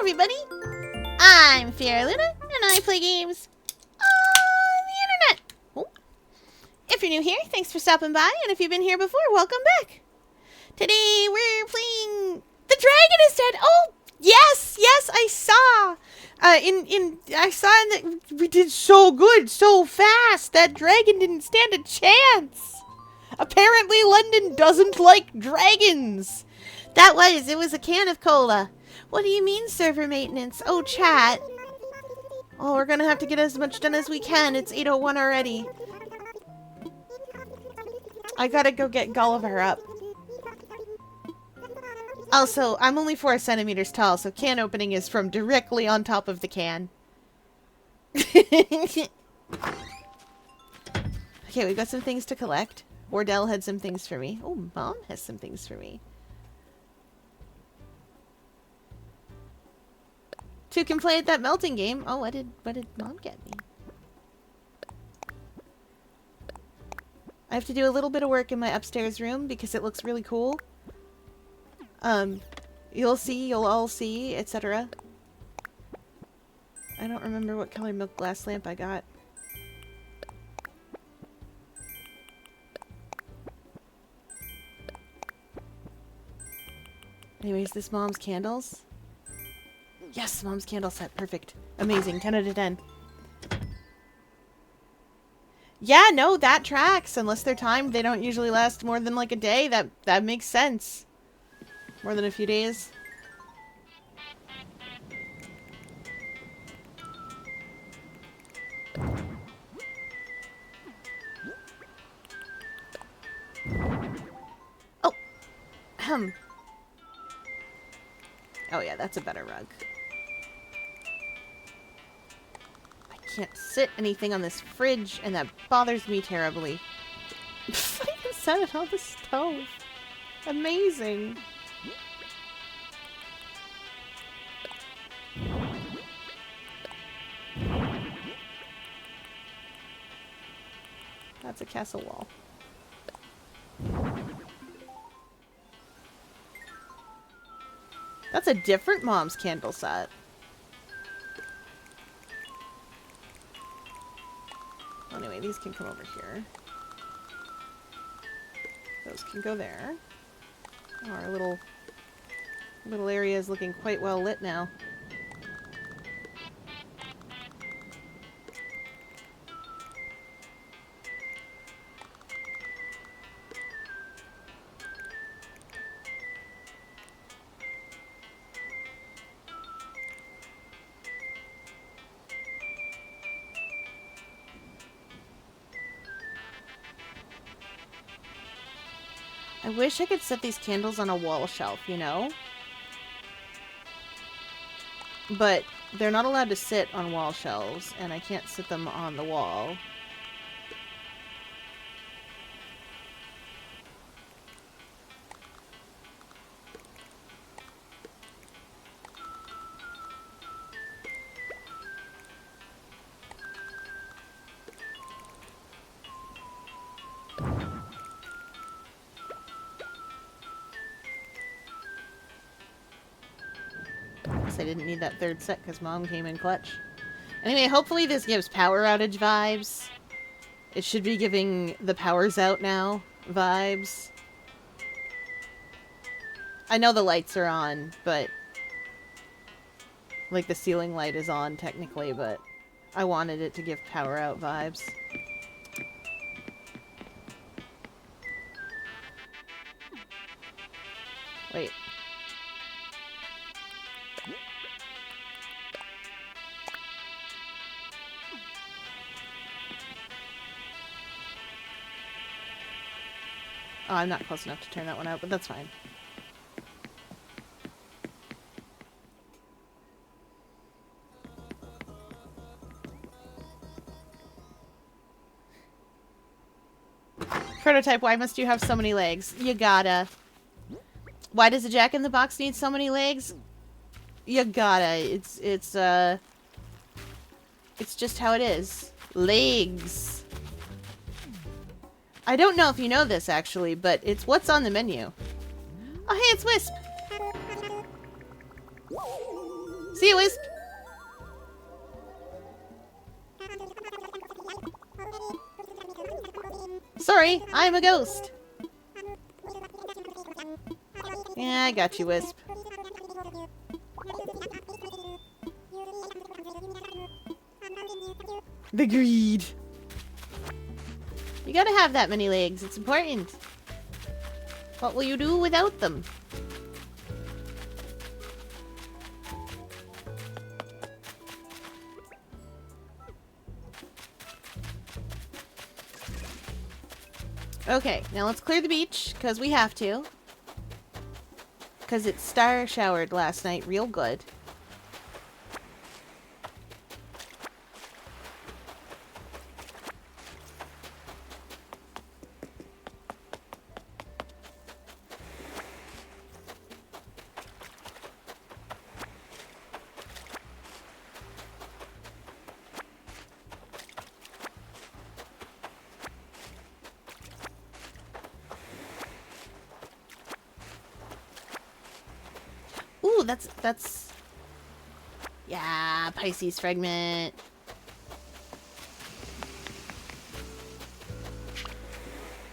everybody! I'm Fiera Luna, and I play games on the internet. Oh. If you're new here, thanks for stopping by, and if you've been here before, welcome back. Today we're playing The Dragon is Dead. Oh, yes, I saw. I saw that we did so good, so fast. That dragon didn't stand a chance. Apparently, London doesn't like dragons. It was a can of cola. What do you mean, server maintenance? Oh, chat. Oh, we're gonna have to get as much done as we can. It's 8:01 already. I gotta go get Gulliver up. Also, I'm only 4 centimeters tall, so can opening is from directly on top of the can. Okay, we've got some things to collect. Wardell had some things for me. Oh, Mom has some things for me. 2 can play at that melting game. Oh, what did Mom get me? I have to do a little bit of work in my upstairs room because it looks really cool. You'll all see, etc. I don't remember what color milk glass lamp I got. Anyways, this Mom's candles. Yes, Mom's candle set. Perfect. Amazing. 10 out of 10. Yeah, no, that tracks. Unless they're timed, they don't usually last more than like a day. That makes sense. More than a few days. Oh. Oh yeah, that's a better rug. I can't sit anything on this fridge, and that bothers me terribly. I can set it on the stove. Amazing. That's a castle wall. That's a different Mom's candle set. Anyway, these can come over here. Those can go there. Oh, our little area is looking quite well lit now. I wish I could set these candles on a wall shelf, you know? But they're not allowed to sit on wall shelves, and I can't sit them on the wall. I didn't need that third set because Mom came in clutch. Anyway, hopefully this gives power outage vibes. It should be giving the power's out now vibes. I know the lights are on, but... like the ceiling light is on technically, but I wanted it to give power out vibes. Wait. Oh, I'm not close enough to turn that one out, but that's fine. Prototype, why must you have so many legs? You gotta. Why does a Jack-in-the-Box need so many legs? You gotta. It's just how it is. Legs. I don't know if you know this, actually, but it's what's on the menu. Oh, hey, it's Wisp! See you, Wisp. Sorry, I'm a ghost. Yeah, I got you, Wisp. The greed. You gotta have that many legs. It's important. What will you do without them? Okay, now let's clear the beach, because we have to. Because it star showered last night real good. Ooh, that's... Yeah, Pisces fragment.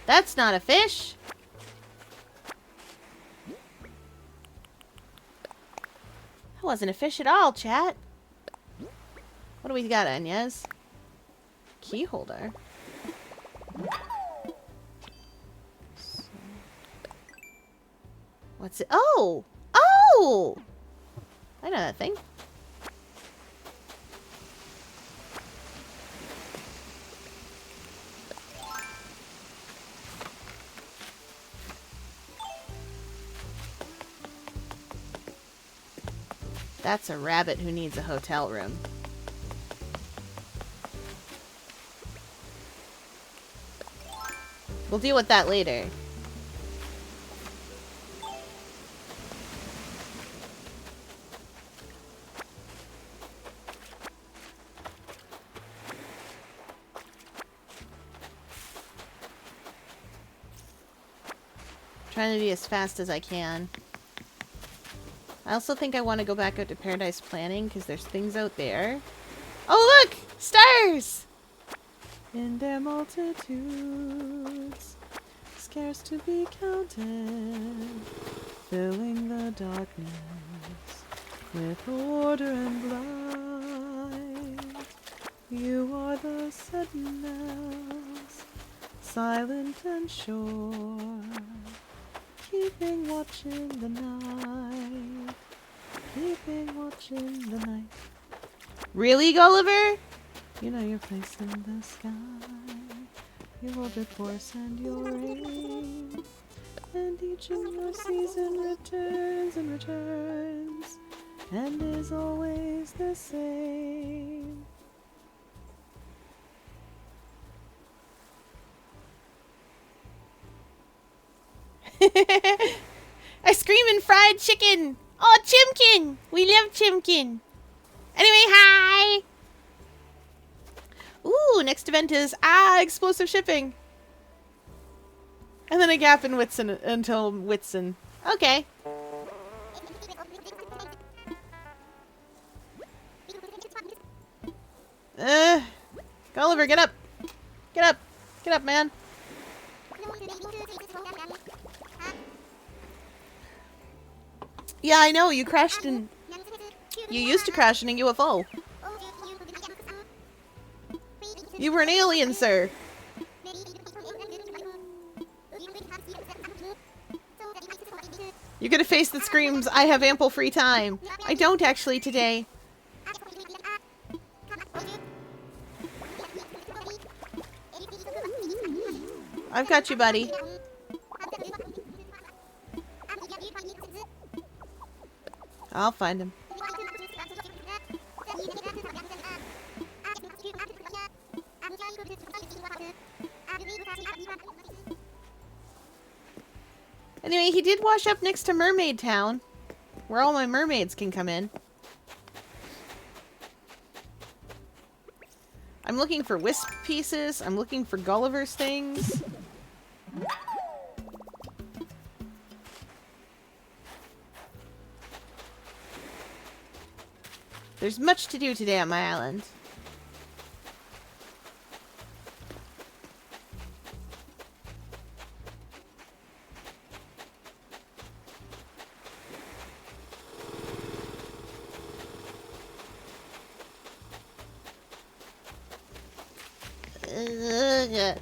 That's not a fish. That wasn't a fish at all, chat. What do we got, Agnes? Key holder. What's it? Oh! Oh! I know that thing. That's a rabbit who needs a hotel room. We'll deal with that later. Trying to be as fast as I can. I also think I want to go back out to Paradise Planning because there's things out there. Oh, look! Stars! In their multitudes, scarce to be counted, filling the darkness with order and light. You are the sentinels, silent and sure, keeping watch in the night, keeping watch in the night. Really, Gulliver? You know your place in the sky. You hold your course and your aim, and each in your season returns and returns, and is always the same. I scream in fried chicken. Oh, Chimkin! We love Chimkin. Anyway, hi! Ooh, next event is, explosive shipping. And then a gap in Whitsun until Whitsun. Okay. Gulliver, get up! Get up! Get up, man! Yeah, I know, you crashed in... You used to crash in a UFO. You were an alien, sir. You could have faced the screams, I have ample free time. I don't actually today. I've got you, buddy. I'll find him. Anyway, he did wash up next to Mermaid Town, where all my mermaids can come in. I'm looking for Wisp pieces. I'm looking for Gulliver's things. There's much to do today on my island. Ugh.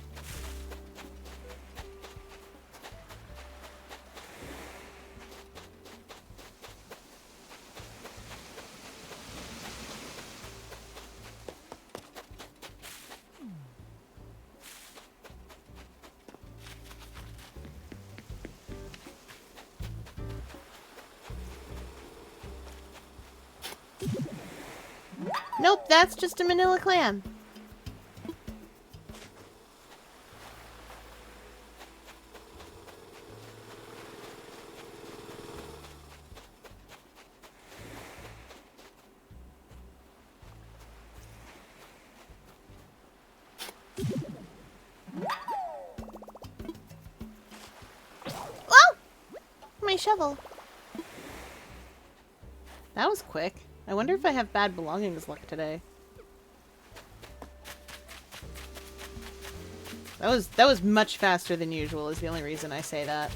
Nope, that's just a manila clam. Oh! My shovel. That was quick. I wonder if I have bad belongings luck today. That was much faster than usual is the only reason I say that.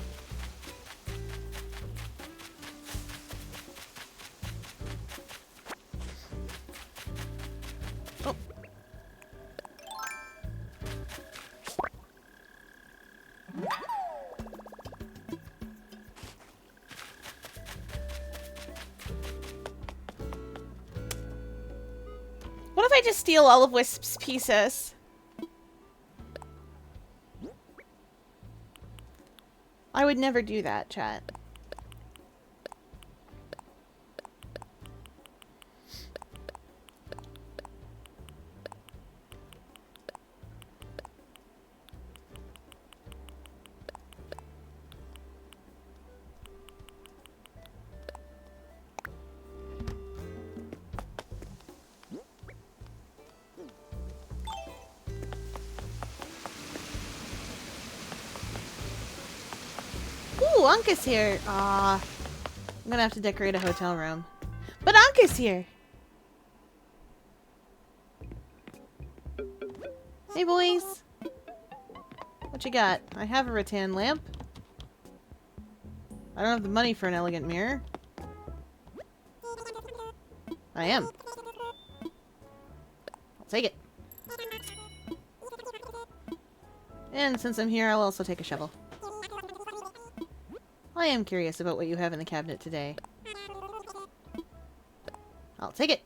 Oh. What if I just steal all of Wisp's pieces? I would never do that, chat. Ooh, Ank's here. Aw. I'm gonna have to decorate a hotel room. But Ank's here! Hey, boys. What you got? I have a rattan lamp. I don't have the money for an elegant mirror. I am. I'll take it. And since I'm here, I'll also take a shovel. I am curious about what you have in the cabinet today. I'll take it.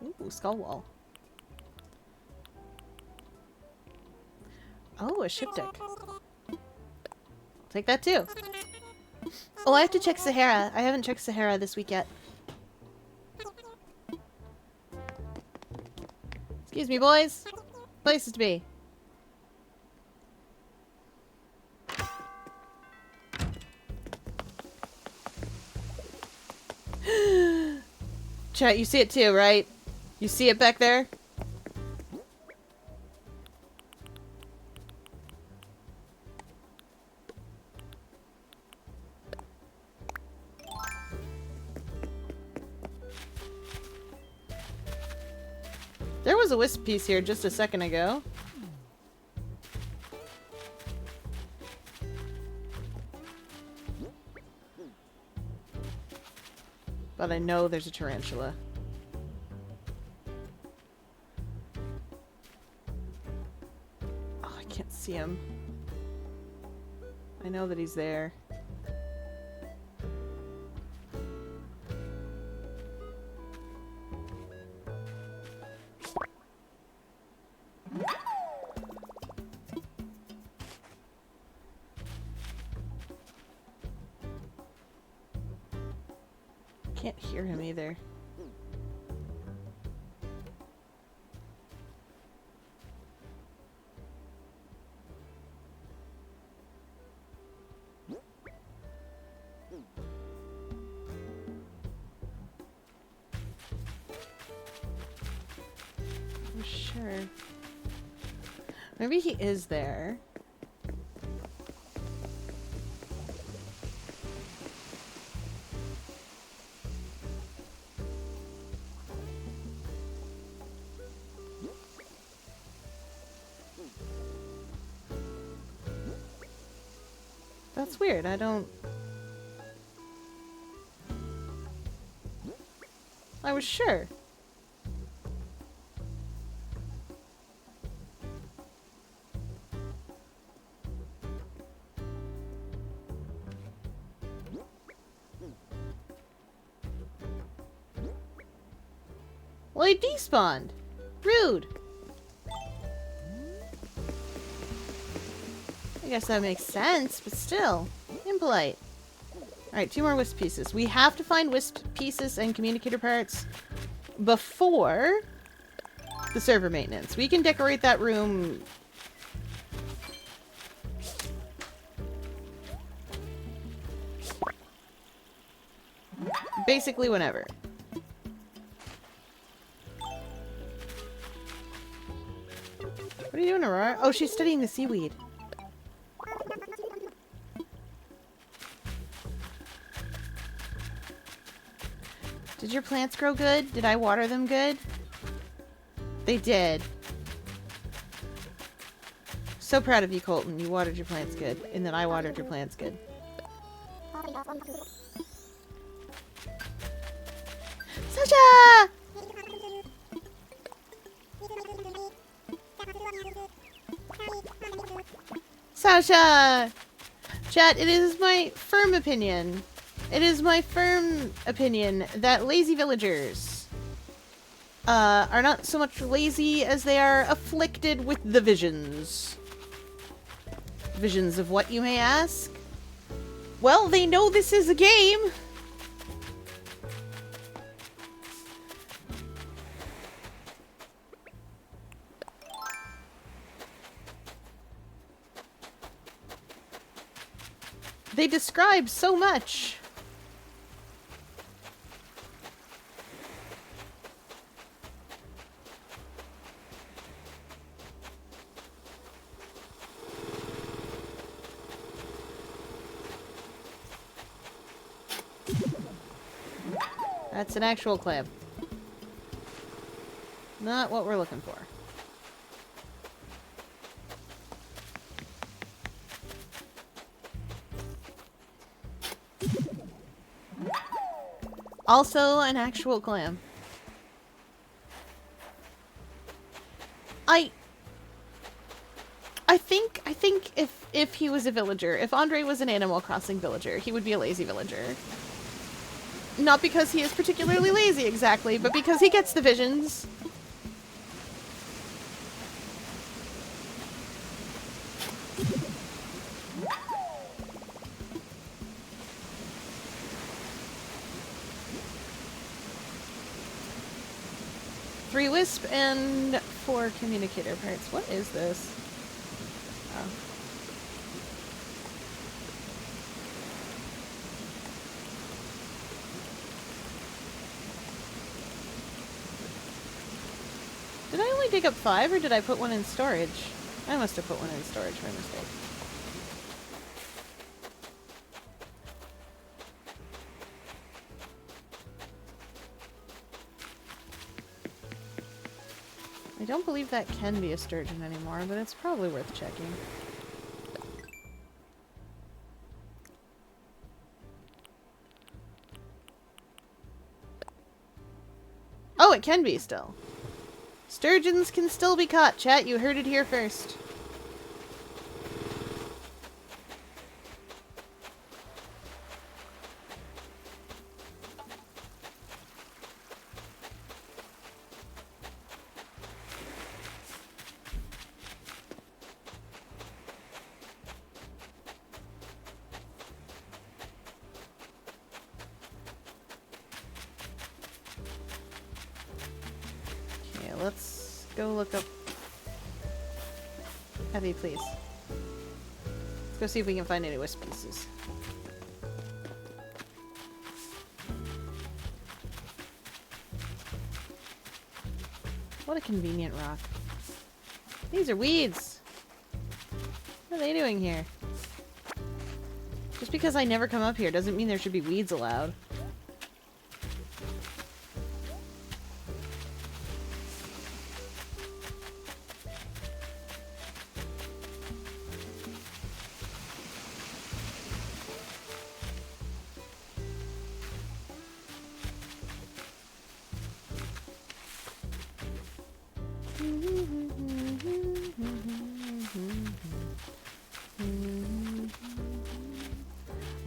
Ooh, skull wall. Oh, a ship deck. I'll take that too. Oh, I have to check Sahara. I haven't checked Sahara this week yet. Excuse me, boys. Places to be. Chat, you see it too, right? You see it back there? There was a wisp piece here just a second ago. But I know there's a tarantula. Oh, I can't see him. I know that he's there. Can't hear him either. I'm sure. Maybe he is there. That's weird. I don't... I was sure. Well, he despawned. Rude. I guess that makes sense, but still. Impolite. Alright, 2 more wisp pieces. We have to find wisp pieces and communicator parts before the server maintenance. We can decorate that room basically whenever. What are you doing, Aurora? Oh, she's studying the seaweed. Did your plants grow good? Did I water them good? They did. So proud of you, Colton. You watered your plants good. And then I watered your plants good. Sasha! Sasha! Chat, it is my firm opinion. It is my firm opinion that lazy villagers are not so much lazy as they are afflicted with the visions. Visions of what, you may ask? Well, they know this is a game. They describe so much. That's an actual clam. Not what we're looking for. Also an actual clam. I think if he was a villager, if Andre was an Animal Crossing villager, he would be a lazy villager. Not because he is particularly lazy exactly, but because he gets the visions. Three wisp and 4 communicator parts. What is this? Oh. Did I only dig up 5 or did I put one in storage? I must have put one in storage by mistake. I don't believe that can be a sturgeon anymore, but it's probably worth checking. Oh, it can be still. Sturgeons can still be caught, chat. You heard it here first. Let's go look up Heavy, please. Let's go see if we can find any wisp pieces. What a convenient rock. These are weeds! What are they doing here? Just because I never come up here doesn't mean there should be weeds allowed.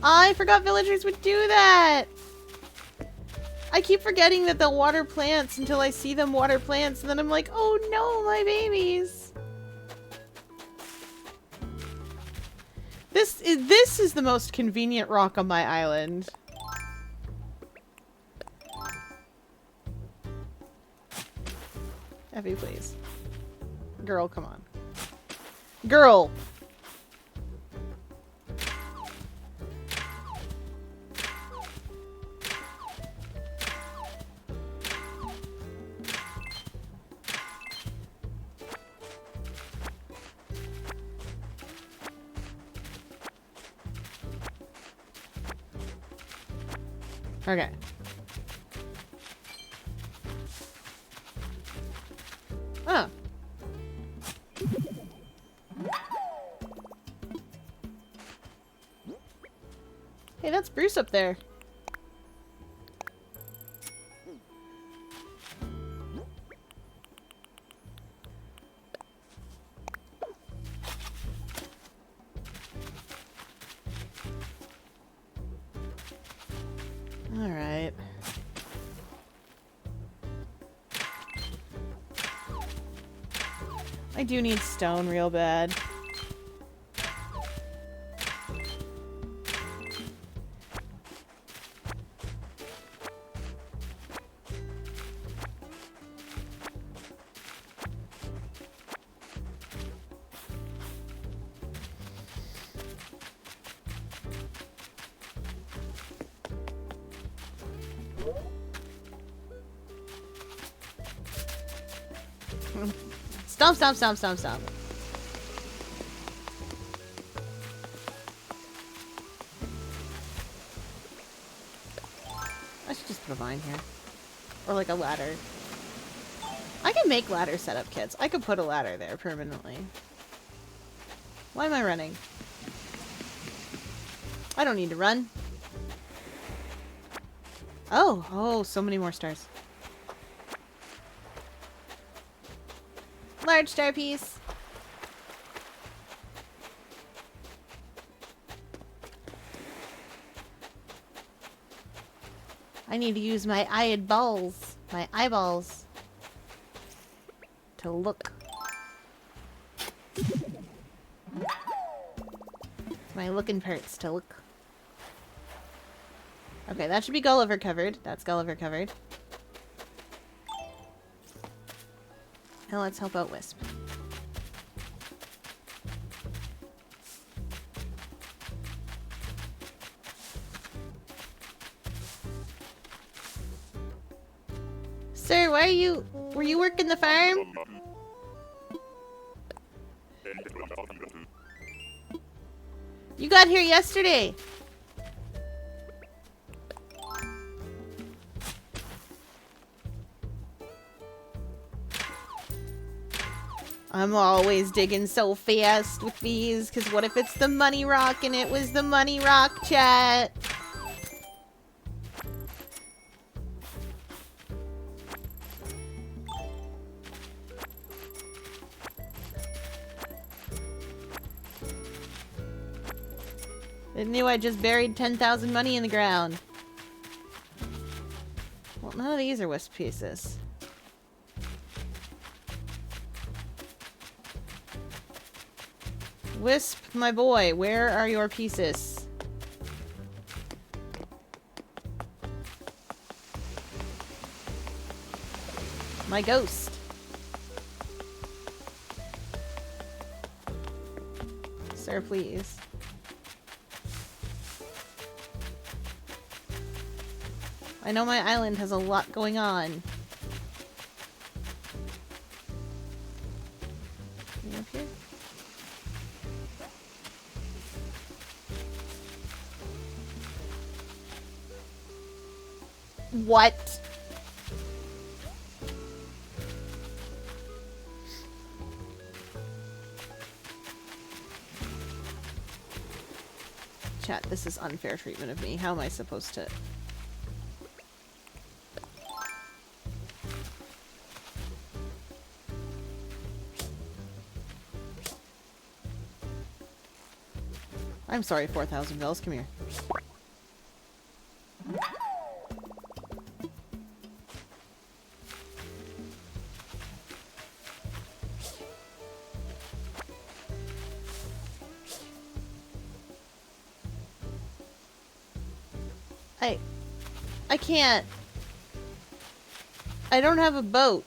I forgot villagers would do that! I keep forgetting that they'll water plants until I see them water plants, and then I'm like, oh no, my babies! This is the most convenient rock on my island. Effie, please. Girl, come on. Girl! Okay. Oh. Hey, that's Bruce up there. All right. I do need stone real bad. Stomp, stomp, stomp, stomp, stomp. I should just put a vine here. Or like a ladder. I can make ladder setup kits. I could put a ladder there permanently. Why am I running? I don't need to run. Oh, oh, so many more stars. Large star piece. I need to use my eyeballs to look. My looking parts to look. Okay, that should be Gulliver covered. That's Gulliver covered. Now let's help out Wisp. Sir, why are you... Were you working the farm? You got here yesterday. I'm always digging so fast with these, because what if it's the money rock and it was the money rock, chat? I knew I just buried 10,000 money in the ground. Well, none of these are wisp pieces. Wisp, my boy, where are your pieces? My ghost. Sir, please. I know my island has a lot going on. You up here? What? Chat, this is unfair treatment of me. How am I supposed to... I'm sorry, 4,000 bells. Come here. I can't. I don't have a boat.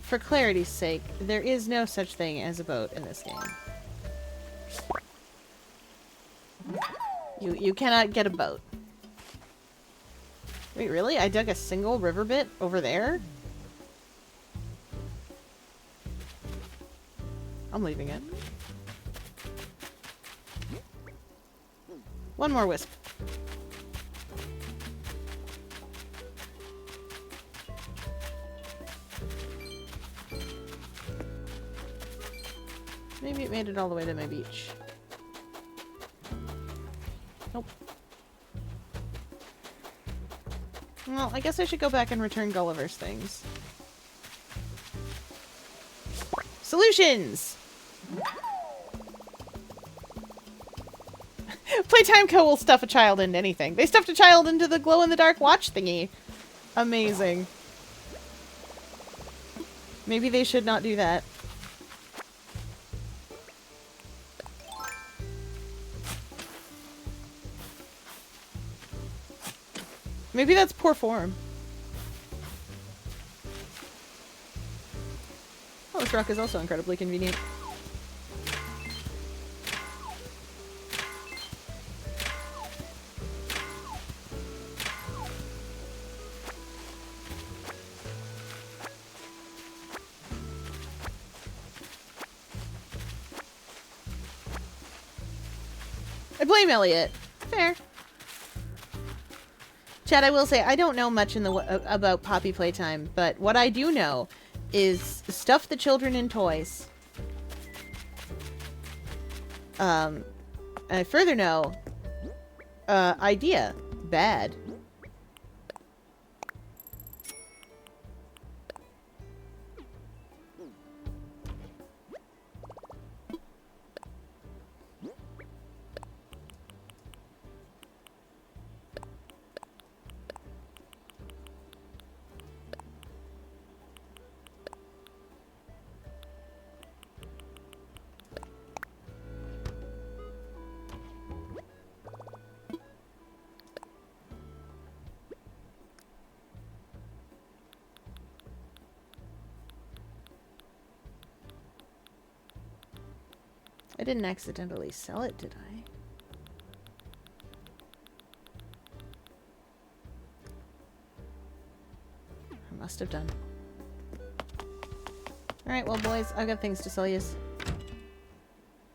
For clarity's sake, there is no such thing as a boat in this game. You cannot get a boat. Wait, really? I dug a single river bit over there? I'm leaving it. One more wisp. Maybe it made it all the way to my beach. Nope. Well, I guess I should go back and return Gulliver's things. Solutions! Playtime Co. will stuff a child into anything. They stuffed a child into the glow-in-the-dark watch thingy. Amazing. Maybe they should not do that. Maybe that's poor form. Oh, this rock is also incredibly convenient. I blame Elliot. Fair. Chad, I will say, I don't know much about Poppy Playtime, but what I do know is stuff the children in toys. I further know, idea, bad. I didn't accidentally sell it, did I? I must have done. Alright, well boys, I've got things to sell you.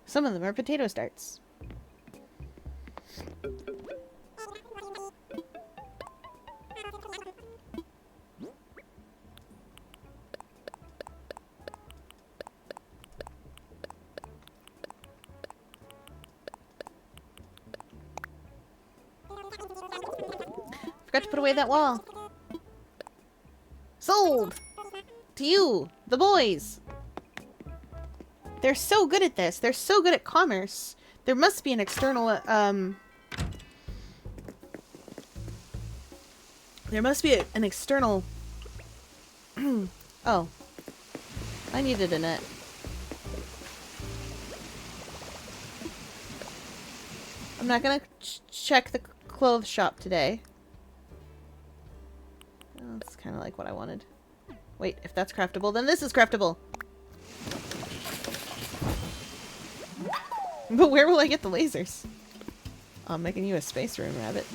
Some of them are potato starts. Forgot to put away that wall. Sold! To you, the boys! They're so good at this. They're so good at commerce. There must be an external, there must be an external... Oh. I needed a net. I'm not gonna check the clothes shop today. Oh, that's kind of like what I wanted. Wait, if that's craftable, then this is craftable! But where will I get the lasers? I'm making you a space room, rabbit.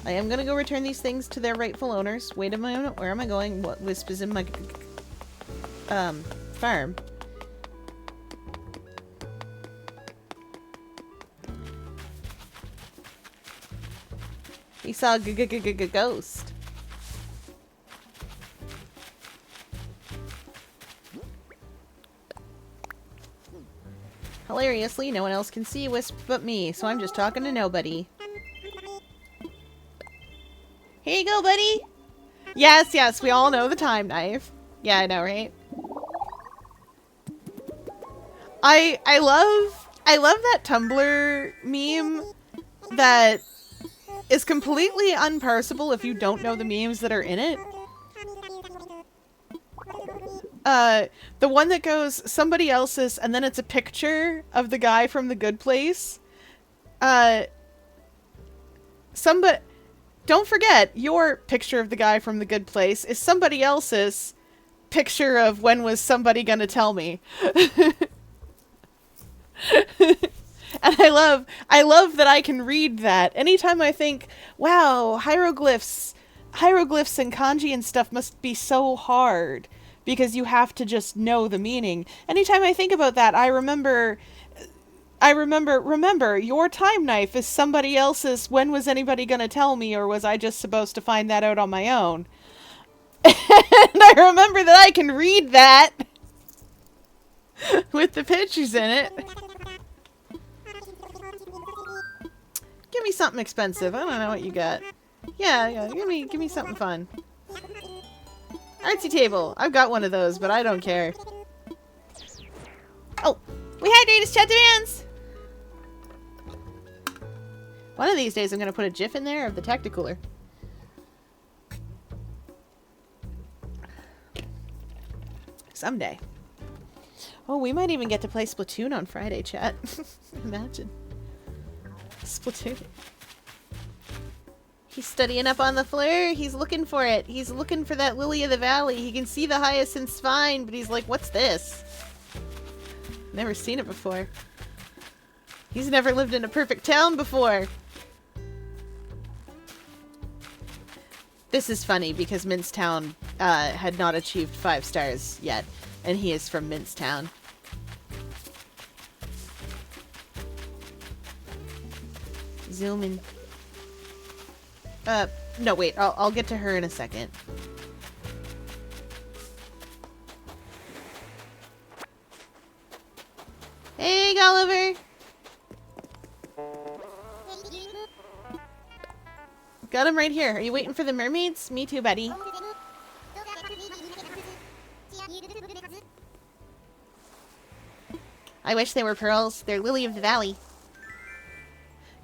I am gonna go return these things to their rightful owners. Wait a moment, where am I going? What wisp is in my farm? He saw a ghost. Hilariously, no one else can see Wisp but me, so I'm just talking to nobody. Here you go, buddy! Yes, yes, we all know the time knife. Yeah, I know, right? I love that Tumblr meme that is completely unparsable if you don't know the memes that are in it. The one that goes somebody else's and then it's a picture of the guy from The Good Place. Don't forget, your picture of the guy from The Good Place is somebody else's picture of when was somebody gonna tell me. And I love that I can read that. Anytime I think, wow, hieroglyphs and kanji and stuff must be so hard because you have to just know the meaning. Anytime I think about that, I remember, your time knife is somebody else's when was anybody gonna tell me, or was I just supposed to find that out on my own? And I remember that I can read that with the pictures in it. Give me something expensive. I don't know what you got. Yeah, give me something fun. Artsy table. I've got one of those, but I don't care. Oh, we hydrate his chat demands. One of these days I'm going to put a GIF in there of the Tacticooler. Someday. Oh, we might even get to play Splatoon on Friday, chat. Imagine. Splatoon. He's studying up on the flare. He's looking for it. He's looking for that lily of the valley. He can see the hyacinth spine, but he's like, what's this? Never seen it before. He's never lived in a perfect town before. This is funny because Mincetown had not achieved 5 stars yet, and he is from Mincetown. Zoom in. No, wait. I'll get to her in a second. Hey, Gulliver! Got him right here. Are you waiting for the mermaids? Me too, buddy. I wish they were pearls. They're lily of the valley.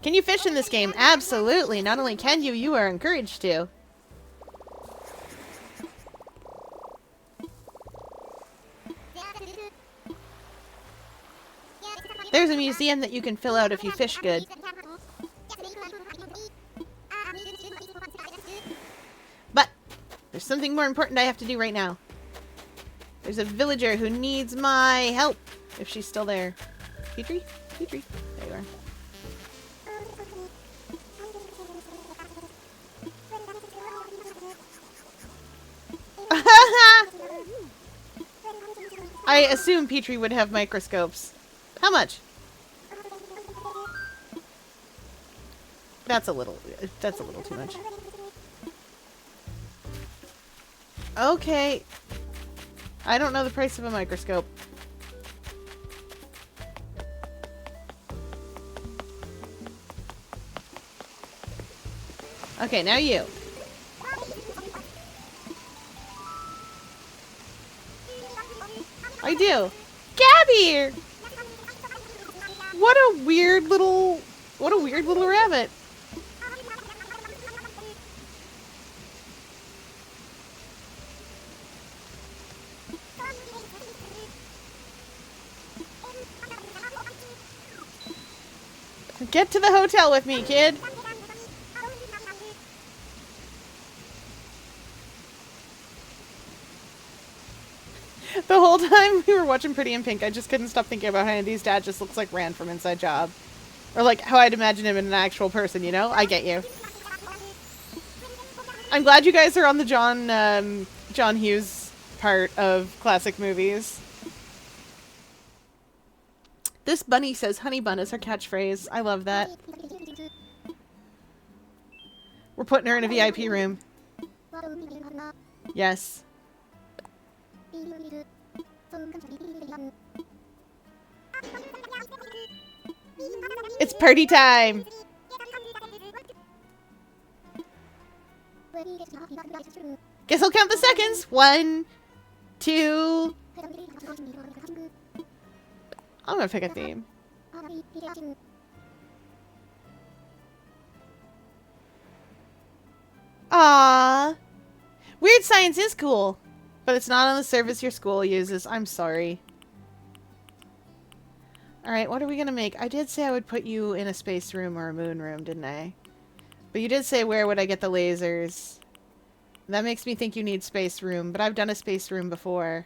Can you fish in this game? Absolutely. Not only can you, you are encouraged to. There's a museum that you can fill out if you fish good. But there's something more important I have to do right now. There's a villager who needs my help. If she's still there. Petrie? Petrie. There you are. I assume Petrie would have microscopes. How much? That's a little too much. Okay. I don't know the price of a microscope. Okay, now you. I do. Gabby! What a weird little rabbit. Get to the hotel with me, kid. The whole time we were watching Pretty in Pink, I just couldn't stop thinking about how Andy's dad just looks like Rand from Inside Job. Or like how I'd imagine him in an actual person, you know? I get you. I'm glad you guys are on the John Hughes part of classic movies. This bunny says honey bun is her catchphrase. I love that. We're putting her in a VIP room. Yes. It's party time! Guess I'll count the seconds. 1, 2... I'm gonna pick a theme. Aww. Weird science is cool, but it's not on the service your school uses. I'm sorry. Alright, what are we gonna make? I did say I would put you in a space room or a moon room, didn't I? But you did say where would I get the lasers. That makes me think you need space room, but I've done a space room before.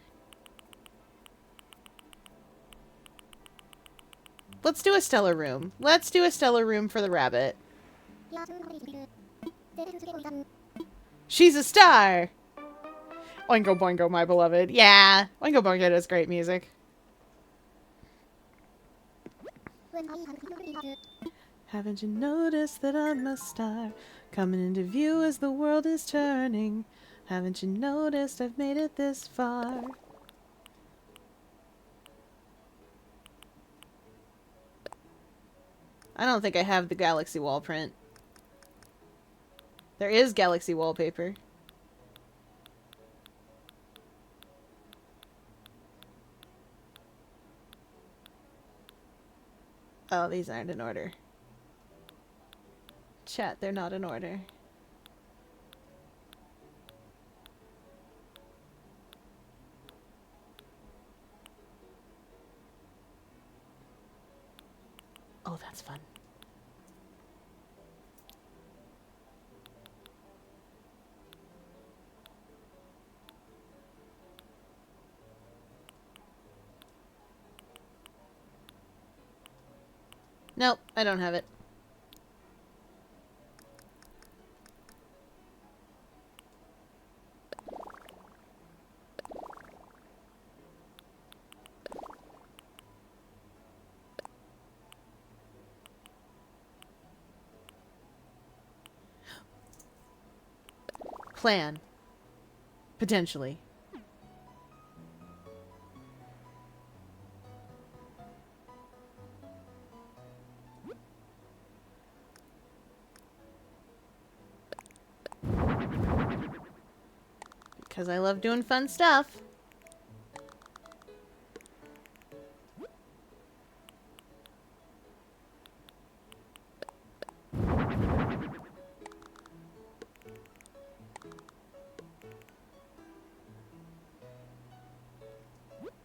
Let's do a stellar room. Let's do a stellar room for the rabbit. She's a star! Oingo Boingo, my beloved. Yeah, Oingo Boingo does great music. Haven't you noticed that I'm a star, coming into view as the world is turning? Haven't you noticed I've made it this far? I don't think I have the Galaxy wall print. There is Galaxy wallpaper. Oh, these aren't in order. Chat, they're not in order. Oh, that's fun. Nope, I don't have it. Plan. Potentially. Because I love doing fun stuff.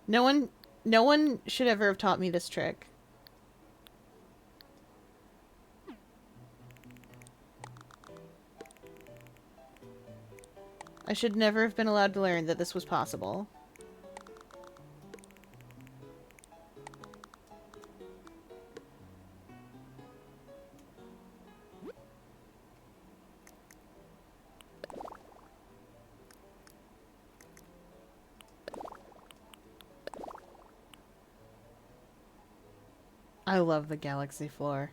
No one should ever have taught me this trick. I should never have been allowed to learn that this was possible. I love the galaxy floor.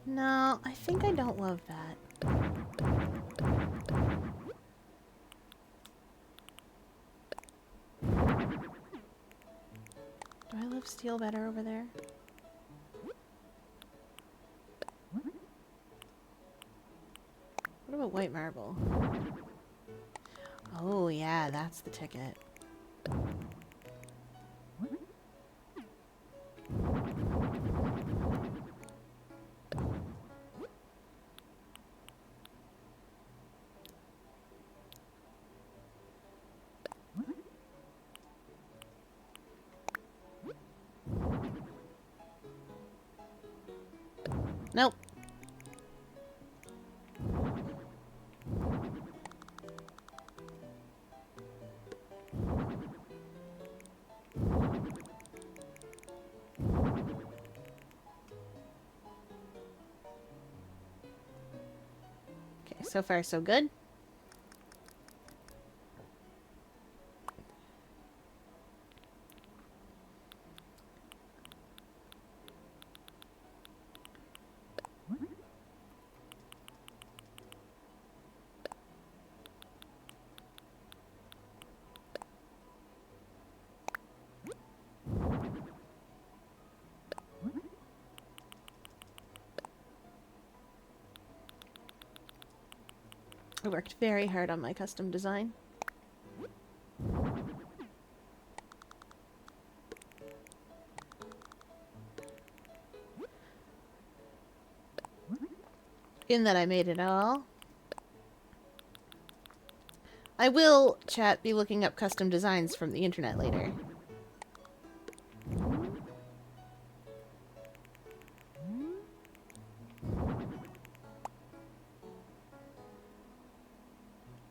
No, I think I don't love that. Do I love steel better over there? What about white marble? Oh yeah, that's the ticket. Nope. Okay, so far so good. I worked very hard on my custom design. In that I made it all. I will, chat, be looking up custom designs from the internet later.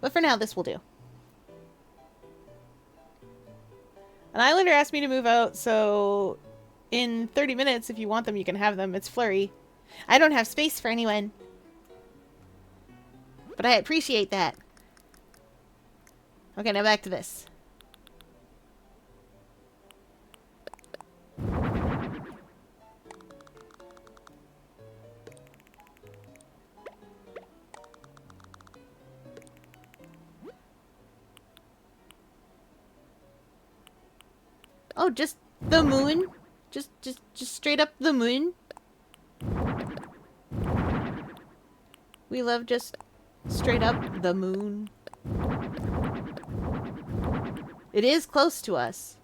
But for now, this will do. An islander asked me to move out, so in 30 minutes, if you want them, you can have them. It's Flurry. I don't have space for anyone. But I appreciate that. Okay, now back to this. Oh, just the moon? Just straight up the moon? We love just straight up the moon. It is close to us.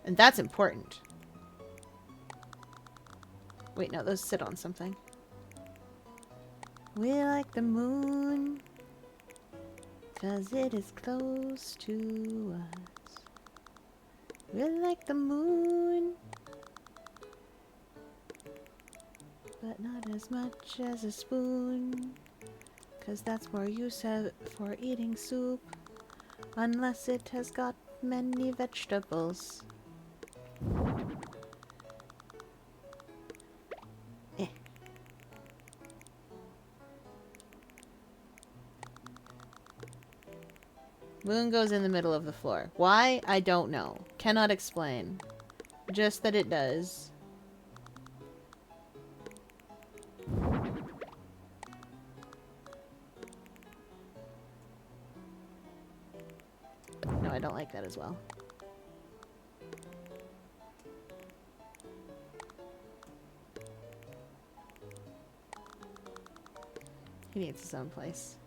And that's important. Wait, no, those sit on something. We like the moon, 'cause it is close to us. We like the moon, but not as much as a spoon, 'cause that's more use for eating soup, unless it has got many vegetables. Moon goes in the middle of the floor. Why? I don't know. Cannot explain. Just that it does. No, I don't like that as well. He needs his own place.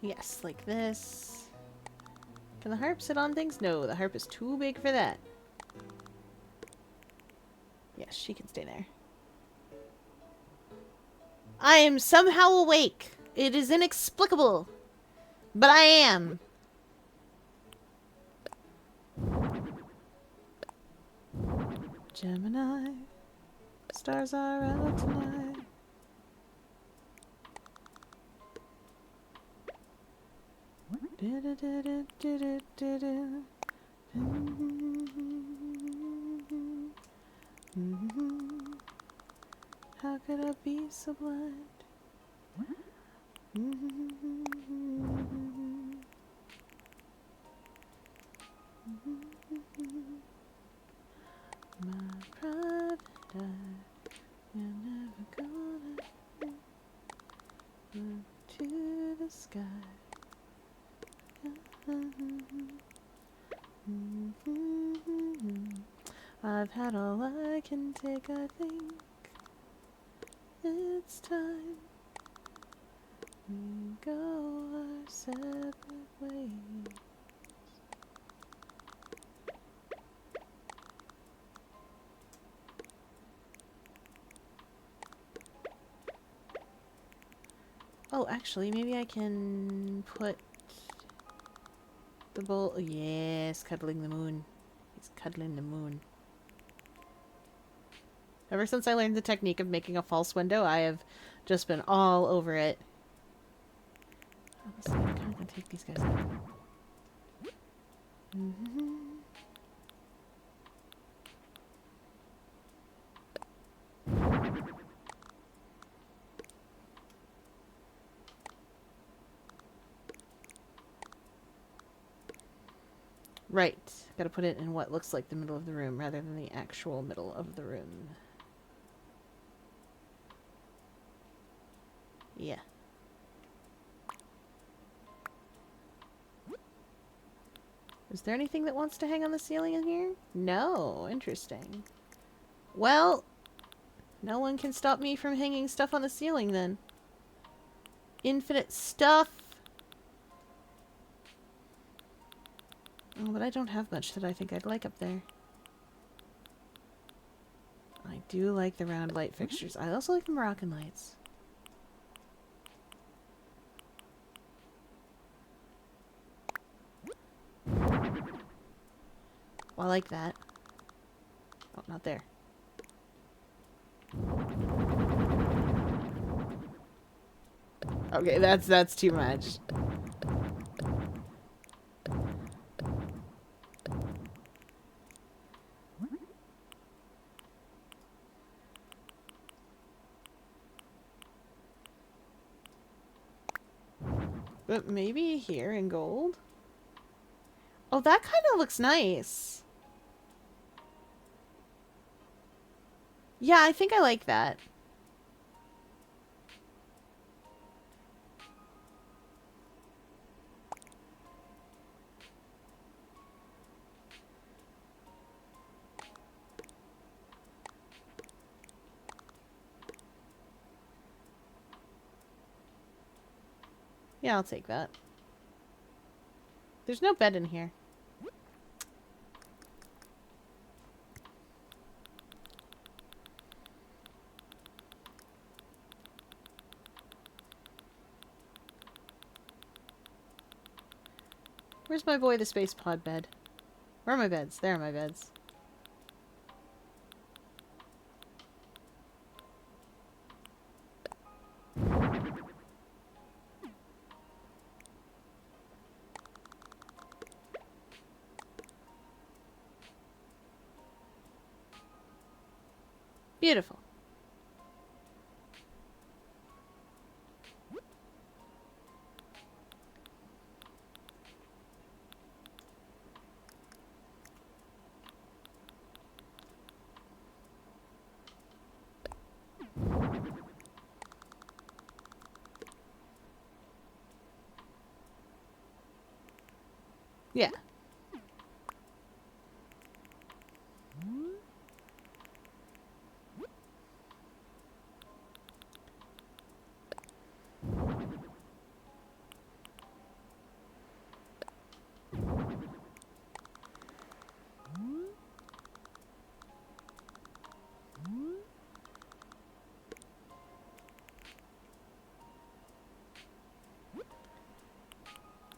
Yes, like this. Can the harp sit on things? No, the harp is too big for that. Yes, she can stay there. I am somehow awake. It is inexplicable. But I am. Gemini. Stars are out tonight. How could I be so blind? My private eye, you're never gonna look to the sky. I've had all I can take, I think. It's time we go our separate ways. Oh, actually, maybe I can put the bowl. Yes, cuddling the moon. He's cuddling the moon. Ever since I learned the technique of making a false window, I have just been all over it. Honestly, I'm kind of gonna take these guys out. Right. Gotta put it in what looks like the middle of the room rather than the actual middle of the room. Yeah. Is there anything that wants to hang on the ceiling in here? No. Interesting. Well, no one can stop me from hanging stuff on the ceiling then. Infinite stuff. Oh, but I don't have much that I think I'd like up there. I do like the round light fixtures. I also like the Moroccan lights. Well, I like that. Oh, not there. Okay, that's too much. But maybe here in gold? Oh, that kind of looks nice. Yeah, I think I like that. Yeah, I'll take that. There's no bed in here. Where's my boy the space pod bed? Where are my beds? There are my beds. Beautiful. Yeah.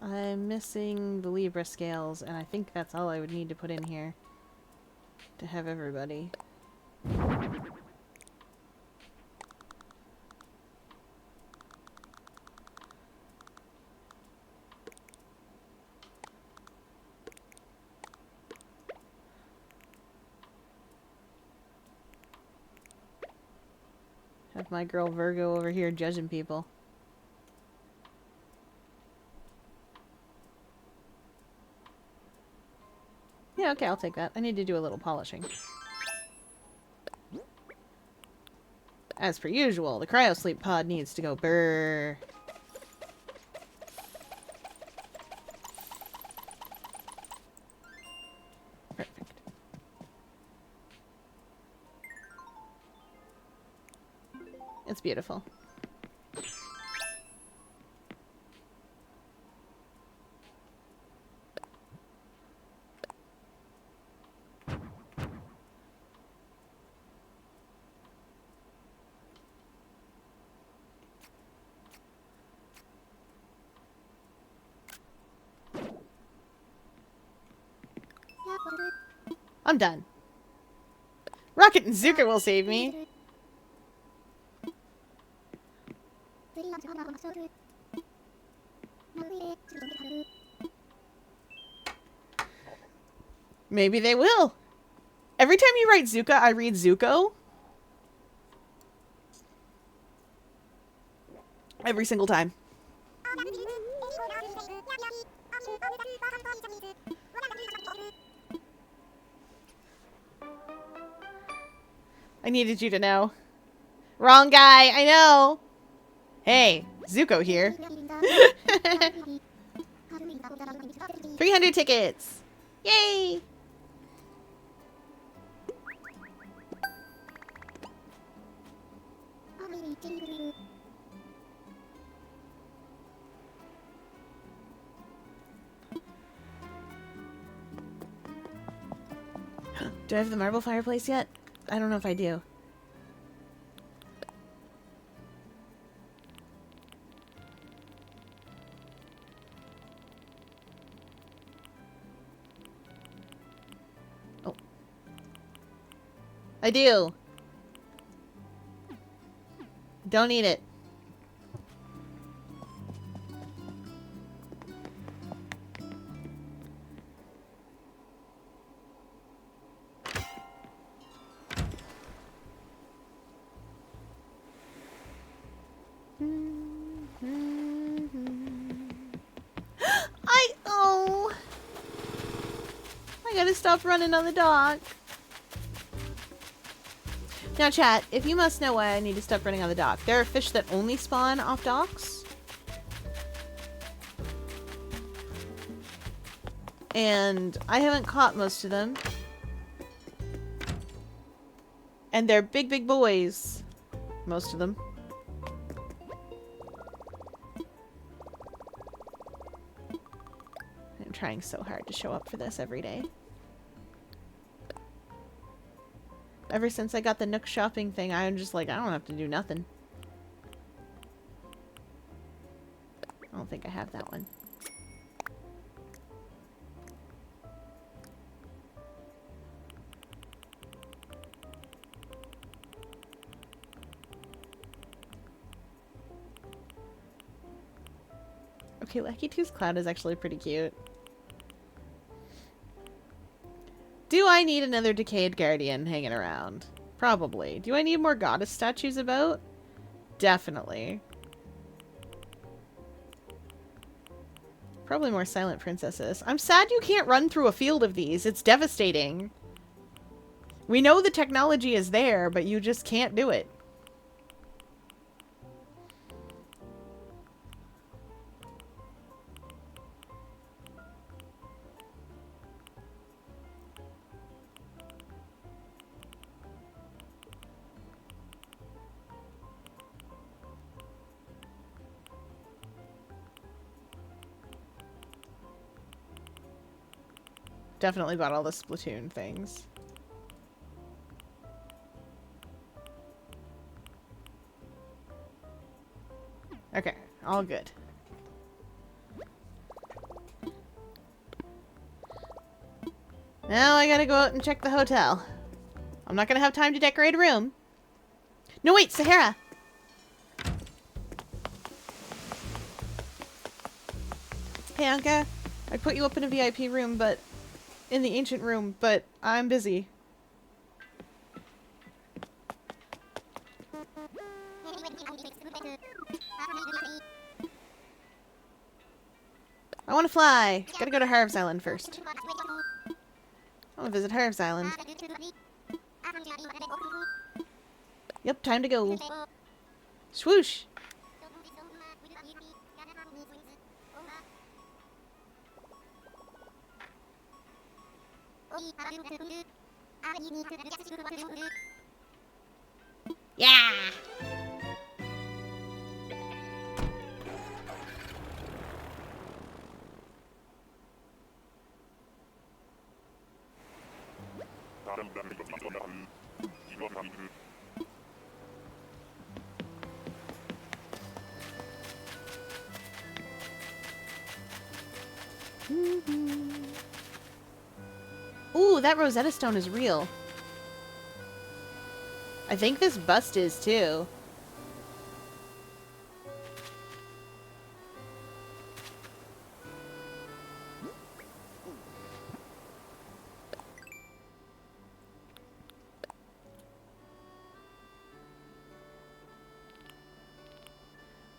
I'm missing the Libra scales, and I think that's all I would need to put in here to have everybody. Have my girl Virgo over here judging people. Yeah, okay, I'll take that. I need to do a little polishing. As per usual, the cryosleep pod needs to go brrr. Perfect. It's beautiful. I'm done. Rocket and Zuka will save me. Maybe they will. Every time you write Zuka, I read Zuko. Every single time. I needed you to know. Wrong guy, I know. Hey, Zuko here. 300 tickets. Yay! Do I have the marble fireplace yet? I don't know if I do. Oh. I do. Don't eat it. I gotta stop running on the dock. Now chat, if you must know why I need to stop running on the dock, there are fish that only spawn off docks. And I haven't caught most of them. And they're big, big boys. Most of them. I'm trying so hard to show up for this every day. Ever since I got the Nook shopping thing, I'm just like, I don't have to do nothing. I don't think I have that one. Okay, Lucky Tooth Cloud is actually pretty cute. Do I need another Decayed Guardian hanging around? Probably. Do I need more goddess statues about? Definitely. Probably more silent princesses. I'm sad you can't run through a field of these. It's devastating. We know the technology is there, but you just can't do it. Definitely bought all the Splatoon things. Okay, all good. Now I gotta go out and check the hotel. I'm not gonna have time to decorate a room. No, wait, Sahara! Hey, Anka. I put you up in a VIP room, but... in the ancient room, but I'm busy. I want to fly. Gotta go to Harv's Island first. I want to visit Harv's Island. Yep, time to go. Swoosh! Yeah! Ooh, that Rosetta Stone is real. I think this bust is too.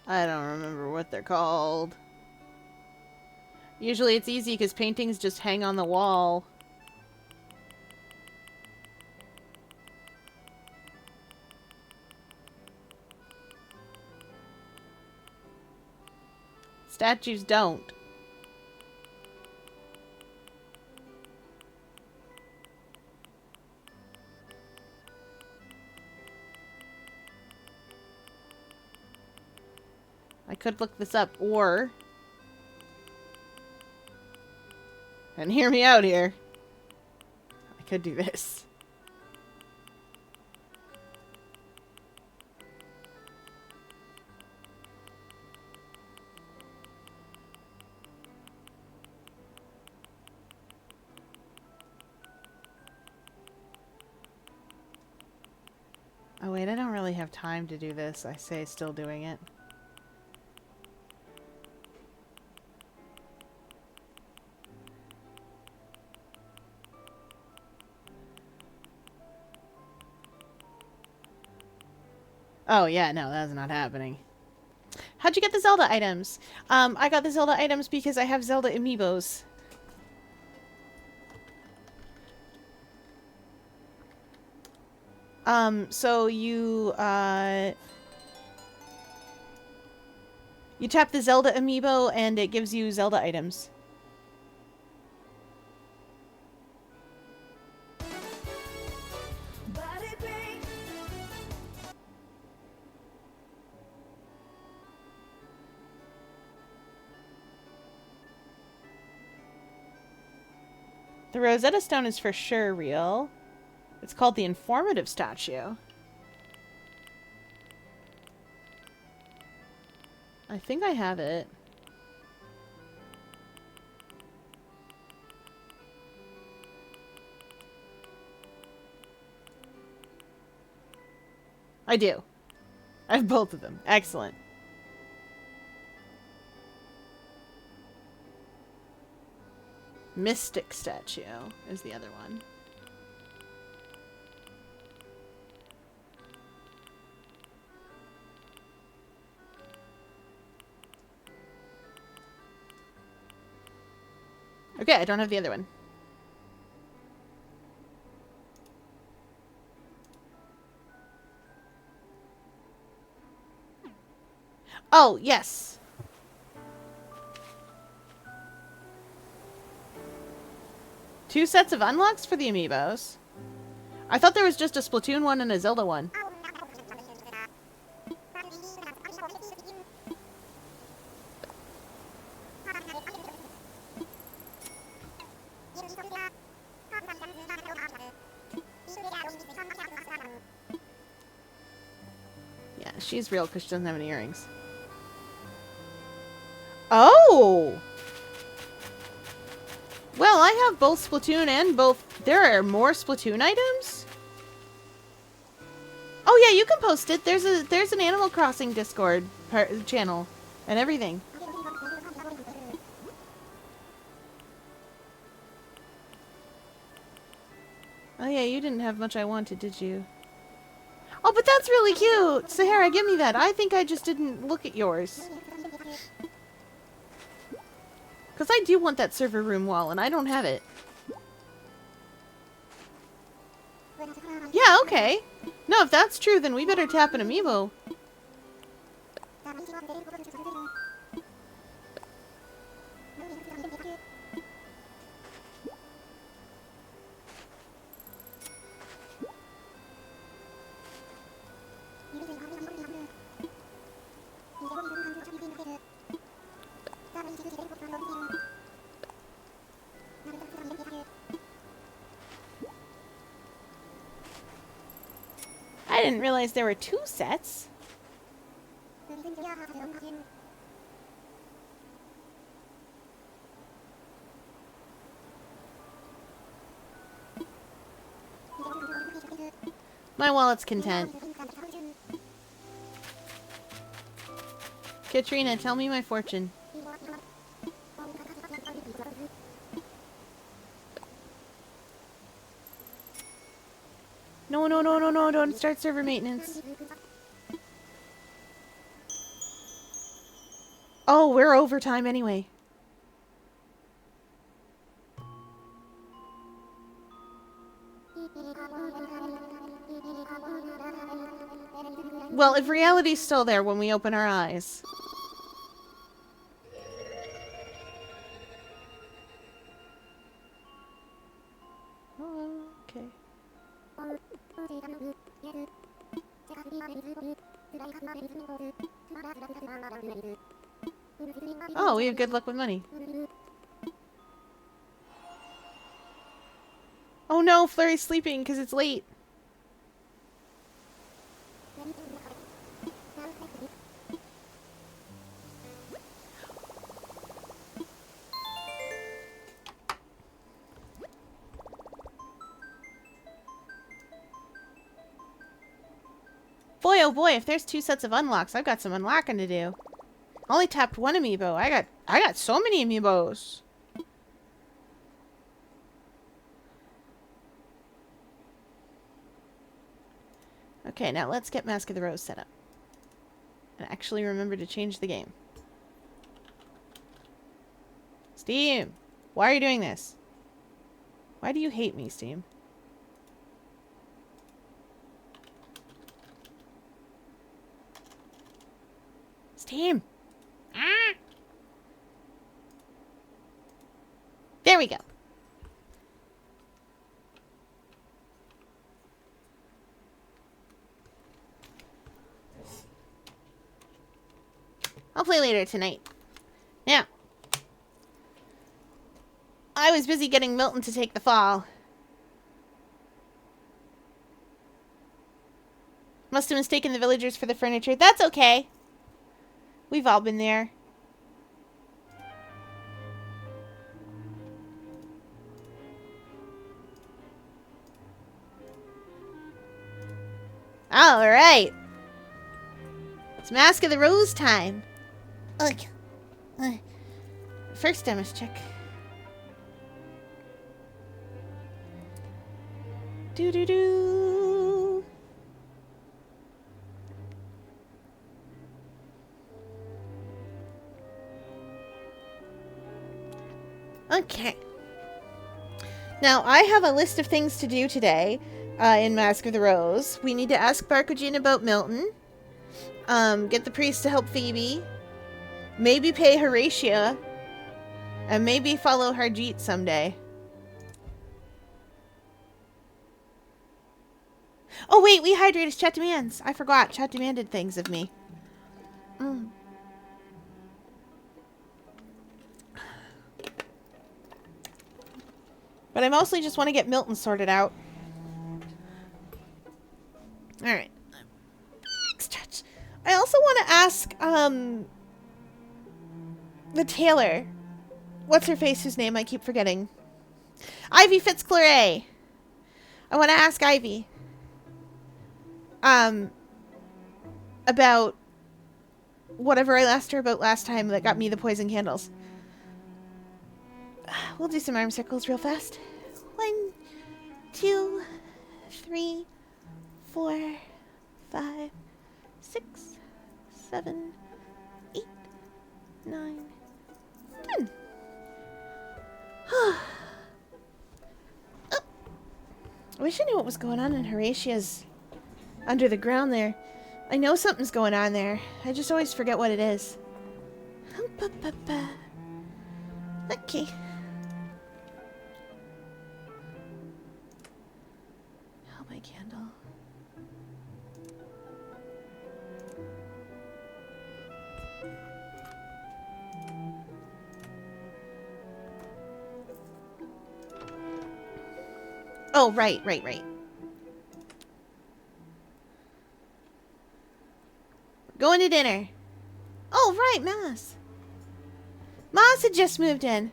I don't remember what they're called. Usually it's easy because paintings just hang on the wall. Statues don't. I could look this up, or... And hear me out here. I could do this. Oh wait, I don't really have time to do this. I say still doing it. Oh yeah, no, that's not happening. How'd you get the Zelda items? I got the Zelda items because I have Zelda amiibos. So you tap the Zelda amiibo and it gives you Zelda items. The Rosetta Stone is for sure real. It's called the Informative Statue. I think I have it. I do. I have both of them. Excellent. Mystic Statue is the other one. Okay, I don't have the other one. Oh, yes. Two sets of unlocks for the amiibos. I thought there was just a Splatoon one and a Zelda one. Yeah, she's real because she doesn't have any earrings. Oh! Well, I have both Splatoon and both... There are more Splatoon items? Oh yeah, you can post it. There's an Animal Crossing Discord channel and everything. Oh yeah, you didn't have much I wanted, did you? Oh, but that's really cute! Sahara, give me that. I think I just didn't look at yours. Because I do want that server room wall, and I don't have it. Yeah, okay. No, if that's true, then we better tap an amiibo. I didn't realize there were 2 sets. My wallet's content. Katrina, tell me my fortune. No, no, no, no, no, don't start server maintenance. Oh, we're overtime anyway. Well, if reality's still there when we open our eyes. Oh, okay. Oh, we have good luck with money. Oh no, Flurry's sleeping because it's late. Boy, oh boy, if there's 2 sets of unlocks, I've got some unlocking to do. I only tapped 1 amiibo. I got so many amiibos. Okay, now let's get Mask of the Rose set up. And actually remember to change the game. Steam! Why are you doing this? Why do you hate me, Steam? Steam! Ah! There we go. I'll play later tonight. Now, I was busy getting Milton to take the fall. Must have mistaken the villagers for the furniture. That's okay. We've all been there. All right. It's Mask of the Rose time. First, I must check. Do. Okay. Now, I have a list of things to do today in Mask of the Rose. We need to ask Barkojin about Milton. Get the priest to help Phoebe. Maybe pay Horatia. And maybe follow Harjeet someday. Oh wait, we hydrated chat demands. I forgot. Chat demanded things of me. But I mostly just want to get Milton sorted out. Alright. Stretch. I also want to ask, the tailor. What's her face whose name I keep forgetting? Ivy Fitzclare. I want to ask Ivy. About whatever I asked her about last time that got me the poison candles. We'll do some arm circles real fast. 1, 2, 3, 4, 5, 6, 7, 8, 9, 10. Oh, I wish I knew what was going on in Horatia's under the ground there. I know something's going on there. I just always forget what it is. Okay. Oh, my candle. Oh, right. Going to dinner. Oh, right, Moss. Moss had just moved in.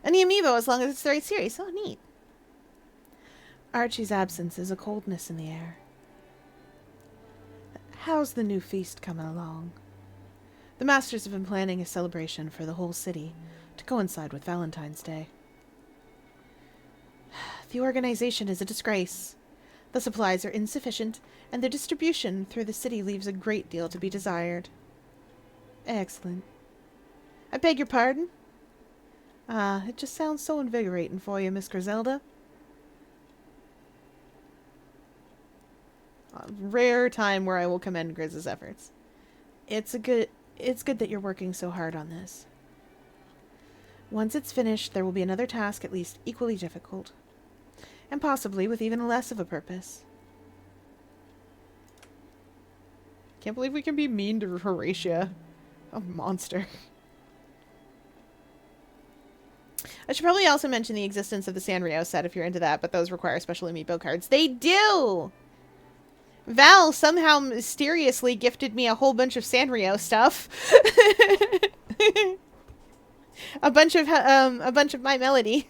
And the amiibo, as long as it's the right series. Oh, neat. Archie's absence is a coldness in the air. How's the new feast coming along? The Masters have been planning a celebration for the whole city to coincide with Valentine's Day. The organization is a disgrace. The supplies are insufficient, and their distribution through the city leaves a great deal to be desired. Excellent. I beg your pardon? It just sounds so invigorating for you, Miss Griselda. A rare time where I will commend Grizz's efforts. It's good that you're working so hard on this. Once it's finished, there will be another task at least equally difficult. And possibly with even less of a purpose. Can't believe we can be mean to Horatia. A monster. I should probably also mention the existence of the Sanrio set if you're into that, but those require special amiibo cards. They do! Val somehow mysteriously gifted me a whole bunch of Sanrio stuff. a bunch of My Melody.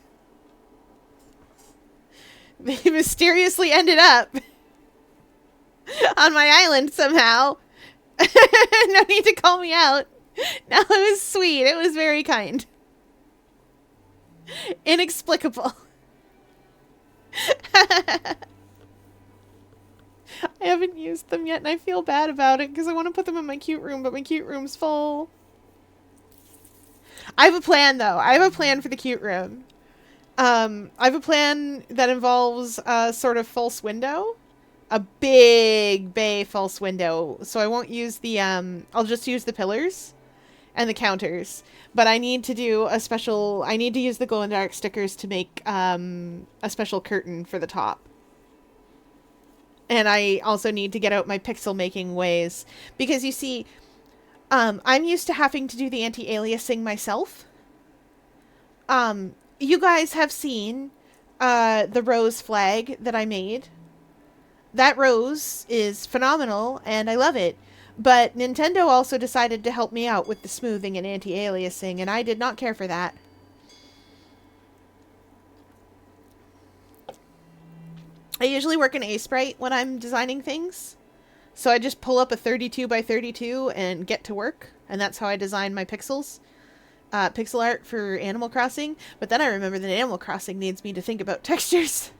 They mysteriously ended up on my island somehow. No need to call me out. No, it was sweet. It was very kind. Inexplicable. I haven't used them yet and I feel bad about it because I want to put them in my cute room, but my cute room's full. I have a plan though. I have a plan for the cute room. I have a plan that involves a sort of false window. A big bay false window. So I won't use the, I'll just use the pillars and the counters. But I need to do a special, I need to use the glow in the dark stickers to make, a special curtain for the top. And I also need to get out my pixel making ways. Because you see, I'm used to having to do the anti-aliasing myself. You guys have seen the rose flag that I made. That rose is phenomenal, and I love it. But Nintendo also decided to help me out with the smoothing and anti-aliasing, and I did not care for that. I usually work in Aseprite when I'm designing things. So I just pull up a 32 by 32 and get to work. And that's how I design my pixels. Pixel art for Animal Crossing. But then I remember that Animal Crossing needs me to think about textures.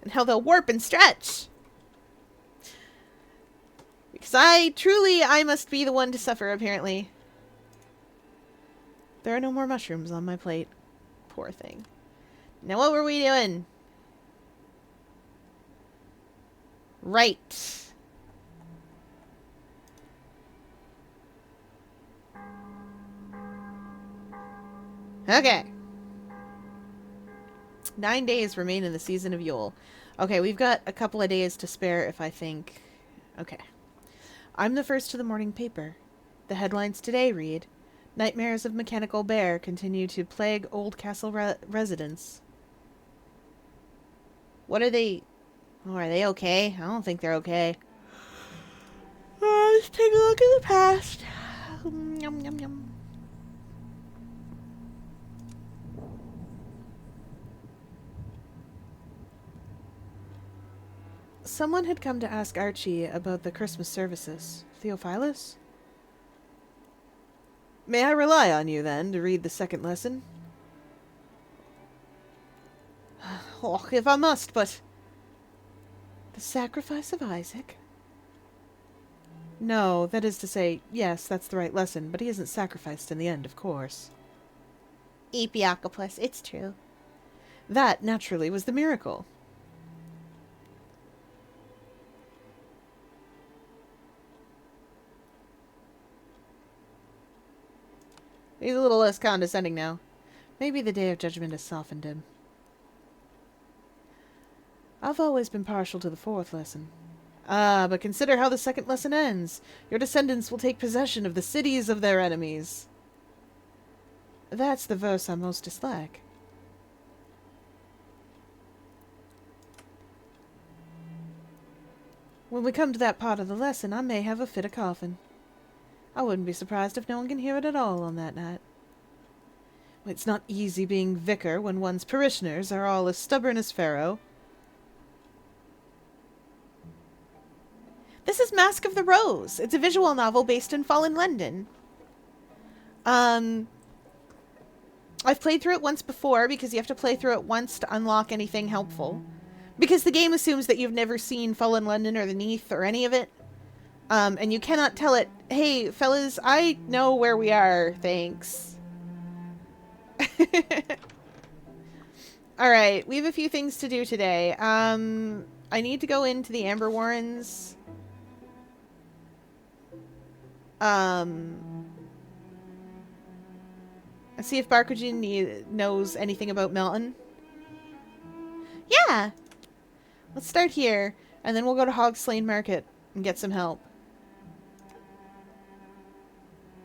And how they'll warp and stretch. Because I must be the one to suffer, apparently. There are no more mushrooms on my plate. Poor thing. Now what were we doing? Right. Okay. 9 days remain in the season of Yule. Okay, we've got a couple of days to spare if I think... Okay. I'm the first to the morning paper. The headlines today read, Nightmares of Mechanical Bear continue to plague Old Castle residents. What are they... Oh, are they okay? I don't think they're okay. Let's take a look at the past. Yum, yum, yum. Someone had come to ask Archie about the Christmas services. Theophilus? May I rely on you, then, to read the second lesson? Oh, if I must, but... The sacrifice of Isaac? No, that is to say, yes, that's the right lesson, but he isn't sacrificed in the end, of course. Epiocopus, it's true. That, naturally, was the miracle. He's a little less condescending now. Maybe the Day of Judgment has softened him. I've always been partial to the fourth lesson. Ah, but consider how the second lesson ends. Your descendants will take possession of the cities of their enemies. That's the verse I most dislike. When we come to that part of the lesson, I may have a fit of coughing. I wouldn't be surprised if no one can hear it at all on that night. It's not easy being vicar when one's parishioners are all as stubborn as Pharaoh. This is Mask of the Rose. It's a visual novel based in Fallen London. I've played through it once before because you have to play through it once to unlock anything helpful. Because the game assumes that you've never seen Fallen London or the Neath or any of it. And you cannot tell it, hey, fellas, I know where we are, thanks. Alright, we have a few things to do today. I need to go into the Amber Warrens. And see if Barkujin knows anything about Melton. Yeah! Let's start here, and then we'll go to Hogsplain Market and get some help.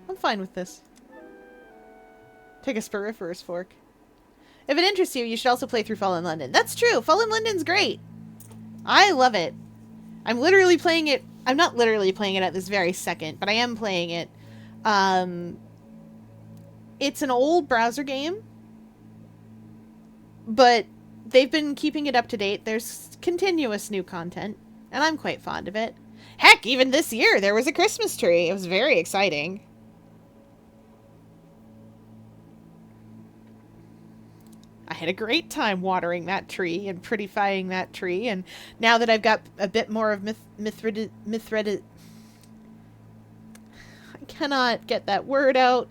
I'm fine with this. Take a Spiriferous Fork. If it interests you, you should also play through Fallen London. That's true! Fallen London's great! I love it. I'm literally playing it. I'm not literally playing it at this very second, but I am playing it. It's an old browser game, but they've been keeping it up to date. There's continuous new content, and I'm quite fond of it. Heck, even this year, there was a Christmas tree. It was very exciting. I had a great time watering that tree and prettifying that tree, and now that I've got a bit more of Mithridates... I cannot get that word out.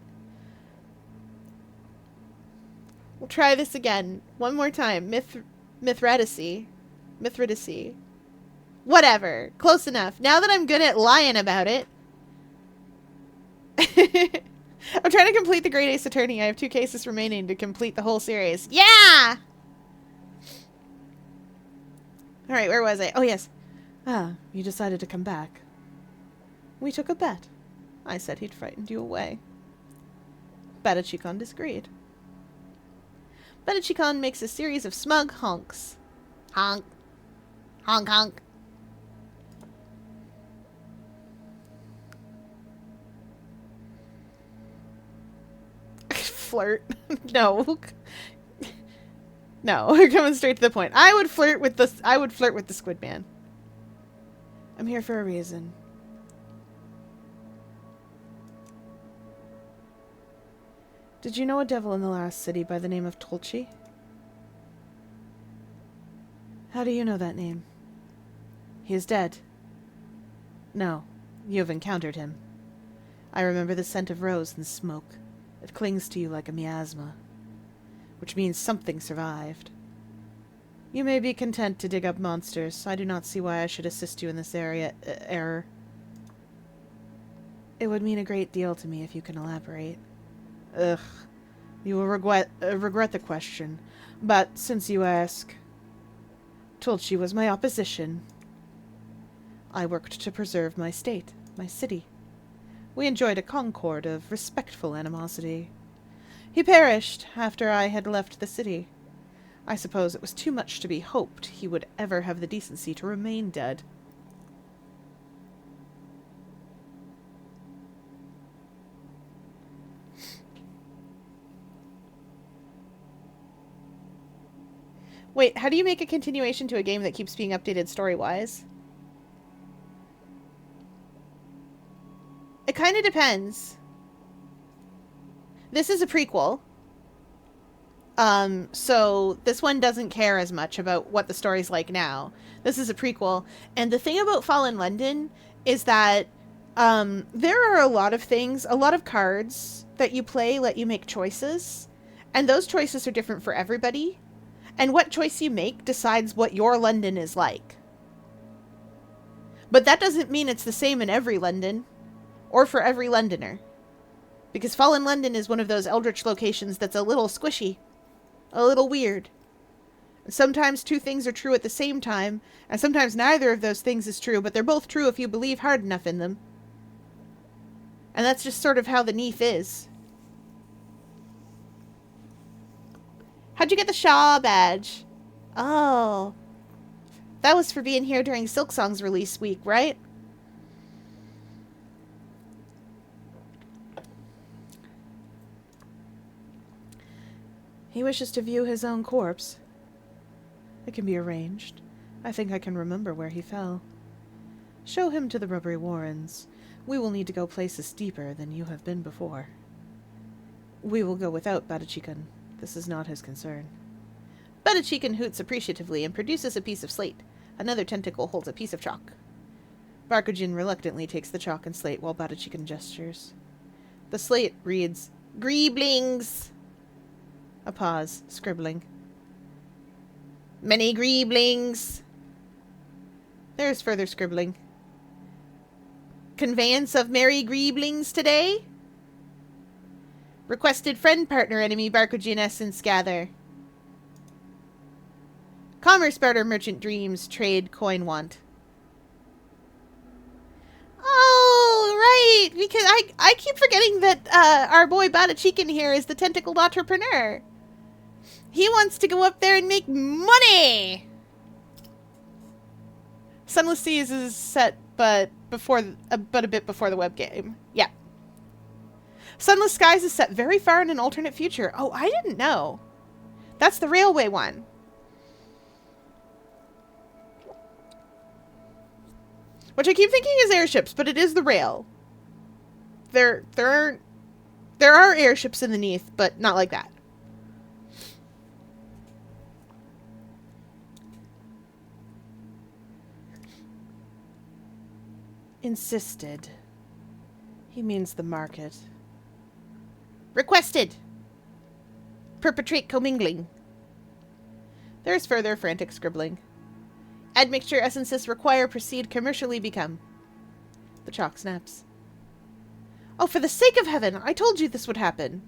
We'll try this again. One more time. Mithridacy. Whatever. Close enough. Now that I'm good at lying about it. I'm trying to complete the Great Ace Attorney. I have 2 cases remaining to complete the whole series. Yeah! Alright, where was I? Oh, yes. Ah, you decided to come back. We took a bet. I said he'd frightened you away. Badachikon disagreed. Badachikon makes a series of smug honks. Honk. Honk honk. Flirt. No. No, we're coming straight to the point. I would flirt with the Squid Man. I'm here for a reason. Did you know a devil in the last city by the name of Tolchi? How do you know that name? He is dead. No, you have encountered him. I remember the scent of rose and smoke. It clings to you like a miasma, which means something survived. You may be content to dig up monsters. I do not see why I should assist you in this error. It would mean a great deal to me if you can elaborate. Ugh. You will regret the question, but since you ask... Tulchi was my opposition. I worked to preserve my state, my city. We enjoyed a concord of respectful animosity. He perished after I had left the city. I suppose it was too much to be hoped he would ever have the decency to remain dead. Wait, how do you make a continuation to a game that keeps being updated story-wise? It kind of depends. This is a prequel. So this one doesn't care as much about what the story's like now. This is a prequel. And the thing about Fallen London is that there are a lot of things, a lot of cards that you play let you make choices. And those choices are different for everybody. And what choice you make decides what your London is like. But that doesn't mean it's the same in every London. Or for every Londoner. Because Fallen London is one of those Eldritch locations that's a little squishy. A little weird. Sometimes 2 things are true at the same time, and sometimes neither of those things is true, but they're both true if you believe hard enough in them. And that's just sort of how the Neath is. How'd you get the Shaw badge? Oh. That was for being here during Silksong's release week, right? He wishes to view his own corpse. It can be arranged. I think I can remember where he fell. Show him to the rubbery warrens. We will need to go places deeper than you have been before. We will go without Badachikan. This is not his concern. Badachikan hoots appreciatively and produces a piece of slate. Another tentacle holds a piece of chalk. Barkujin reluctantly takes the chalk and slate while Badachikan gestures. The slate reads, Greeblings! A pause, scribbling. Many greeblings! There is further scribbling. Conveyance of merry greeblings today? Requested friend partner enemy Barkujin essence gather. Commerce barter merchant dreams trade coin want. Oh, right! Because I keep forgetting that our boy Badachikan here is the tentacled entrepreneur. He wants to go up there and make money! Sunless Seas is set, but a bit before the web game. Yeah. Sunless Skies is set very far in an alternate future. Oh, I didn't know. That's the railway one. Which I keep thinking is airships, but it is the rail. There are airships in the Neath, but not like that. Insisted. He means the market. Requested. Perpetrate commingling. There is further frantic scribbling. Admixture essences require proceed commercially become. The chalk snaps. Oh, for the sake of heaven! I told you this would happen.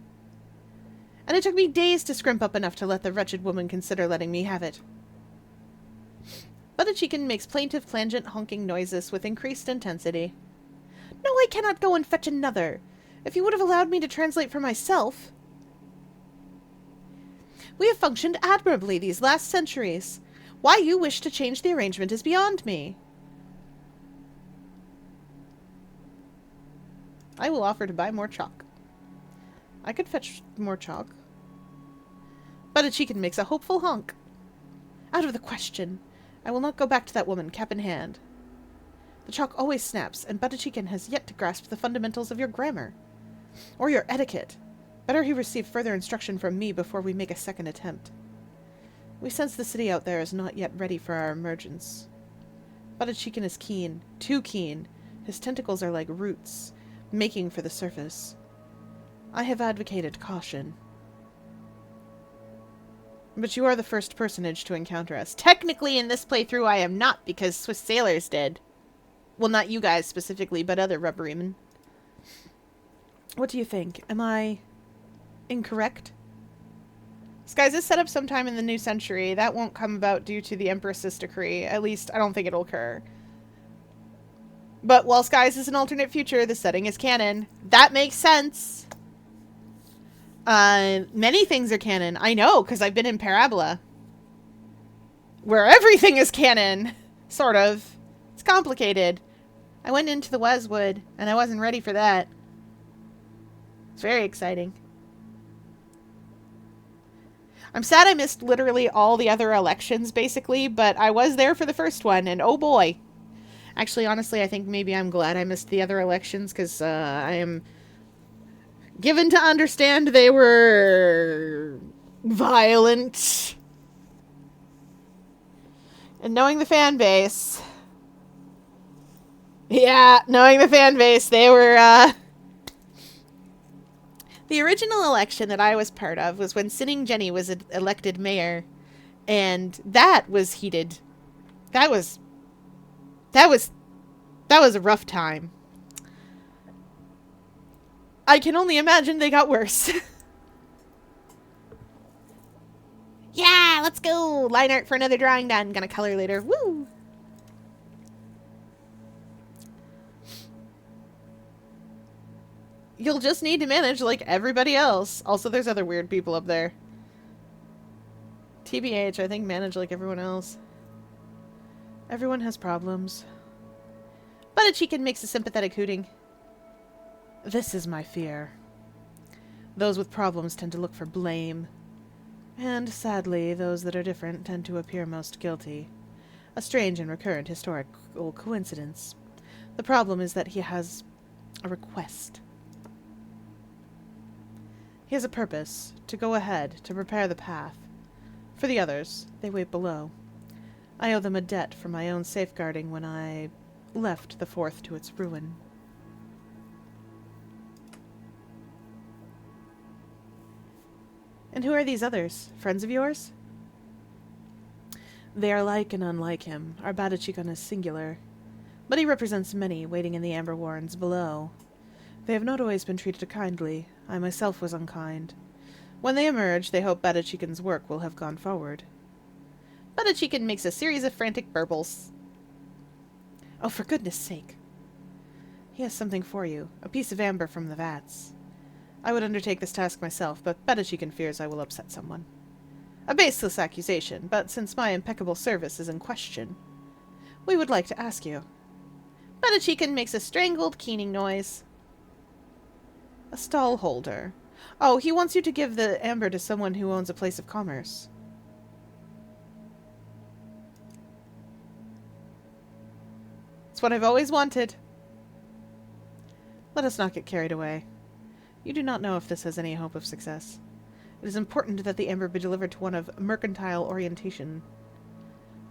And it took me days to scrimp up enough to let the wretched woman consider letting me have it. Badachikan makes plaintive, plangent, honking noises with increased intensity. No, I cannot go and fetch another. If you would have allowed me to translate for myself. We have functioned admirably these last centuries. Why you wish to change the arrangement is beyond me. I will offer to buy more chalk. I could fetch more chalk. Badachikan makes a hopeful honk. Out of the question. I will not go back to that woman, cap in hand. The chalk always snaps, and Badachikan has yet to grasp the fundamentals of your grammar. Or your etiquette. Better he receive further instruction from me before we make a second attempt. We sense the city out there is not yet ready for our emergence. Badachikan is keen, too keen. His tentacles are like roots, making for the surface. I have advocated caution. But you are the first personage to encounter us. Technically, in this playthrough, I am not, because Swiss Sailors did. Well, not you guys specifically, but other rubberymen. What do you think? Am I incorrect? Skies is set up sometime in the new century. That won't come about due to the Empress's decree. At least, I don't think it'll occur. But while Skies is an alternate future, the setting is canon. That makes sense. Many things are canon. I know, because I've been in Parabola. Where everything is canon. Sort of. It's complicated. I went into the Weswood, and I wasn't ready for that. It's very exciting. I'm sad I missed literally all the other elections, basically, but I was there for the first one, and oh boy. Actually, honestly, I think maybe I'm glad I missed the other elections, because I am given to understand they were violent. And knowing the fan base... Yeah, knowing the fan base, they were, The original election that I was part of was when Sinning Jenny was elected mayor, and that was heated. That was a rough time. I can only imagine they got worse. Yeah, let's go! Line art for another drawing done. Gonna color later. Woo! You'll just need to manage like everybody else. Also, there's other weird people up there. TBH, I think manage like everyone else. Everyone has problems. Buttacheek makes a sympathetic hooting. This is my fear. Those with problems tend to look for blame. And, sadly, those that are different tend to appear most guilty. A strange and recurrent historical coincidence. The problem is that he has a request. He has a purpose, to go ahead, to prepare the path. For the others, they wait below. I owe them a debt for my own safeguarding when I left the Fourth to its ruin. And who are these others? Friends of yours? They are like and unlike him. Our Badachikan is singular. But he represents many waiting in the Amber Warrens below. They have not always been treated kindly. I myself was unkind. When they emerge, they hope Badachikan's work will have gone forward. Buttacheek makes a series of frantic burbles. Oh, for goodness sake. He has something for you. A piece of amber from the vats. I would undertake this task myself, but Badachikan fears I will upset someone. A baseless accusation, but since my impeccable service is in question, we would like to ask you. Buttacheek makes a strangled keening noise. A stall holder. Oh, he wants you to give the amber to someone who owns a place of commerce. It's what I've always wanted. Let us not get carried away. You do not know if this has any hope of success. It is important that the amber be delivered to one of mercantile orientation.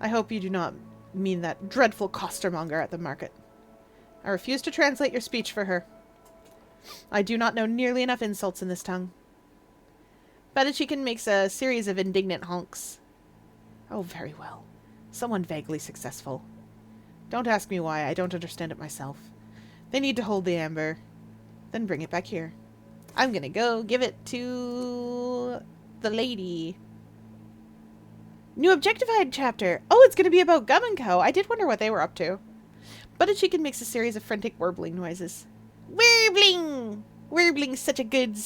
I hope you do not mean that dreadful costermonger at the market. I refuse to translate your speech for her. I do not know nearly enough insults in this tongue. Buttacheek makes a series of indignant honks. Oh, very well. Someone vaguely successful. Don't ask me why, I don't understand it myself. They need to hold the amber, then bring it back here. I'm gonna go give it to the lady. New Objectified chapter. Oh, it's gonna be about Gum & Co. I did wonder what they were up to. Buttacheek makes a series of frantic warbling noises. Warbling! Warbling's such a good...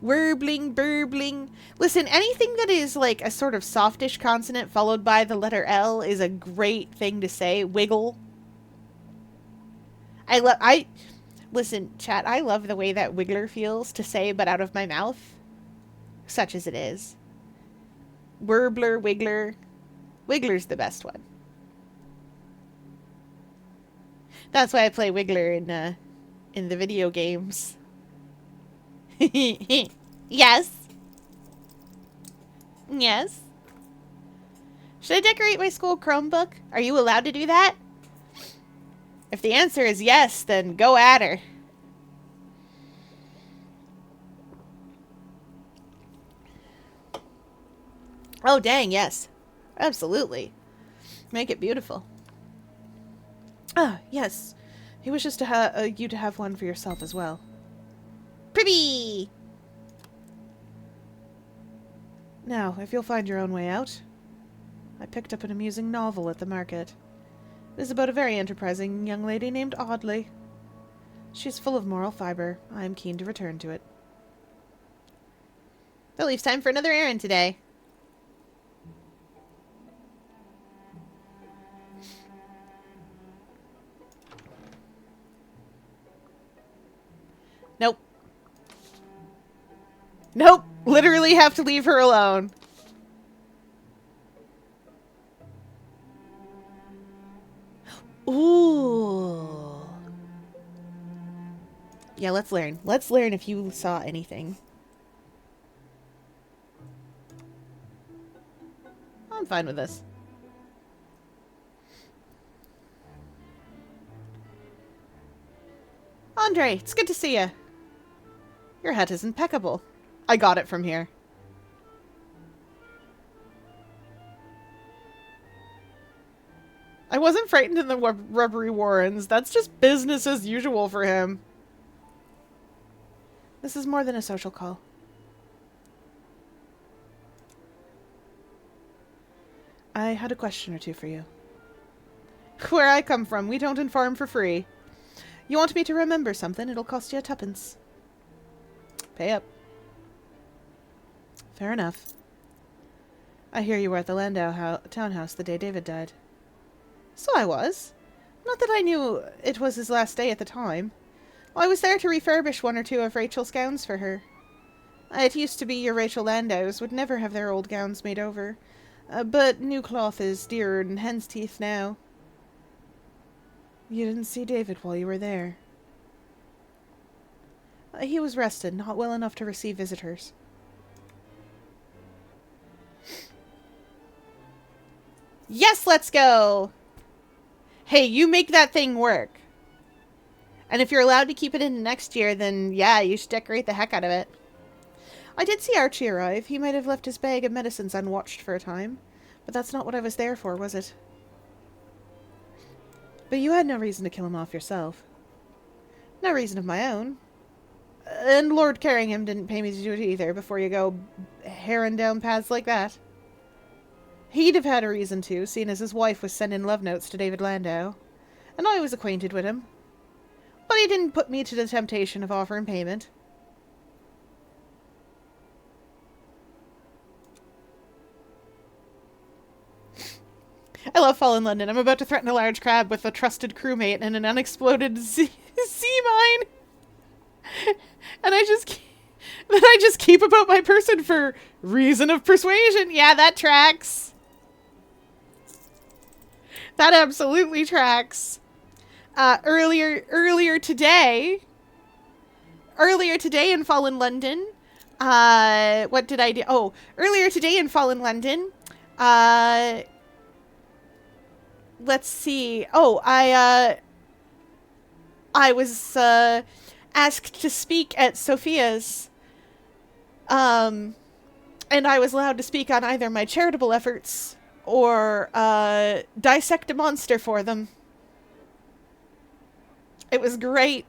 Warbling, burbling. Listen, anything that is like a sort of softish consonant followed by the letter L is a great thing to say. Wiggle. Listen, chat, I love the way that Wiggler feels to say but out of my mouth. Such as it is. Warbler, Wiggler. Wiggler's the best one. That's why I play Wiggler in the video games. Yes. Yes. Should I decorate my school Chromebook? Are you allowed to do that? If the answer is yes, then go at her. Oh, dang, yes. Absolutely. Make it beautiful. Ah, yes. He wishes to you to have one for yourself as well. Privy! Now, if you'll find your own way out. I picked up an amusing novel at the market. It is about a very enterprising young lady named Audley. She is full of moral fiber. I am keen to return to it. That leaves time for another errand today. Nope. Nope. Literally have to leave her alone. Ooh. Yeah, let's learn. Let's learn if you saw anything. I'm fine with this. Andre, it's good to see you. Your hat is impeccable. I got it from here. I wasn't frightened in the rubbery warrens. That's just business as usual for him. This is more than a social call. I had a question or two for you. Where I come from, we don't inform for free. You want me to remember something? It'll cost you 2 pence. Pay up. Fair enough. I hear you were at the Landau townhouse the day David died. So I was. Not that I knew it was his last day at the time. I was there to refurbish one or two of Rachel's gowns for her. It used to be your Rachel Landaus would never have their old gowns made over. But new cloth is dearer than hen's teeth now. You didn't see David while you were there. He was rested, not well enough to receive visitors. Yes, let's go! Hey, you make that thing work. And if you're allowed to keep it in next year, then yeah, you should decorate the heck out of it. I did see Archie arrive. He might have left his bag of medicines unwatched for a time. But that's not what I was there for, was it? But you had no reason to kill him off yourself. No reason of my own. And Lord Carringham didn't pay me to do it either before you go herring down paths like that. He'd have had a reason to, seeing as his wife was sending love notes to David Landau. And I was acquainted with him. But he didn't put me to the temptation of offering payment. I love Fallen London. I'm about to threaten a large crab with a trusted crewmate and an unexploded sea mine. And I just keep about my person for reason of persuasion. Yeah, that tracks. That absolutely tracks. Earlier today in Fallen London, what did I do? Oh, earlier today in Fallen London, let's see. Oh, I was, asked to speak at Sophia's, and I was allowed to speak on either my charitable efforts or, dissect a monster for them. It was great.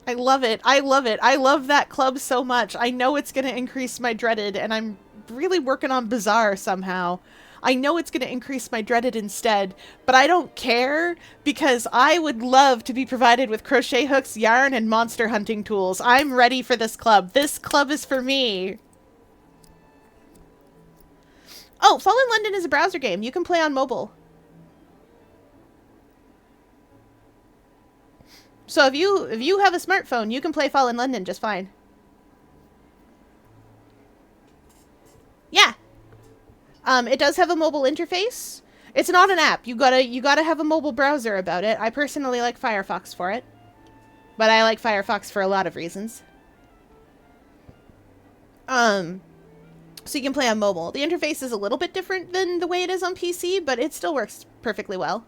I love it. I love it. I love that club so much. I know it's going to increase my dreaded, and I'm really working on Bizarre somehow. I know it's going to increase my dreaded instead, but I don't care because I would love to be provided with crochet hooks, yarn, and monster hunting tools. I'm ready for this club. This club is for me. Oh, Fallen London is a browser game. You can play on mobile. So if you have a smartphone, you can play Fallen London just fine. Yeah. It does have a mobile interface. It's not an app. You gotta have a mobile browser about it. I personally like Firefox for it. But I like Firefox for a lot of reasons. So you can play on mobile. The interface is a little bit different than the way it is on PC, but it still works perfectly well.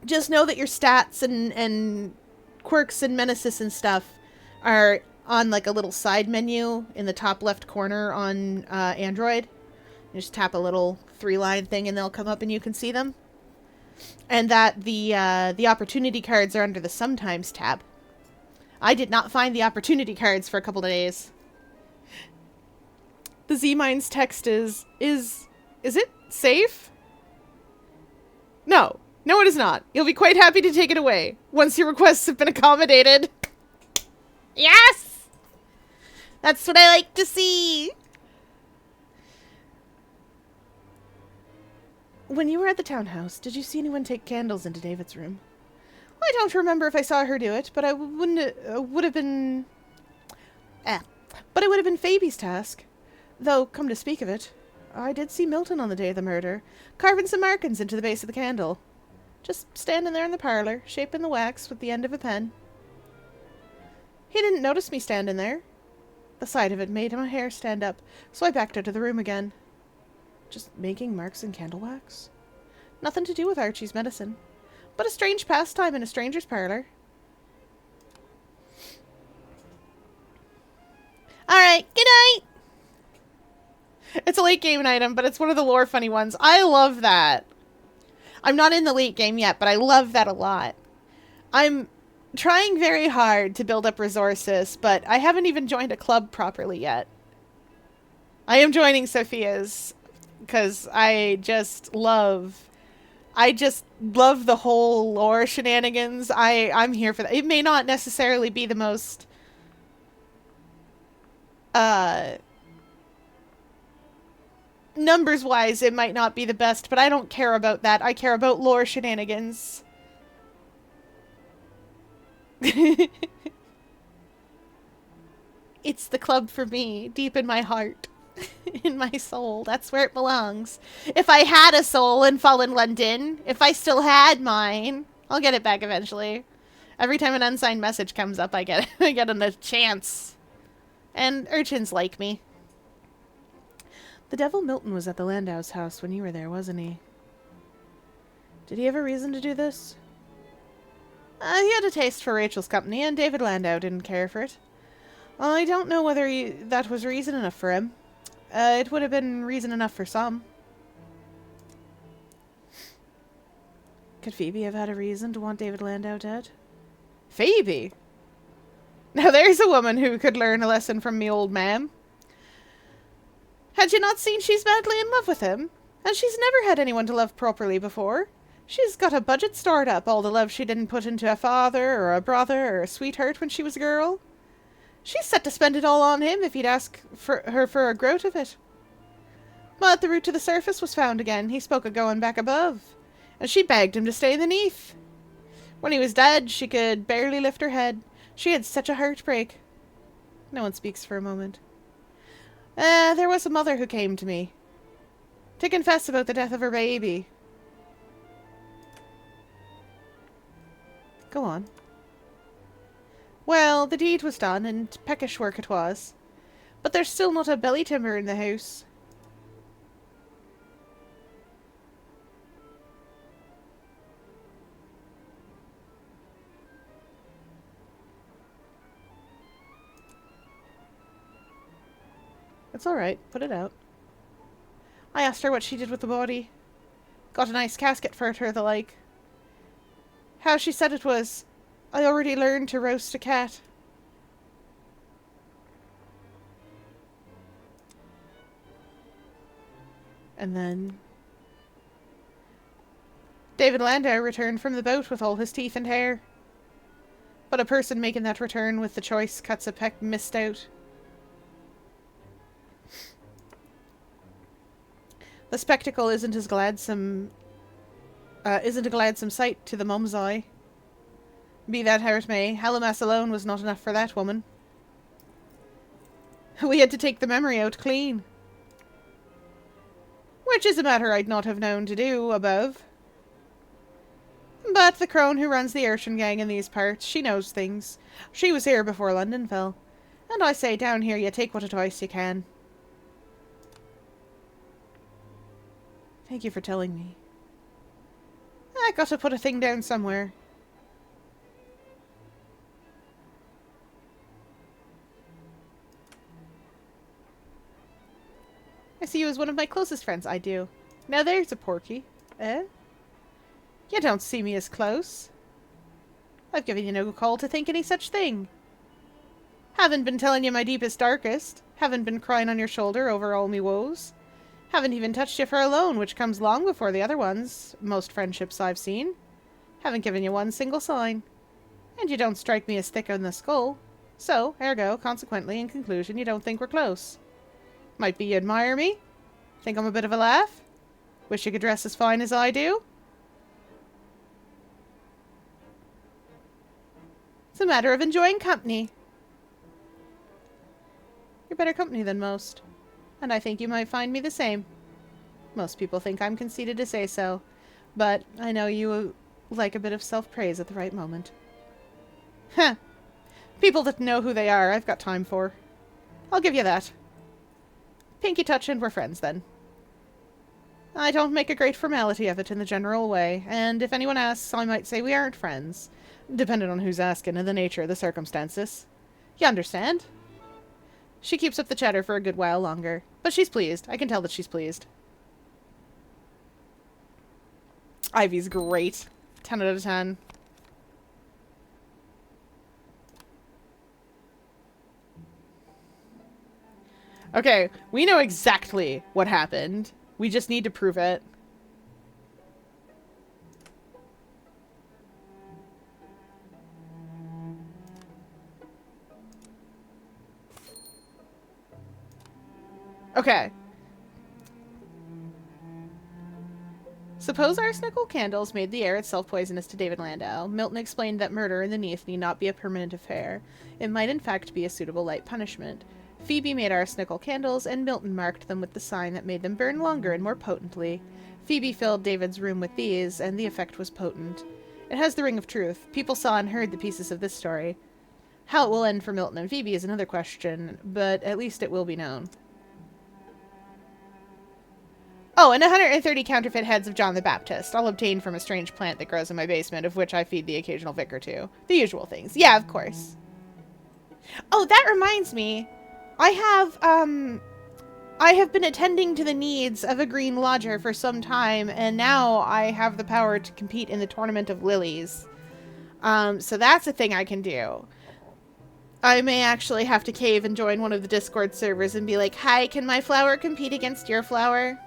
Just know that your stats and quirks and menaces and stuff are on like a little side menu in the top left corner on Android. You just tap a little 3-line thing and they'll come up and you can see them. And that the opportunity cards are under the Sometimes tab. I did not find the opportunity cards for a couple of days. The Z-Mines text is it safe? No. No, it is not. You'll be quite happy to take it away once your requests have been accommodated. Yes! That's what I like to see. When you were at the townhouse, did you see anyone take candles into David's room? I don't remember if I saw her do it, but it would have been Phoebe's task. Though, come to speak of it, I did see Milton on the day of the murder, carving some markings into the base of the candle. Just standing there in the parlor, shaping the wax with the end of a pen. He didn't notice me standing there. The sight of it made my hair stand up, so I backed out of the room again. Just making marks in candle wax? Nothing to do with Archie's medicine, but a strange pastime in a stranger's parlor. Alright, good night! It's a late game item, but it's one of the lore funny ones. I love that. I'm not in the late game yet, but I love that a lot. I'm trying very hard to build up resources, but I haven't even joined a club properly yet. I am joining Sophia's because I just love I just love the whole lore shenanigans. I'm here for that. It may not necessarily be the most uh numbers wise it might not be the best, but I don't care about that. I care about lore shenanigans. It's the club for me, deep in my heart. In my soul. That's where it belongs. If I had a soul in Fallen London, if I still had mine, I'll get it back eventually. Every time an unsigned message comes up, I get I get a chance. And urchins like me. The Devil Milton was at the Landau's house when you were there, wasn't he? Did he have a reason to do this? He had a taste for Rachel's company, and David Landau didn't care for it. I don't know whether that was reason enough for him. It would have been reason enough for some. Could Phoebe have had a reason to want David Landau dead? Phoebe? Now there's a woman who could learn a lesson from me old ma'am. Had you not seen she's madly in love with him? And she's never had anyone to love properly before. She's got a budget stored up, all the love she didn't put into a father, or a brother, or a sweetheart when she was a girl. She's set to spend it all on him if he'd ask her for a groat of it. But the route to the surface was found again. He spoke of going back above, and she begged him to stay beneath. When he was dead, she could barely lift her head. She had such a heartbreak. No one speaks for a moment. There was a mother who came to me to confess about the death of her baby. Go on. Well, the deed was done, and peckish work it was. But there's still not a belly timber in the house. It's alright, put it out. I asked her what she did with the body. Got a nice casket for her, the like. How she said it was, I already learned to roast a cat. And then David Landau returned from the boat with all his teeth and hair. But a person making that return with the choice cuts a peck missed out. The spectacle isn't a gladsome sight to the mum's eye. Be that how it may, Hallowmass alone was not enough for that woman. We had to take the memory out clean. Which is a matter I'd not have known to do above. But the crone who runs the Urchin gang in these parts, she knows things. She was here before London fell. And I say down here you take what advice you can. Thank you for telling me. I got to put a thing down somewhere. I see you as one of my closest friends, I do. Now there's a porky. Eh? You don't see me as close. I've given you no call to think any such thing. Haven't been telling you my deepest, darkest. Haven't been crying on your shoulder over all me woes. Haven't even touched you for a loan, which comes long before the other ones, most friendships I've seen. Haven't given you one single sign. And you don't strike me as thick in the skull. So, ergo, consequently, in conclusion, you don't think we're close. Might be you admire me? Think I'm a bit of a laugh? Wish you could dress as fine as I do? It's a matter of enjoying company. You're better company than most. And I think you might find me the same. Most people think I'm conceited to say so, but I know you like a bit of self-praise at the right moment. Heh. People that know who they are, I've got time for. I'll give you that. Pinky touch and we're friends then. I don't make a great formality of it in the general way, and if anyone asks, I might say we aren't friends, depending on who's asking and the nature of the circumstances. You understand? She keeps up the chatter for a good while longer, but she's pleased. I can tell that she's pleased. Ivy's great. 10 out of 10. Okay, we know exactly what happened. We just need to prove it. Okay. Suppose arsenical candles made the air itself poisonous to David Landau. Milton explained that murder in the Neath need not be a permanent affair. It might in fact be a suitable light punishment. Phoebe made arsenical candles, and Milton marked them with the sign that made them burn longer and more potently. Phoebe filled David's room with these, and the effect was potent. It has the ring of truth. People saw and heard the pieces of this story. How it will end for Milton and Phoebe is another question, but at least it will be known. Oh, and 130 counterfeit heads of John the Baptist, all obtained from a strange plant that grows in my basement, of which I feed the occasional vicar to. The usual things. Yeah, of course. Oh, that reminds me. I have been attending to the needs of a green lodger for some time, and now I have the power to compete in the Tournament of Lilies. So that's a thing I can do. I may actually have to cave and join one of the Discord servers and be like, hi, can my flower compete against your flower?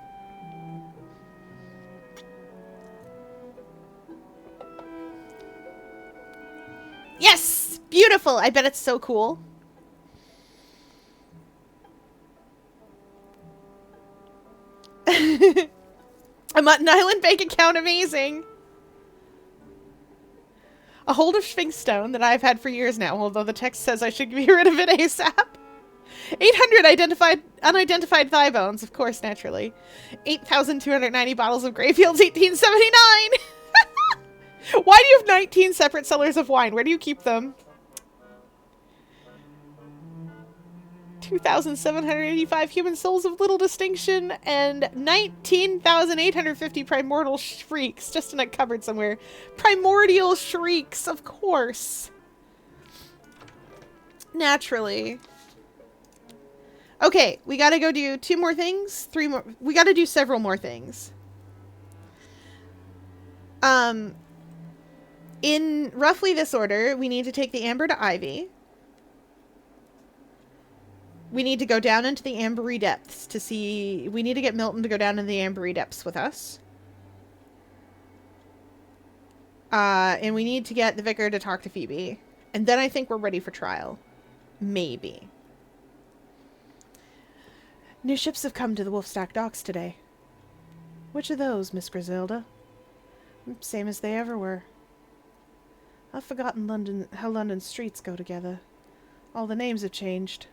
Yes! Beautiful! I bet it's so cool. A Mutton Island bank account, amazing! A hold of Sphinx Stone that I've had for years now, although the text says I should get rid of it ASAP. 800 unidentified thigh bones, of course, naturally. 8,290 bottles of Greyfields 1879! Why do you have 19 separate cellars of wine? Where do you keep them? 2,785 human souls of little distinction and 19,850 primordial shrieks just in a cupboard somewhere. Primordial shrieks, of course. Naturally. Okay, we gotta go do 2 more things, 3 more. We gotta do several more things. In roughly this order, we need to take the Amber to Ivy. We need to go down into the Ambery Depths to see... We need to get Milton to go down into the Ambery Depths with us. And we need to get the vicar to talk to Phoebe. And then I think we're ready for trial. Maybe. New ships have come to the Wolfstack docks today. Which of those, Miss Griselda? Same as they ever were. I've forgotten how London's streets go together. All the names have changed.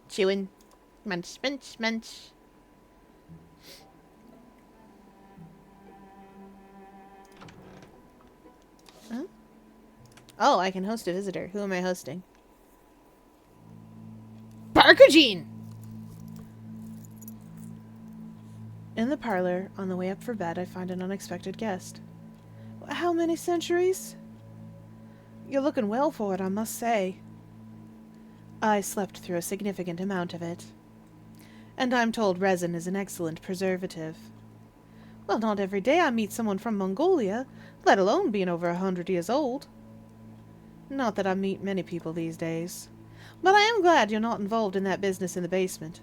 Chewing. Munch, munch, munch. Huh? Oh, I can host a visitor. Who am I hosting? Barkagine! In the parlor, on the way up for bed, I find an unexpected guest. How many centuries? You're looking well for it, I must say. I slept through a significant amount of it. And I'm told resin is an excellent preservative. Well, not every day I meet someone from Mongolia, let alone being over 100 years old. Not that I meet many people these days. But I am glad you're not involved in that business in the basement.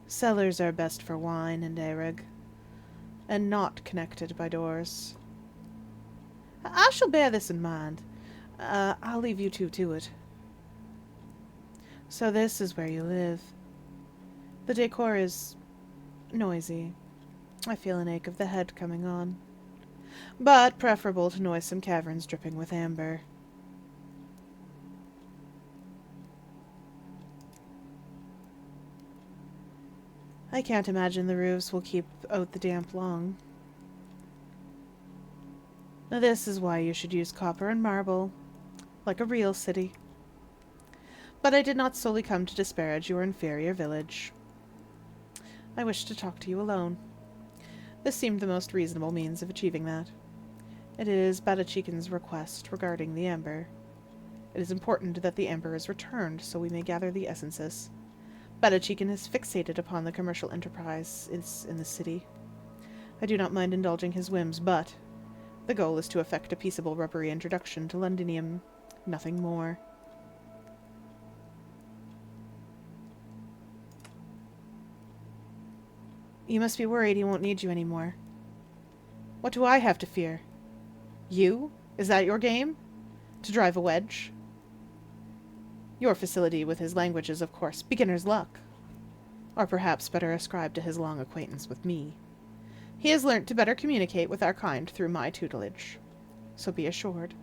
Cellars are best for wine and Erig, and not connected by doors. I shall bear this in mind. I'll leave you two to it. So this is where you live. The decor is noisy. I feel an ache of the head coming on. But preferable to noisome caverns dripping with amber. I can't imagine the roofs will keep out the damp long. Now this is why you should use copper and marble, like a real city. But I did not solely come to disparage your inferior village. I wish to talk to you alone. This seemed the most reasonable means of achieving that. It is Batachikin's request regarding the amber. It is important that the amber is returned so we may gather the essences. Batachikin is fixated upon the commercial enterprise in the city. I do not mind indulging his whims, but the goal is to effect a peaceable rubbery introduction to Londinium. Nothing more. You must be worried he won't need you anymore. What do I have to fear? You? Is that your game? To drive a wedge? Your facility with his language is, of course, beginner's luck. Or perhaps better ascribed to his long acquaintance with me. He has learnt to better communicate with our kind through my tutelage. So be assured,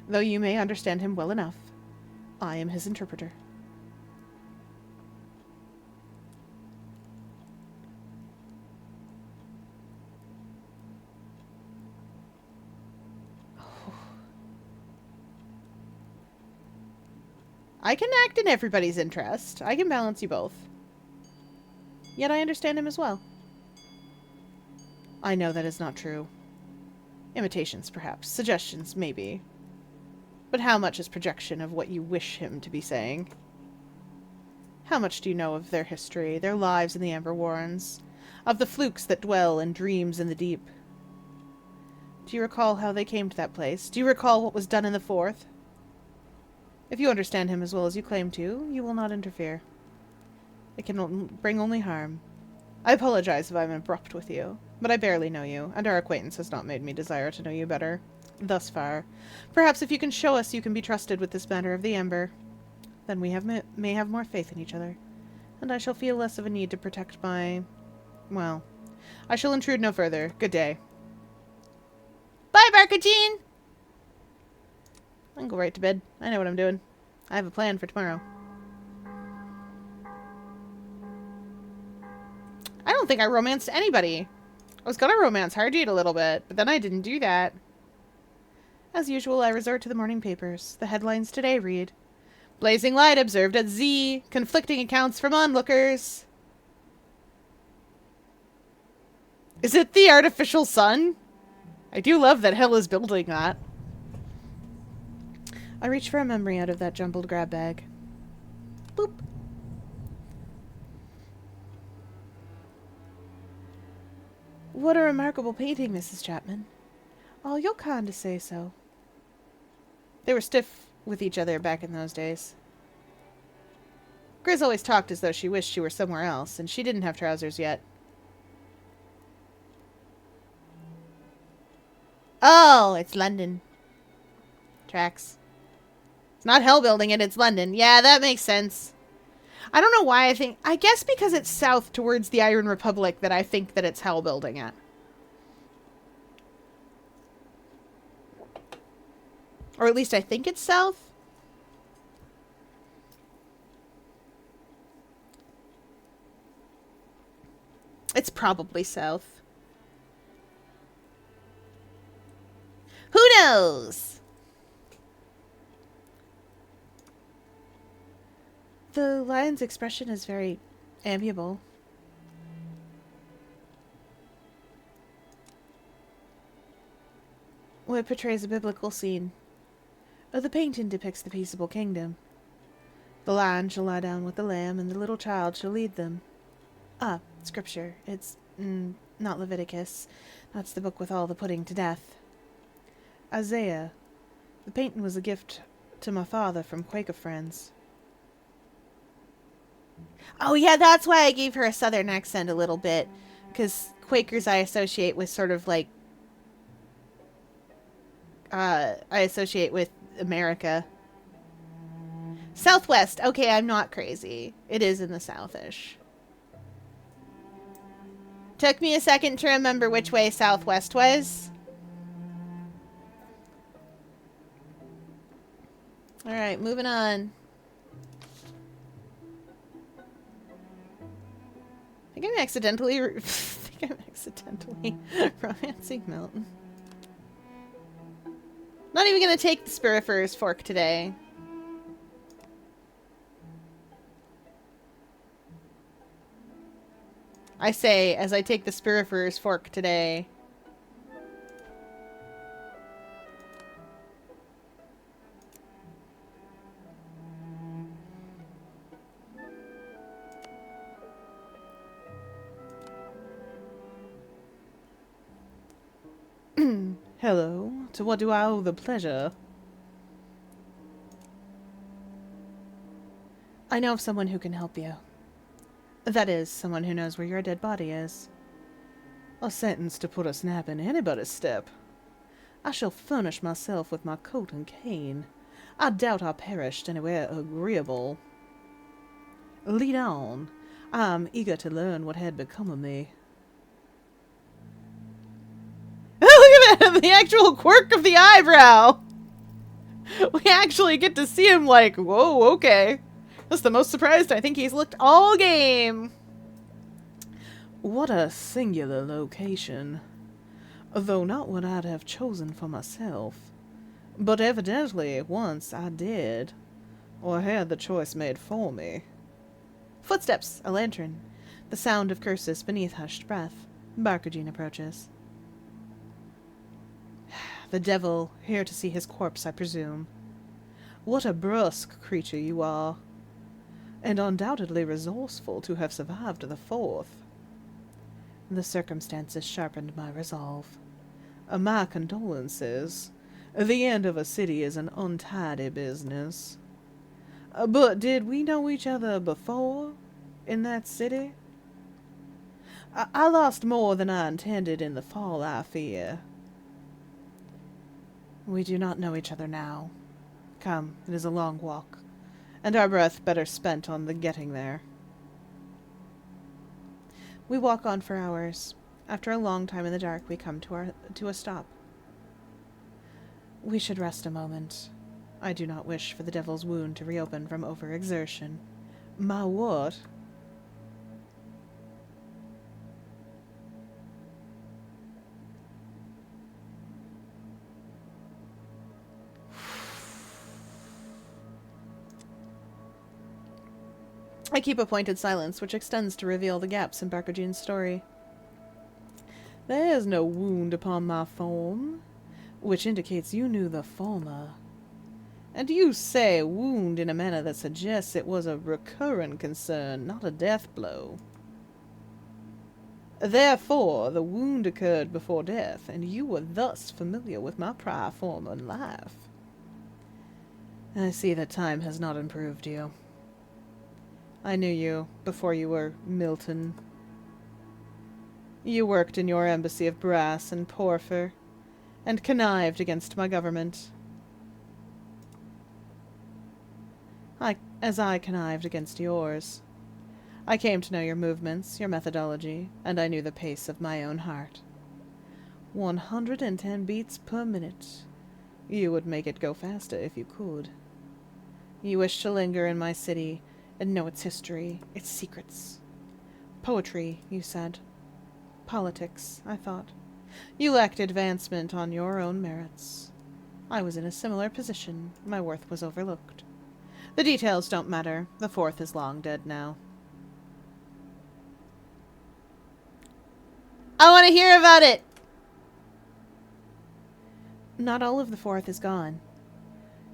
though you may understand him well enough, I am his interpreter. I can act in everybody's interest. I can balance you both. Yet I understand him as well. I know that is not true. Imitations, perhaps. Suggestions, maybe. But how much is projection of what you wish him to be saying? How much do you know of their history, their lives in the Amber Warrens, of the flukes that dwell in dreams in the deep? Do you recall how they came to that place? Do you recall what was done in the Fourth? If you understand him as well as you claim to, you will not interfere. It can bring only harm. I apologize if I'm abrupt with you, but I barely know you, and our acquaintance has not made me desire to know you better. Thus far. Perhaps if you can show us you can be trusted with this matter of the Amber, then we may have more faith in each other, and I shall feel less of a need to protect my... well, I shall intrude no further. Good day. Bye, Barkatine! I can go right to bed. I know what I'm doing. I have a plan for tomorrow. I don't think I romanced anybody. I was gonna romance Harjeet a little bit, but then I didn't do that. As usual, I resort to the morning papers. The headlines today read, Blazing light observed at Z. Conflicting accounts from onlookers. Is it the artificial sun? I do love that Hell is building that. I reach for a memory out of that jumbled grab bag. Boop. What a remarkable painting, Mrs. Chapman. Oh, you're kind to say so. They were stiff with each other back in those days. Grizz always talked as though she wished she were somewhere else, and she didn't have trousers yet. Oh, it's London. Tracks. It's not Hell building it, it's London. Yeah, that makes sense. I don't know why I guess because it's south towards the Iron Republic that I think that it's Hell building it. Or at least I think it's south. It's probably south. Who knows? The lion's expression is very amiable. It portrays a biblical scene. The painting depicts the peaceable kingdom. The lion shall lie down with the lamb, and the little child shall lead them. Ah, scripture. It's not Leviticus. That's the book with all the putting to death. Isaiah. The painting was a gift to my father from Quaker friends. Oh, yeah, that's why I gave her a southern accent a little bit. Because Quakers I associate with sort of like... I associate with America. Southwest. Okay, I'm not crazy. It is in the southish. Took me a second to remember which way southwest was. Alright, moving on. I think I'm accidentally romancing Milton. Not even gonna take the Spirifer's fork today. I say as I take the Spirifer's fork today. Hello, to what do I owe the pleasure? I know of someone who can help you. That is, someone who knows where your dead body is. A sentence to put a snap in anybody's step. I shall furnish myself with my coat and cane. I doubt I perished anywhere agreeable. Lead on. I'm eager to learn what had become of me. Look at that! The actual quirk of the eyebrow! We actually get to see him like, whoa, okay. That's the most surprised I think he's looked all game. What a singular location. Though not what I'd have chosen for myself. But evidently, once I did. Or had the choice made for me. Footsteps, a lantern. The sound of curses beneath hushed breath. Barkagine approaches. The devil, here to see his corpse, I presume. What a brusque creature you are. And undoubtedly resourceful to have survived the fourth. The circumstances sharpened my resolve. My condolences. The end of a city is an untidy business. But did we know each other before? In that city? I lost more than I intended in the fall, I fear. We do not know each other now. Come, it is a long walk, and our breath better spent on the getting there. We walk on for hours. After a long time in the dark, we come to a stop. We should rest a moment. I do not wish for the devil's wound to reopen from overexertion. My what? I keep a pointed silence, which extends to reveal the gaps in Barkagine's story. There is no wound upon my form, which indicates you knew the former. And you say wound in a manner that suggests it was a recurrent concern, not a death blow. Therefore, the wound occurred before death, and you were thus familiar with my prior form in life. I see that time has not improved you. I knew you before you were Milton. You worked in your embassy of brass and porphyr, and connived against my government. As I connived against yours. I came to know your movements, your methodology, and I knew the pace of my own heart. 110 beats per minute. You would make it go faster if you could. You wished to linger in my city and know its history, its secrets. Poetry, you said. Politics, I thought. You lacked advancement on your own merits. I was in a similar position. My worth was overlooked. The details don't matter. The fourth is long dead now. I want to hear about it! Not all of the fourth is gone.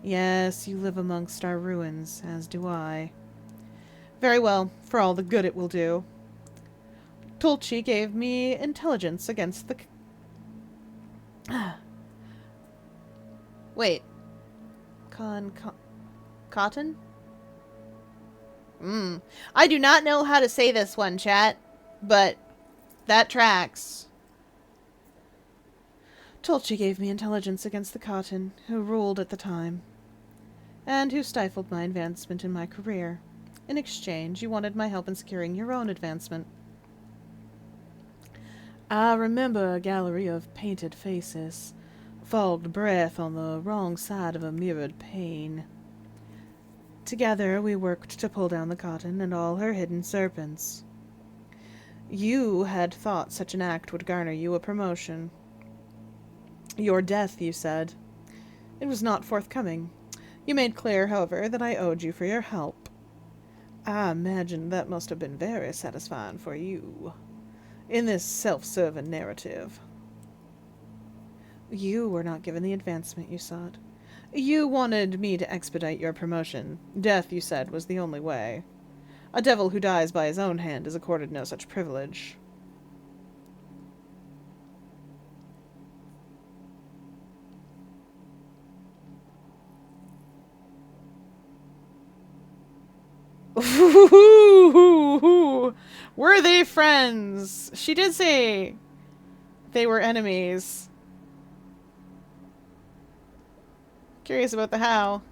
Yes, you live amongst our ruins, as do I. Very well, for all the good it will do. Tulchi gave me intelligence against the... Wait. Cotton? I do not know how to say this one, chat, but that tracks. Tulchi gave me intelligence against the Cotton, who ruled at the time, and who stifled my advancement in my career. In exchange, you wanted my help in securing your own advancement. I remember a gallery of painted faces, fogged breath on the wrong side of a mirrored pane. Together we worked to pull down the Cotton and all her hidden serpents. You had thought such an act would garner you a promotion. Your death, you said. It was not forthcoming. You made clear, however, that I owed you for your help. I imagine that must have been very satisfying for you, in this self-serving narrative. You were not given the advancement you sought. You wanted me to expedite your promotion. Death, you said, was the only way. A devil who dies by his own hand is accorded no such privilege. Were they friends? She did say they were enemies. Curious about the how.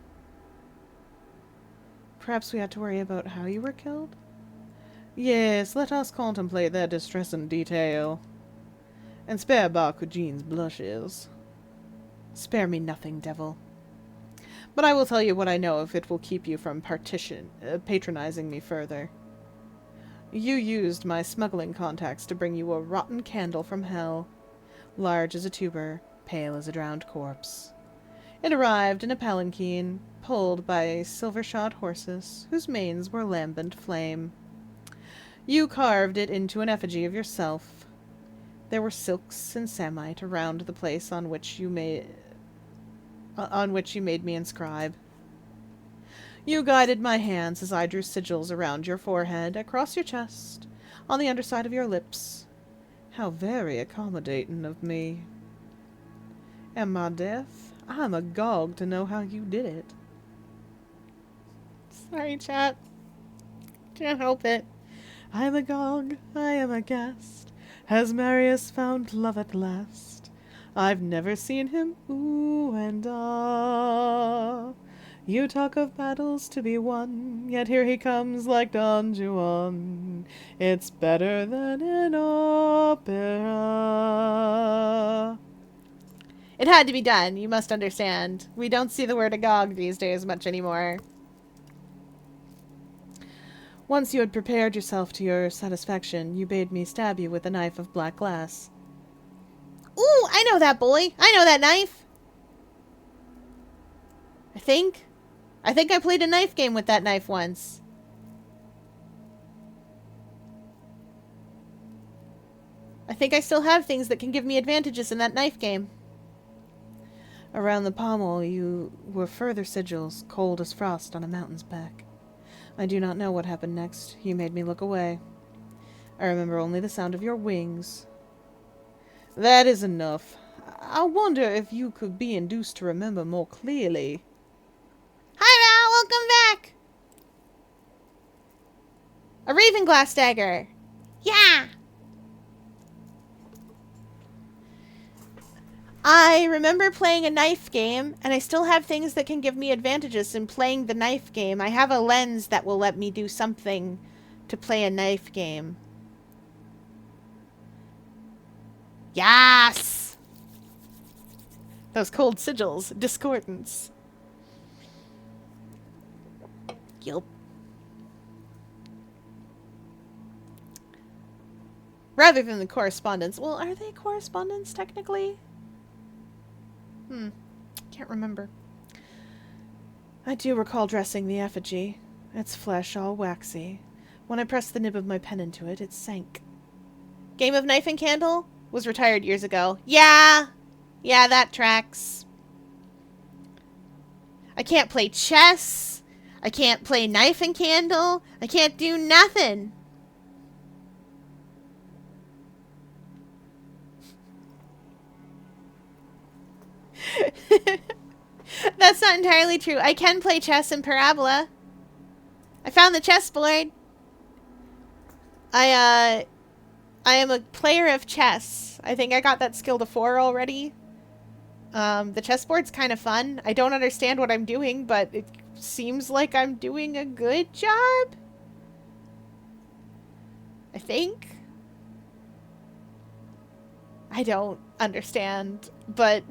Perhaps we ought to worry about how you were killed? Yes, let us contemplate that distressing detail. And spare Bakujin's blushes. Spare me nothing, devil. But I will tell you what I know if it will keep you from patronizing me further. You used my smuggling contacts to bring you a rotten candle from hell, large as a tuber, pale as a drowned corpse. It arrived in a palanquin, pulled by silver-shod horses, whose manes were lambent flame. You carved it into an effigy of yourself. There were silks and samite around the place on which you made me inscribe. You guided my hands as I drew sigils around your forehead, across your chest, on the underside of your lips. How very accommodating of me. And my death, I'm agog to know how you did it. Sorry, chat. Can't help it. I am agog, I am aghast. Has Marius found love at last? I've never seen him ooh and ah. You talk of battles to be won, yet here he comes like Don Juan. It's better than an opera. It had to be done, you must understand. We don't see the word agog these days much anymore. Once you had prepared yourself to your satisfaction, you bade me stab you with a knife of black glass. Ooh, I know that boy. I know that knife. I think I played a knife game with that knife once. I think I still have things that can give me advantages in that knife game. Around the pommel you were further sigils, cold as frost on a mountain's back. I do not know what happened next. You made me look away. I remember only the sound of your wings. That is enough. I wonder if you could be induced to remember more clearly. Hi, Val. Welcome back. A Ravenglass dagger. Yeah. I remember playing a knife game, and I still have things that can give me advantages in playing the knife game. I have a lens that will let me do something to play a knife game. Yes! Those cold sigils. Discordance. Yup. Rather than the correspondence. Well, are they correspondence technically? Can't remember. I do recall dressing the effigy, its flesh all waxy. When I pressed the nib of my pen into it, it sank. Game of Knife and Candle was retired years ago. Yeah! Yeah, that tracks. I can't play chess. I can't play Knife and Candle. I can't do nothing. That's not entirely true. I can play chess in Parabola. I found the chessboard. I am a player of chess. I think I got that skill to 4 already. The chessboard's kind of fun. I don't understand what I'm doing, but it seems like I'm doing a good job. I think. I don't understand, but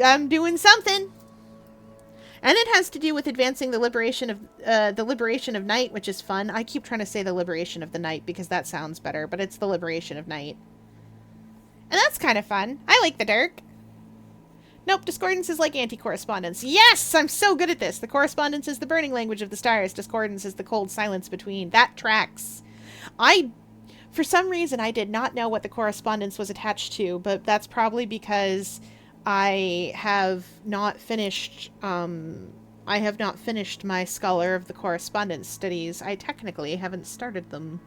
I'm doing something. And it has to do with advancing the liberation of night, which is fun. I keep trying to say the liberation of the night because that sounds better, but it's the liberation of night. And that's kind of fun. I like the Dirk. Nope, discordance is like anti-correspondence. Yes, I'm so good at this. The correspondence is the burning language of the stars. Discordance is the cold silence between. That tracks. For some reason, I did not know what the correspondence was attached to, but that's probably because I have not finished my Scholar of the Correspondence studies. I technically haven't started them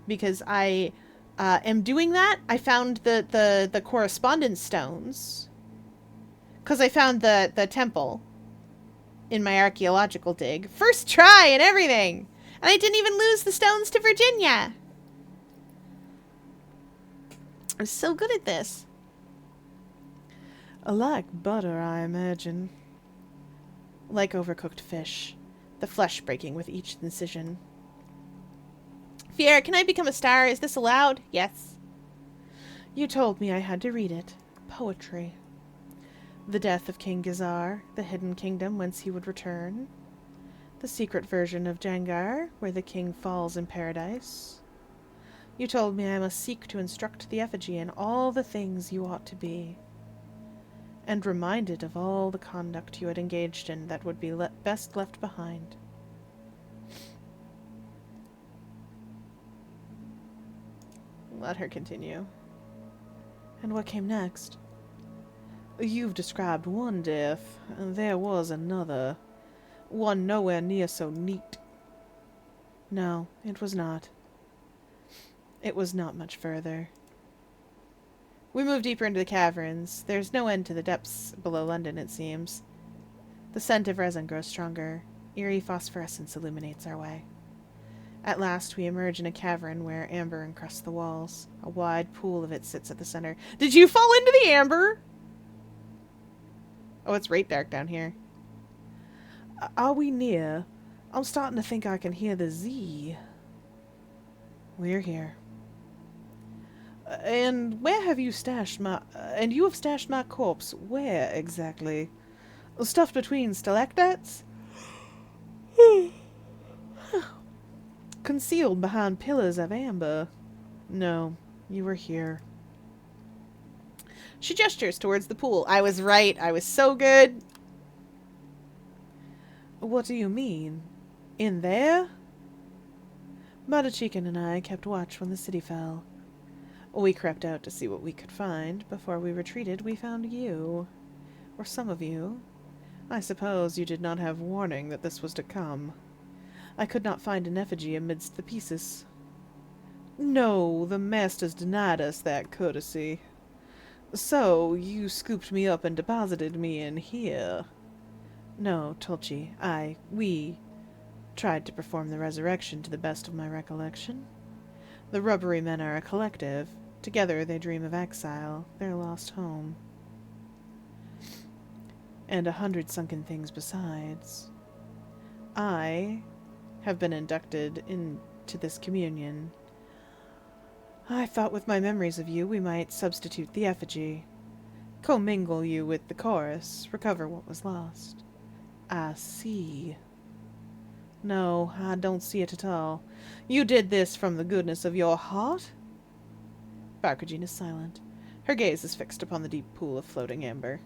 because I am doing that. I found the correspondence stones because I found the temple in my archaeological dig. First try and everything. And I didn't even lose the stones to Virginia. I'm so good at this. Like butter, I imagine. Like overcooked fish. the flesh breaking with each incision. Fier, can I become a star? Is this allowed? Yes. You told me I had to read it. Poetry. The death of King Gizar, the hidden kingdom whence he would return. The secret version of Jangar, where the king falls in paradise. You told me I must seek to instruct the effigy in all the things you ought to be, and reminded of all the conduct you had engaged in that would be best left behind. Let her continue. And what came next? You've described one death, and there was another. One nowhere near so neat. No, it was not. It was not much further. We move deeper into the caverns. There's no end to the depths below London, it seems. The scent of resin grows stronger. Eerie phosphorescence illuminates our way. At last, we emerge in a cavern where amber encrusts the walls. A wide pool of it sits at the center. Did you fall into the amber? Oh, it's right dark down here. Are we near? I'm starting to think I can hear the Z. We're here. And where have you stashed my... and you have stashed my corpse. Where, exactly? Stuffed between stalactites? Concealed behind pillars of amber. No, you were here. She gestures towards the pool. I was right. I was so good. What do you mean? In there? Matachikan and I kept watch when the city fell. We crept out to see what we could find. Before we retreated, we found you. Or some of you. I suppose you did not have warning that this was to come. I could not find an effigy amidst the pieces. No, the masters denied us that courtesy. So, you scooped me up and deposited me in here. No, Tulchi, we tried to perform the resurrection to the best of my recollection. The rubbery men are a collective. Together they dream of exile, their lost home. And 100 sunken things besides. I have been inducted into this communion. I thought with my memories of you we might substitute the effigy. Commingle you with the chorus, recover what was lost. I see. No, I don't see it at all. You did this from the goodness of your heart? Barkagine is silent. Her gaze is fixed upon the deep pool of floating amber.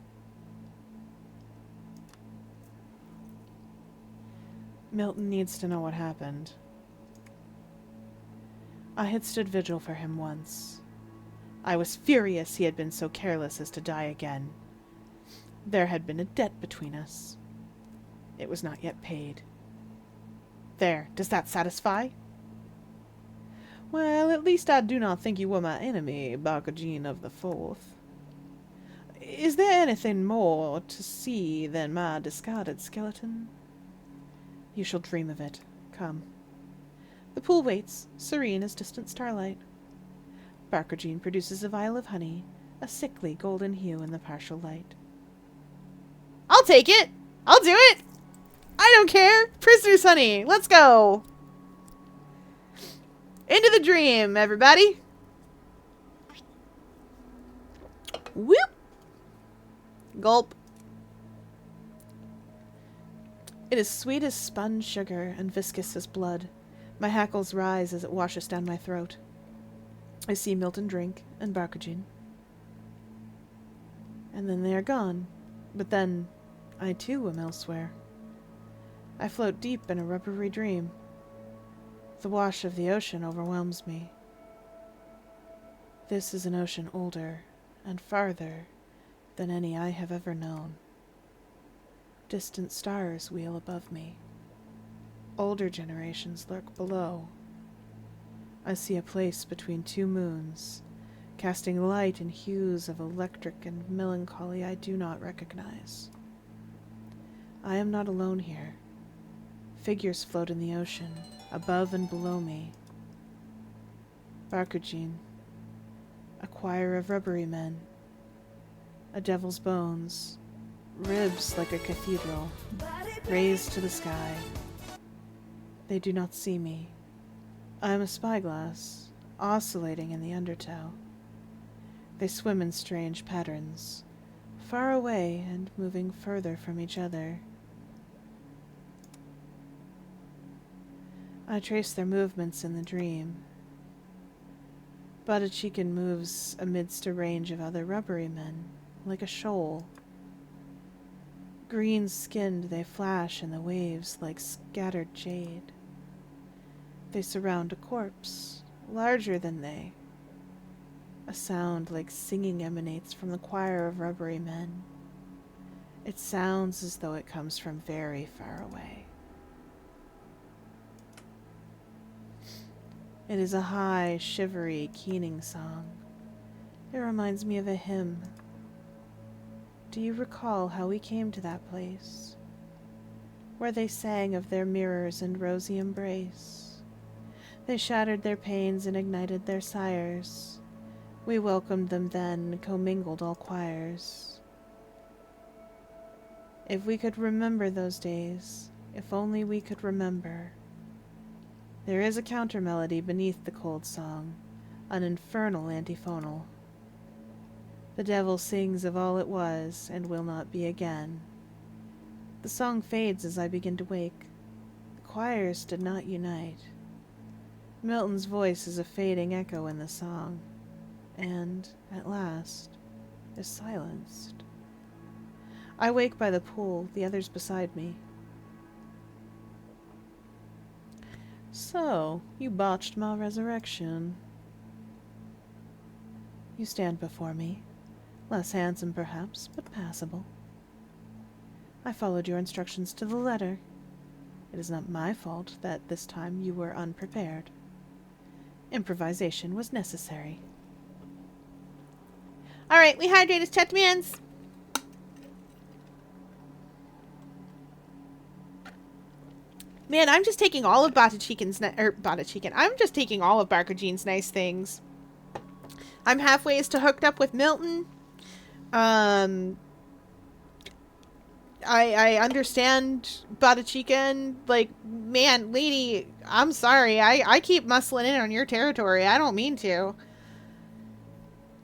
Milton needs to know what happened. I had stood vigil for him once. I was furious he had been so careless as to die again. There had been a debt between us. It was not yet paid. There, does that satisfy? Well, at least I do not think you were my enemy, Barkagine of the Fourth. Is there anything more to see than my discarded skeleton? You shall dream of it. Come. The pool waits, serene as distant starlight. Barkagine produces a vial of honey, a sickly golden hue in the partial light. I'll take it! I'll do it! I don't care! Prisoner's honey! Let's go! Into the dream, everybody! Whoop! Gulp. It is sweet as spun sugar and viscous as blood. My hackles rise as it washes down my throat. I see Milton drink, and Barkagine. And then they are gone. But then, I too am elsewhere. I float deep in a rubbery dream. The wash of the ocean overwhelms me. This is an ocean older and farther than any I have ever known. Distant stars wheel above me. Older generations lurk below. I see a place between two moons, casting light in hues of electric and melancholy I do not recognize. I am not alone here. Figures float in the ocean, above and below me. Barkagine, a choir of rubbery men, a devil's bones, ribs like a cathedral, raised to the sky, They do not see me. I am a spyglass, oscillating in the undertow. They swim in strange patterns, far away and moving further from each other. I trace their movements in the dream. Badachiken moves amidst a range of other rubbery men, like a shoal. Green-skinned, they flash in the waves like scattered jade. They surround a corpse, larger than they. A sound like singing emanates from the choir of rubbery men. It sounds as though it comes from very far away. It is a high, shivery, keening song. It reminds me of a hymn. Do you recall how we came to that place, where they sang of their mirrors and rosy embrace? They shattered their pains and ignited their sires. We welcomed them then, commingled all choirs. If we could remember those days, if only we could remember. There is a counter-melody beneath the cold song, an infernal antiphonal. The devil sings of all it was and will not be again. The song fades as I begin to wake. The choirs did not unite. Milton's voice is a fading echo in the song, and, at last, is silenced. I wake by the pool, the others beside me. So, you botched my resurrection. You stand before me, less handsome perhaps, but passable. I followed your instructions to the letter. It is not my fault that this time you were unprepared. Improvisation was necessary. Alright, we hydrate his chetmans. Man, I'm just taking all of I'm just taking all of Barkajine's nice things. I'm halfway as to hooked up with Milton. I understand Badachiken. Like, man, lady, I'm sorry. I keep muscling in on your territory. I don't mean to.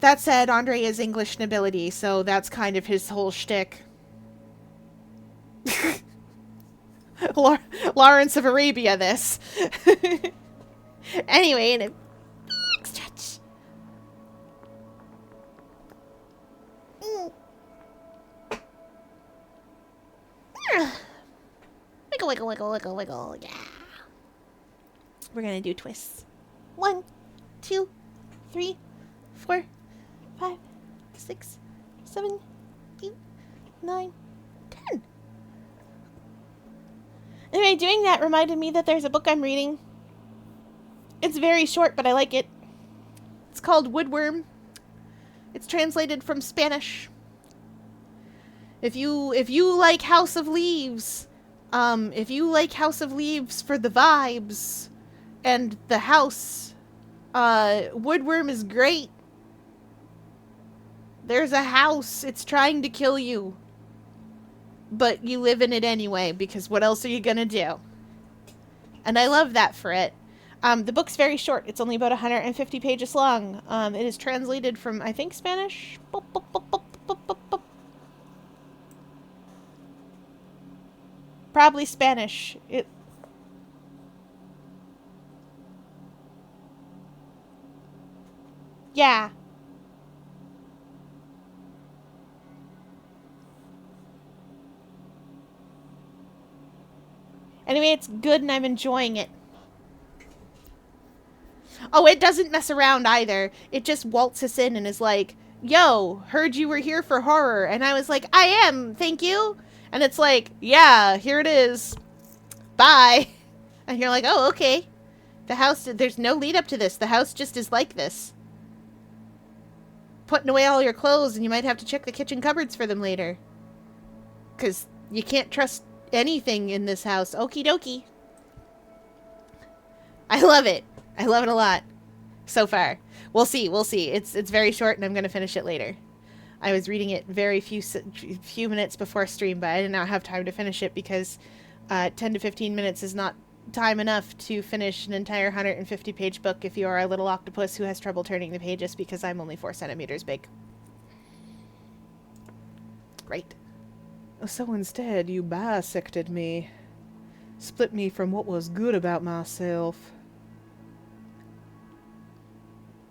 That said, Andre is English nobility, so that's kind of his whole shtick. Lawrence of Arabia, this. Anyway, in a big stretch. Wiggle, wiggle, wiggle, wiggle, wiggle, yeah. We're gonna do twists. 1, 2, 3, 4, 5, 6, 7, 8, 9, 10. Anyway, doing that reminded me that there's a book I'm reading. It's very short, but I like it. It's called Woodworm. It's translated from Spanish. If you like House of Leaves, if you like House of Leaves for the vibes and the house, Woodworm is great. There's a house. It's trying to kill you. But you live in it anyway, because what else are you gonna do? And I love that for it. The book's very short. It's only about 150 pages long. It is translated from, I think, Spanish? Probably Spanish. Yeah. Anyway, it's good and I'm enjoying it. Oh, it doesn't mess around either. It just waltzes in and is like, yo, heard you were here for horror. And I was like, I am, thank you. And it's like, yeah, here it is. Bye. And you're like, oh, okay. The house, there's no lead up to this. The house just is like this. Putting away all your clothes and you might have to check the kitchen cupboards for them later. Because you can't trust anything in this house. Okie dokie. I love it. I love it a lot. So far. We'll see. We'll see. It's very short and I'm going to finish it later. I was reading it very few minutes before stream, but I did not have time to finish it because 10 to 15 minutes is not time enough to finish an entire 150-page book if you are a little octopus who has trouble turning the pages because I'm only 4 centimeters big. Great. So instead, you bisected me. Split me from what was good about myself.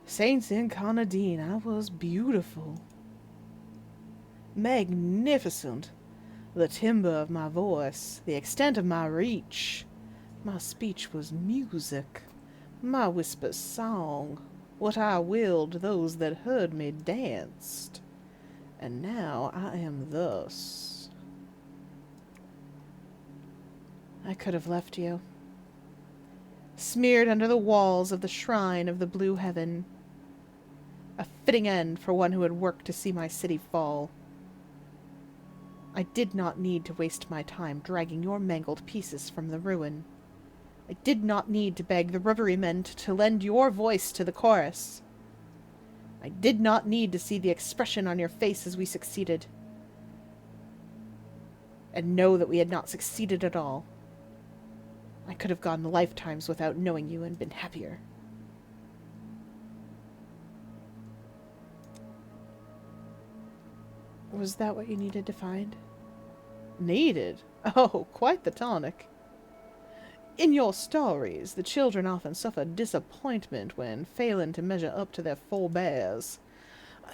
Saints Incarnadine, I was beautiful. Magnificent. The timbre of my voice, the extent of my reach. My speech was music, my whispers song. What I willed, those that heard me danced. And now I am thus. I could have left you, smeared under the walls of the shrine of the blue heaven. A fitting end for one who had worked to see my city fall. I did not need to waste my time dragging your mangled pieces from the ruin. I did not need to beg the Reverie-men to lend your voice to the chorus. I did not need to see the expression on your face as we succeeded, and know that we had not succeeded at all. I could have gone lifetimes without knowing you and been happier. Was that what you needed to find? Needed? Oh, quite the tonic. In your stories, the children often suffer disappointment when failing to measure up to their forebears.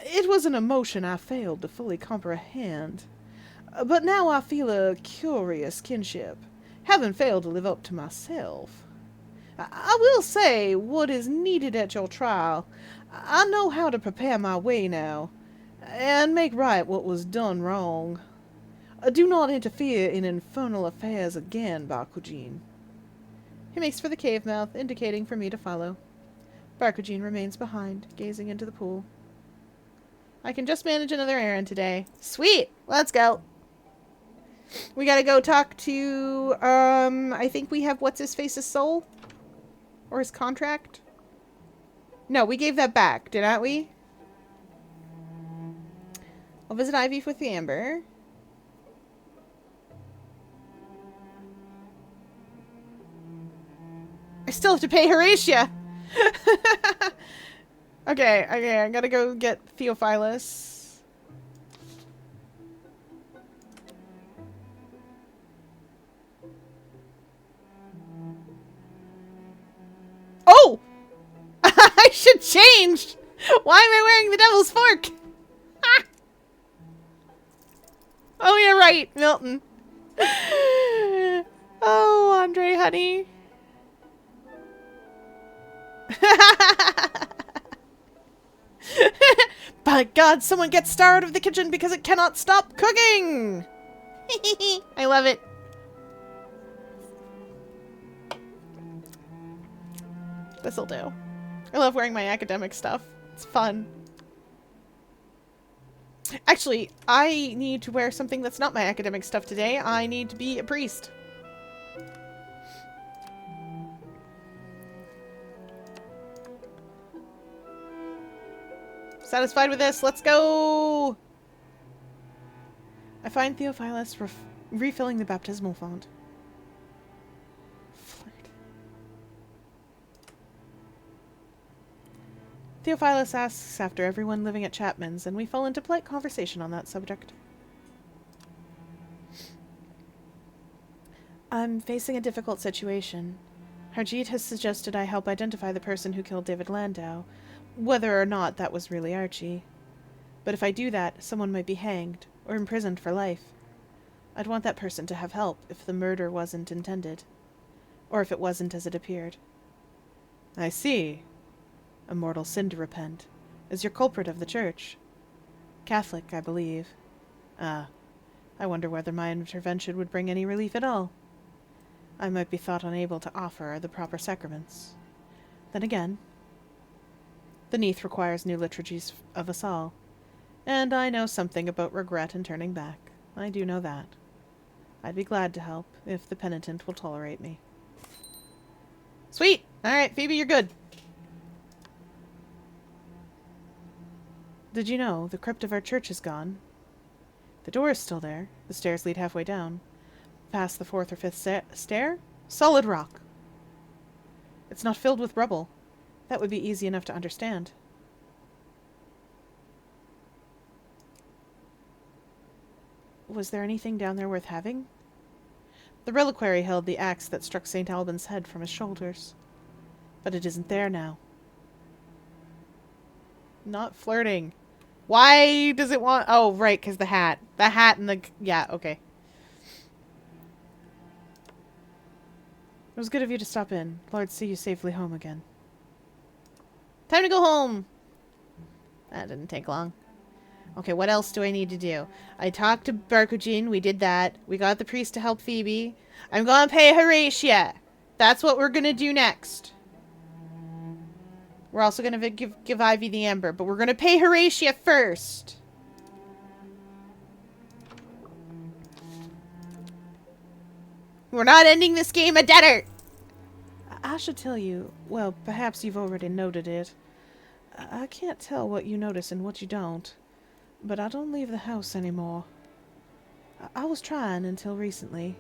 It was an emotion I failed to fully comprehend. But now I feel a curious kinship, having failed to live up to myself. I will say what is needed at your trial. I know how to prepare my way now, and make right what was done wrong. Do not interfere in infernal affairs again, Bakujin. He makes for the cave mouth, indicating for me to follow. Bakujin remains behind, gazing into the pool. I can just manage another errand today. Sweet! Let's go! We gotta go talk to, I think we have what's-his-face's soul? Or his contract? No, we gave that back, didn't we? I'll visit Ivy with the Amber. I still have to pay Horatia! Okay, I gotta go get Theophilus. Oh! I should change! Why am I wearing the devil's fork? Ah! Oh, you're right, Milton. Oh, Andre, honey. By God, someone get Star out of the kitchen because it cannot stop cooking! I love it. This'll do. I love wearing my academic stuff. It's fun. Actually, I need to wear something that's not my academic stuff today. I need to be a priest. Satisfied with this? Let's go! I find Theophilus refilling the baptismal font. Flirt. Theophilus asks after everyone living at Chapman's, and we fall into polite conversation on that subject. I'm facing a difficult situation. Harjeet has suggested I help identify the person who killed David Landau, whether or not that was really Archie. But if I do that, someone might be hanged, or imprisoned for life. I'd want that person to have help if the murder wasn't intended. Or if it wasn't as it appeared. I see. A mortal sin to repent. Is your culprit of the church? Catholic, I believe. Ah, I wonder whether my intervention would bring any relief at all. I might be thought unable to offer the proper sacraments. Then again, the Neath requires new liturgies of us all. And I know something about regret and turning back. I do know that. I'd be glad to help, if the penitent will tolerate me. Sweet! Alright, Phoebe, you're good. Did you know the crypt of our church is gone? The door is still there. The stairs lead halfway down. Past the 4th or 5th stair? Solid rock. It's not filled with rubble. That would be easy enough to understand. Was there anything down there worth having? The reliquary held the axe that struck St. Albans' head from his shoulders. But it isn't there now. Not flirting. Why does it want... Oh, right, because the hat. The hat and the... Yeah, okay. It was good of you to stop in. Lord, see you safely home again. Time to go home! That didn't take long. Okay, what else do I need to do? I talked to Barkujin. We did that. We got the priest to help Phoebe. I'm gonna pay Horatia. That's what we're gonna do next. We're also gonna give Ivy the Ember, but we're gonna pay Horatia first. We're not ending this game a debtor. I should tell you, well, perhaps you've already noted it. I can't tell what you notice and what you don't, but I don't leave the house anymore. I was trying until recently.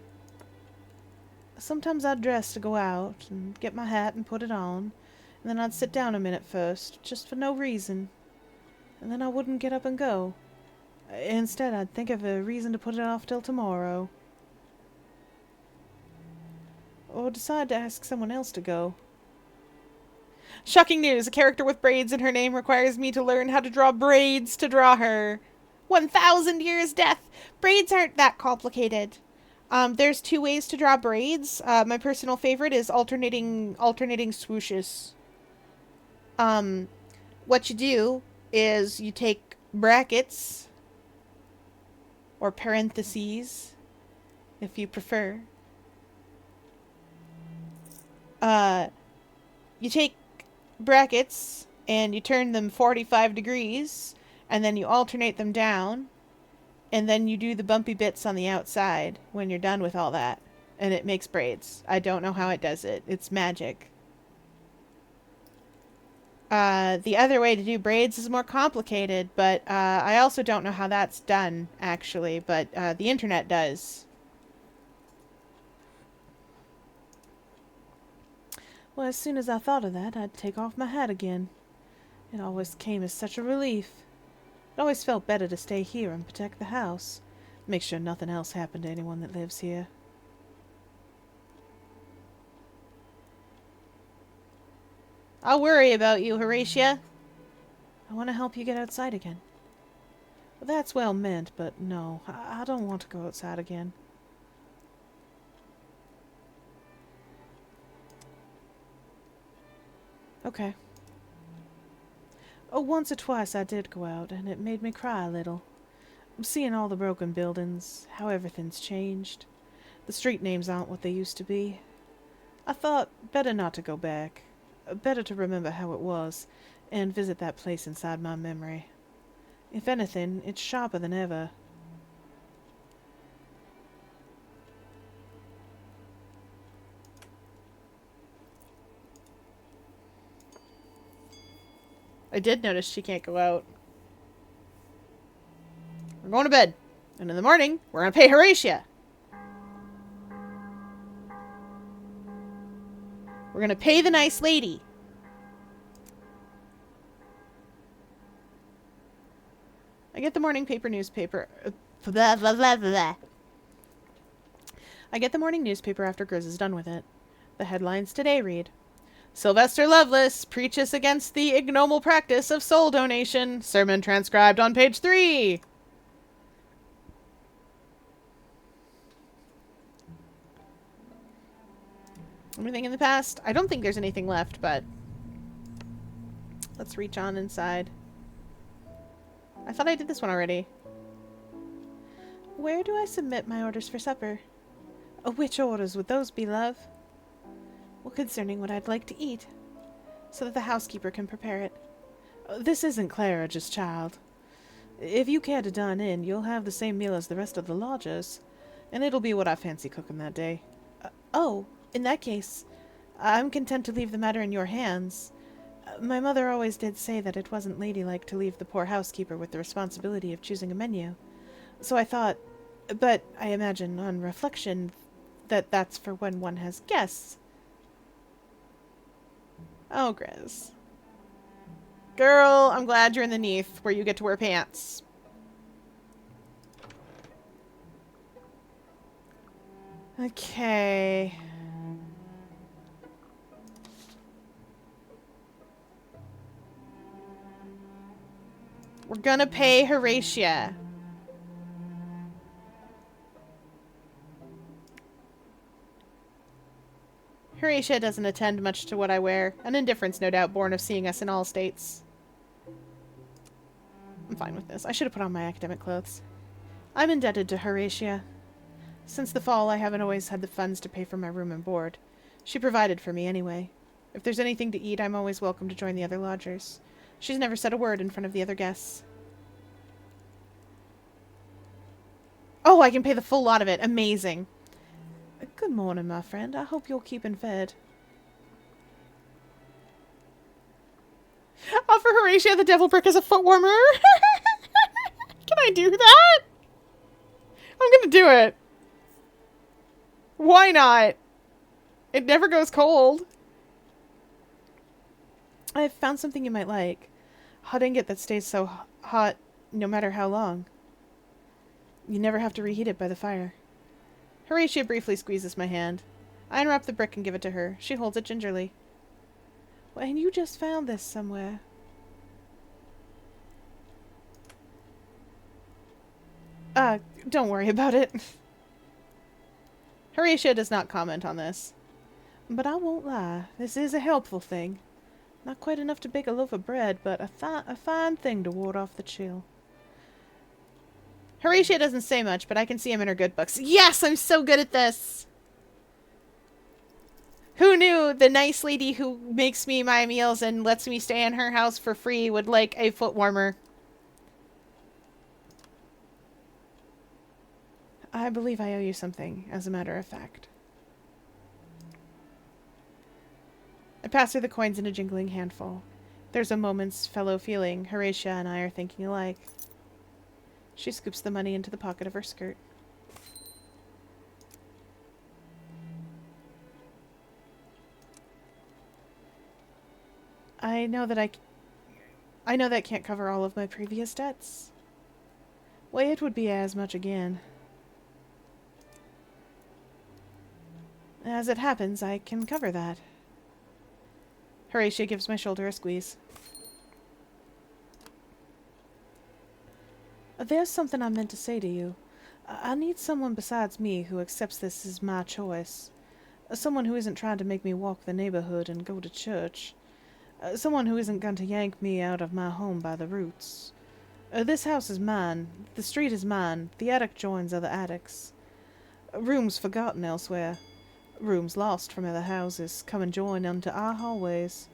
Sometimes I'd dress to go out and get my hat and put it on, and then I'd sit down a minute first, just for no reason, and then I wouldn't get up and go. Instead, I'd think of a reason to put it off till tomorrow. Or decide to ask someone else to go. Shocking news. A character with braids in her name requires me to learn how to draw braids to draw her. 1,000 years death. Braids aren't that complicated. There's 2 ways to draw braids. My personal favorite is alternating swooshes. What you do is you take brackets or parentheses, if you prefer. You take brackets and you turn them 45 degrees and then you alternate them down and then you do the bumpy bits on the outside when you're done with all that and it makes braids. I don't know how it does it. It's magic. The other way to do braids is more complicated, but I also don't know how that's done actually, but the internet does. Well, as soon as I thought of that, I'd take off my hat again. It always came as such a relief. It always felt better to stay here and protect the house. Make sure nothing else happened to anyone that lives here. I'll worry about you, Horatia. I want to help you get outside again. Well, that's well meant, but no, I don't want to go outside again. Okay. Oh, once or twice I did go out, and it made me cry a little. Seeing all the broken buildings, how everything's changed. The street names aren't what they used to be. I thought, better not to go back. Better to remember how it was, and visit that place inside my memory. If anything, it's sharper than ever. I did notice she can't go out. We're going to bed. And in the morning, we're going to pay Horatia. We're going to pay the nice lady. I get the morning newspaper. Blah, blah, blah, blah. I get the morning newspaper after Grizz is done with it. The headlines today read, Sylvester Lovelace preaches against the ignoble practice of soul donation. Sermon transcribed on page 3. Anything in the past? I don't think there's anything left, but let's reach on inside. I thought I did this one already. Where do I submit my orders for supper? Which orders would those be, love? Well, concerning what I'd like to eat, so that the housekeeper can prepare it. This isn't Claridge's child. If you care to dine in, you'll have the same meal as the rest of the lodgers, and it'll be what I fancy cooking that day. Oh, in that case, I'm content to leave the matter in your hands. My mother always did say that it wasn't ladylike to leave the poor housekeeper with the responsibility of choosing a menu. So I thought, but I imagine, on reflection, that that's for when one has guests. Oh, Grizz. Girl, I'm glad you're in the Neath, where you get to wear pants. Okay. We're gonna pay Horatia. Horatia doesn't attend much to what I wear. An indifference, no doubt, born of seeing us in all states. I'm fine with this. I should have put on my academic clothes. I'm indebted to Horatia. Since the fall, I haven't always had the funds to pay for my room and board. She provided for me anyway. If there's anything to eat, I'm always welcome to join the other lodgers. She's never said a word in front of the other guests. Oh, I can pay the full lot of it. Amazing. Good morning, my friend. I hope you're keeping fed. Offer Horatia the devil brick as a foot warmer. Can I do that? I'm gonna do it. Why not? It never goes cold. I've found something you might like. Hot ingot that stays so hot no matter how long. You never have to reheat it by the fire. Horatia briefly squeezes my hand. I unwrap the brick and give it to her. She holds it gingerly. Well, and you just found this somewhere. Don't worry about it. Horatia does not comment on this. But I won't lie. This is a helpful thing. Not quite enough to bake a loaf of bread, but a fine thing to ward off the chill. Horatia doesn't say much, but I can see him in her good books. Yes, I'm so good at this! Who knew the nice lady who makes me my meals and lets me stay in her house for free would like a foot warmer? I believe I owe you something, as a matter of fact. I pass her the coins in a jingling handful. There's a moment's fellow feeling. Horatia and I are thinking alike. She scoops the money into the pocket of her skirt. I know that can't cover all of my previous debts. Well, it would be as much again. As it happens, I can cover that. Horatia gives my shoulder a squeeze. There's something I meant to say to you. I need someone besides me who accepts this as my choice. Someone who isn't trying to make me walk the neighborhood and go to church. Someone who isn't going to yank me out of my home by the roots. This house is mine. The street is mine. The attic joins other attics. Rooms forgotten elsewhere. Rooms lost from other houses come and join into our hallways.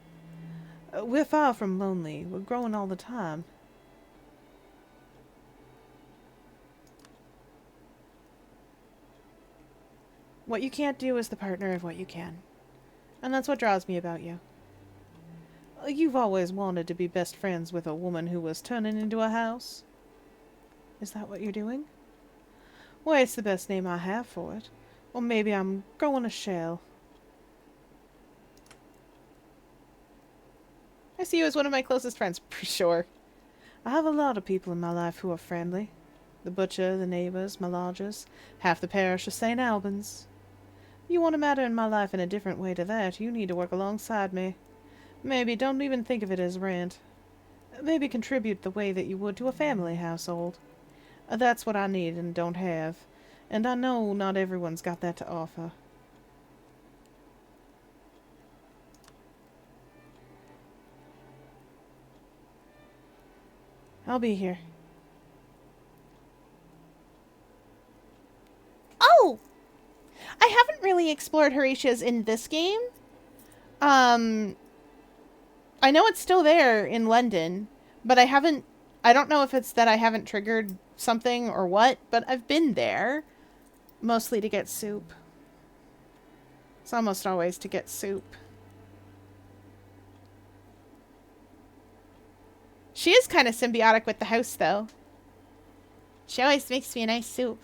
We're far from lonely. We're growing all the time. What you can't do is the partner of what you can. And that's what draws me about you. You've always wanted to be best friends with a woman who was turning into a house. Is that what you're doing? Well, it's the best name I have for it. Or maybe I'm growing a shell. I see you as one of my closest friends, for sure. I have a lot of people in my life who are friendly. The butcher, the neighbors, my lodgers, half the parish of St. Albans. You want to matter in my life in a different way to that, you need to work alongside me. Maybe don't even think of it as rent. Maybe contribute the way that you would to a family household. That's what I need and don't have. And I know not everyone's got that to offer. I'll be here. Oh! I haven't really explored Horatia's in this game. I know it's still there in London, but I don't know if it's that I haven't triggered something or what, but I've been there. Mostly to get soup. It's almost always to get soup. She is kind of symbiotic with the house, though. She always makes me a nice soup.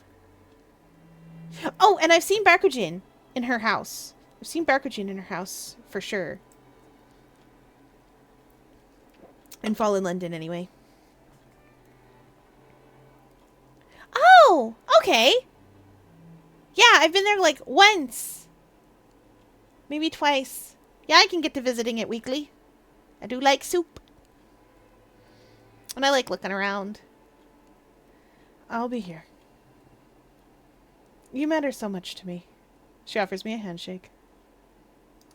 Oh, and I've seen Barkujin in her house. I've seen Barkujin in her house, for sure. And fall in London anyway. Oh, okay. Yeah, I've been there like once. Maybe twice. Yeah, I can get to visiting it weekly. I do like soup. And I like looking around. I'll be here. You matter so much to me. She offers me a handshake.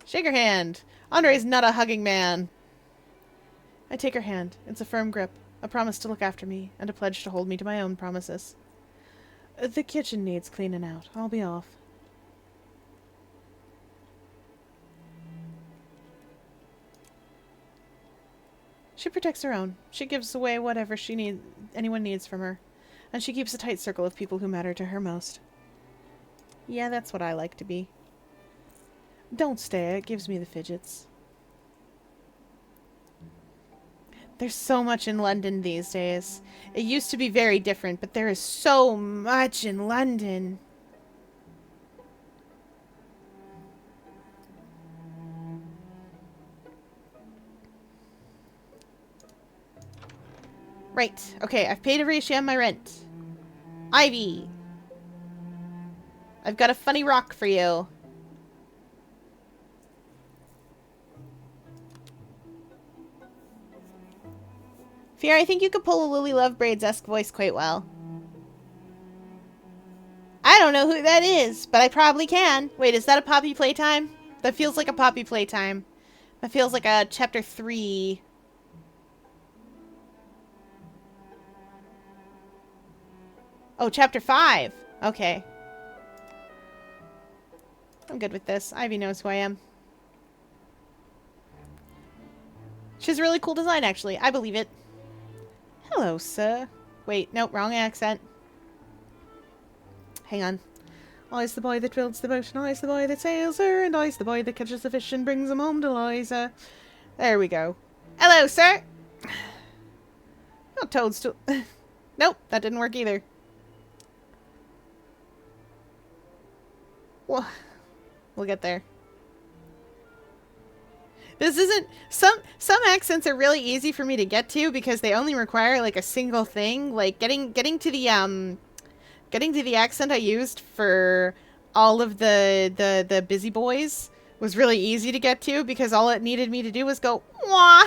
Shake her hand. Andre's not a hugging man. I take her hand. It's a firm grip, a promise to look after me, and a pledge to hold me to my own promises. The kitchen needs cleaning out. I'll be off. She protects her own. She gives away whatever anyone needs from her. And she keeps a tight circle of people who matter to her most. Yeah, that's what I like to be. Don't stay. It gives me the fidgets. There's so much in London these days. It used to be very different, but there is so much in London. Right. Okay, I've paid Horatio my rent. Ivy. I've got a funny rock for you. Fear, I think you could pull a Lily Lovebraids-esque voice quite well. I don't know who that is, but I probably can. Wait, is that a Poppy Playtime? That feels like a Poppy Playtime. That feels like a chapter 3. Oh, chapter 5. Okay. I'm good with this. Ivy knows who I am. She has a really cool design, actually. I believe it. Hello, sir. Wait, nope, wrong accent. Hang on. I's the boy that builds the boat, and I's the boy that sails her, and I's the boy that catches the fish and brings them home to Liza. There we go. Hello, sir. Oh, Toadstool. Nope, that didn't work either. Well, we'll get there. This isn't... Some accents are really easy for me to get to because they only require, like, a single thing. Like, getting to the accent I used for all of the busy boys was really easy to get to because all it needed me to do was go, wah,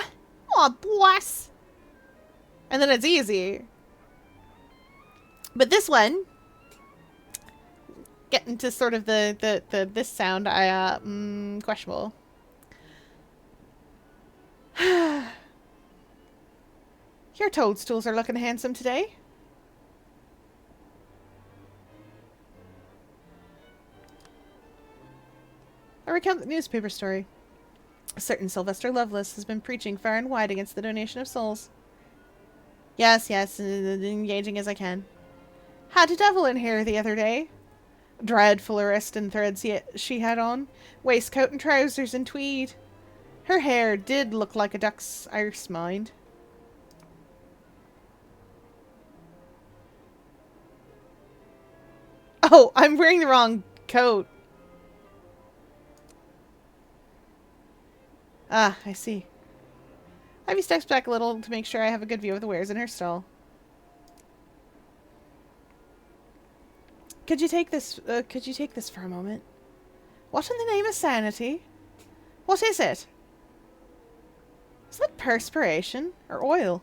boss. And then it's easy. But this one, getting to sort of this sound, questionable. Your toadstools are looking handsome today. I recount the newspaper story. A certain Sylvester Lovelace has been preaching far and wide against the donation of souls. Yes, engaging as I can. Had a devil in here the other day. Dreadful wrist and threads she had on. Waistcoat and trousers in tweed. Her hair did look like a duck's, Irish mind. Oh, I'm wearing the wrong coat. Ah, I see. Ivy steps back a little to make sure I have a good view of the wares in her stall. Could you take this for a moment? What in the name of sanity? What is it? Is that perspiration or oil?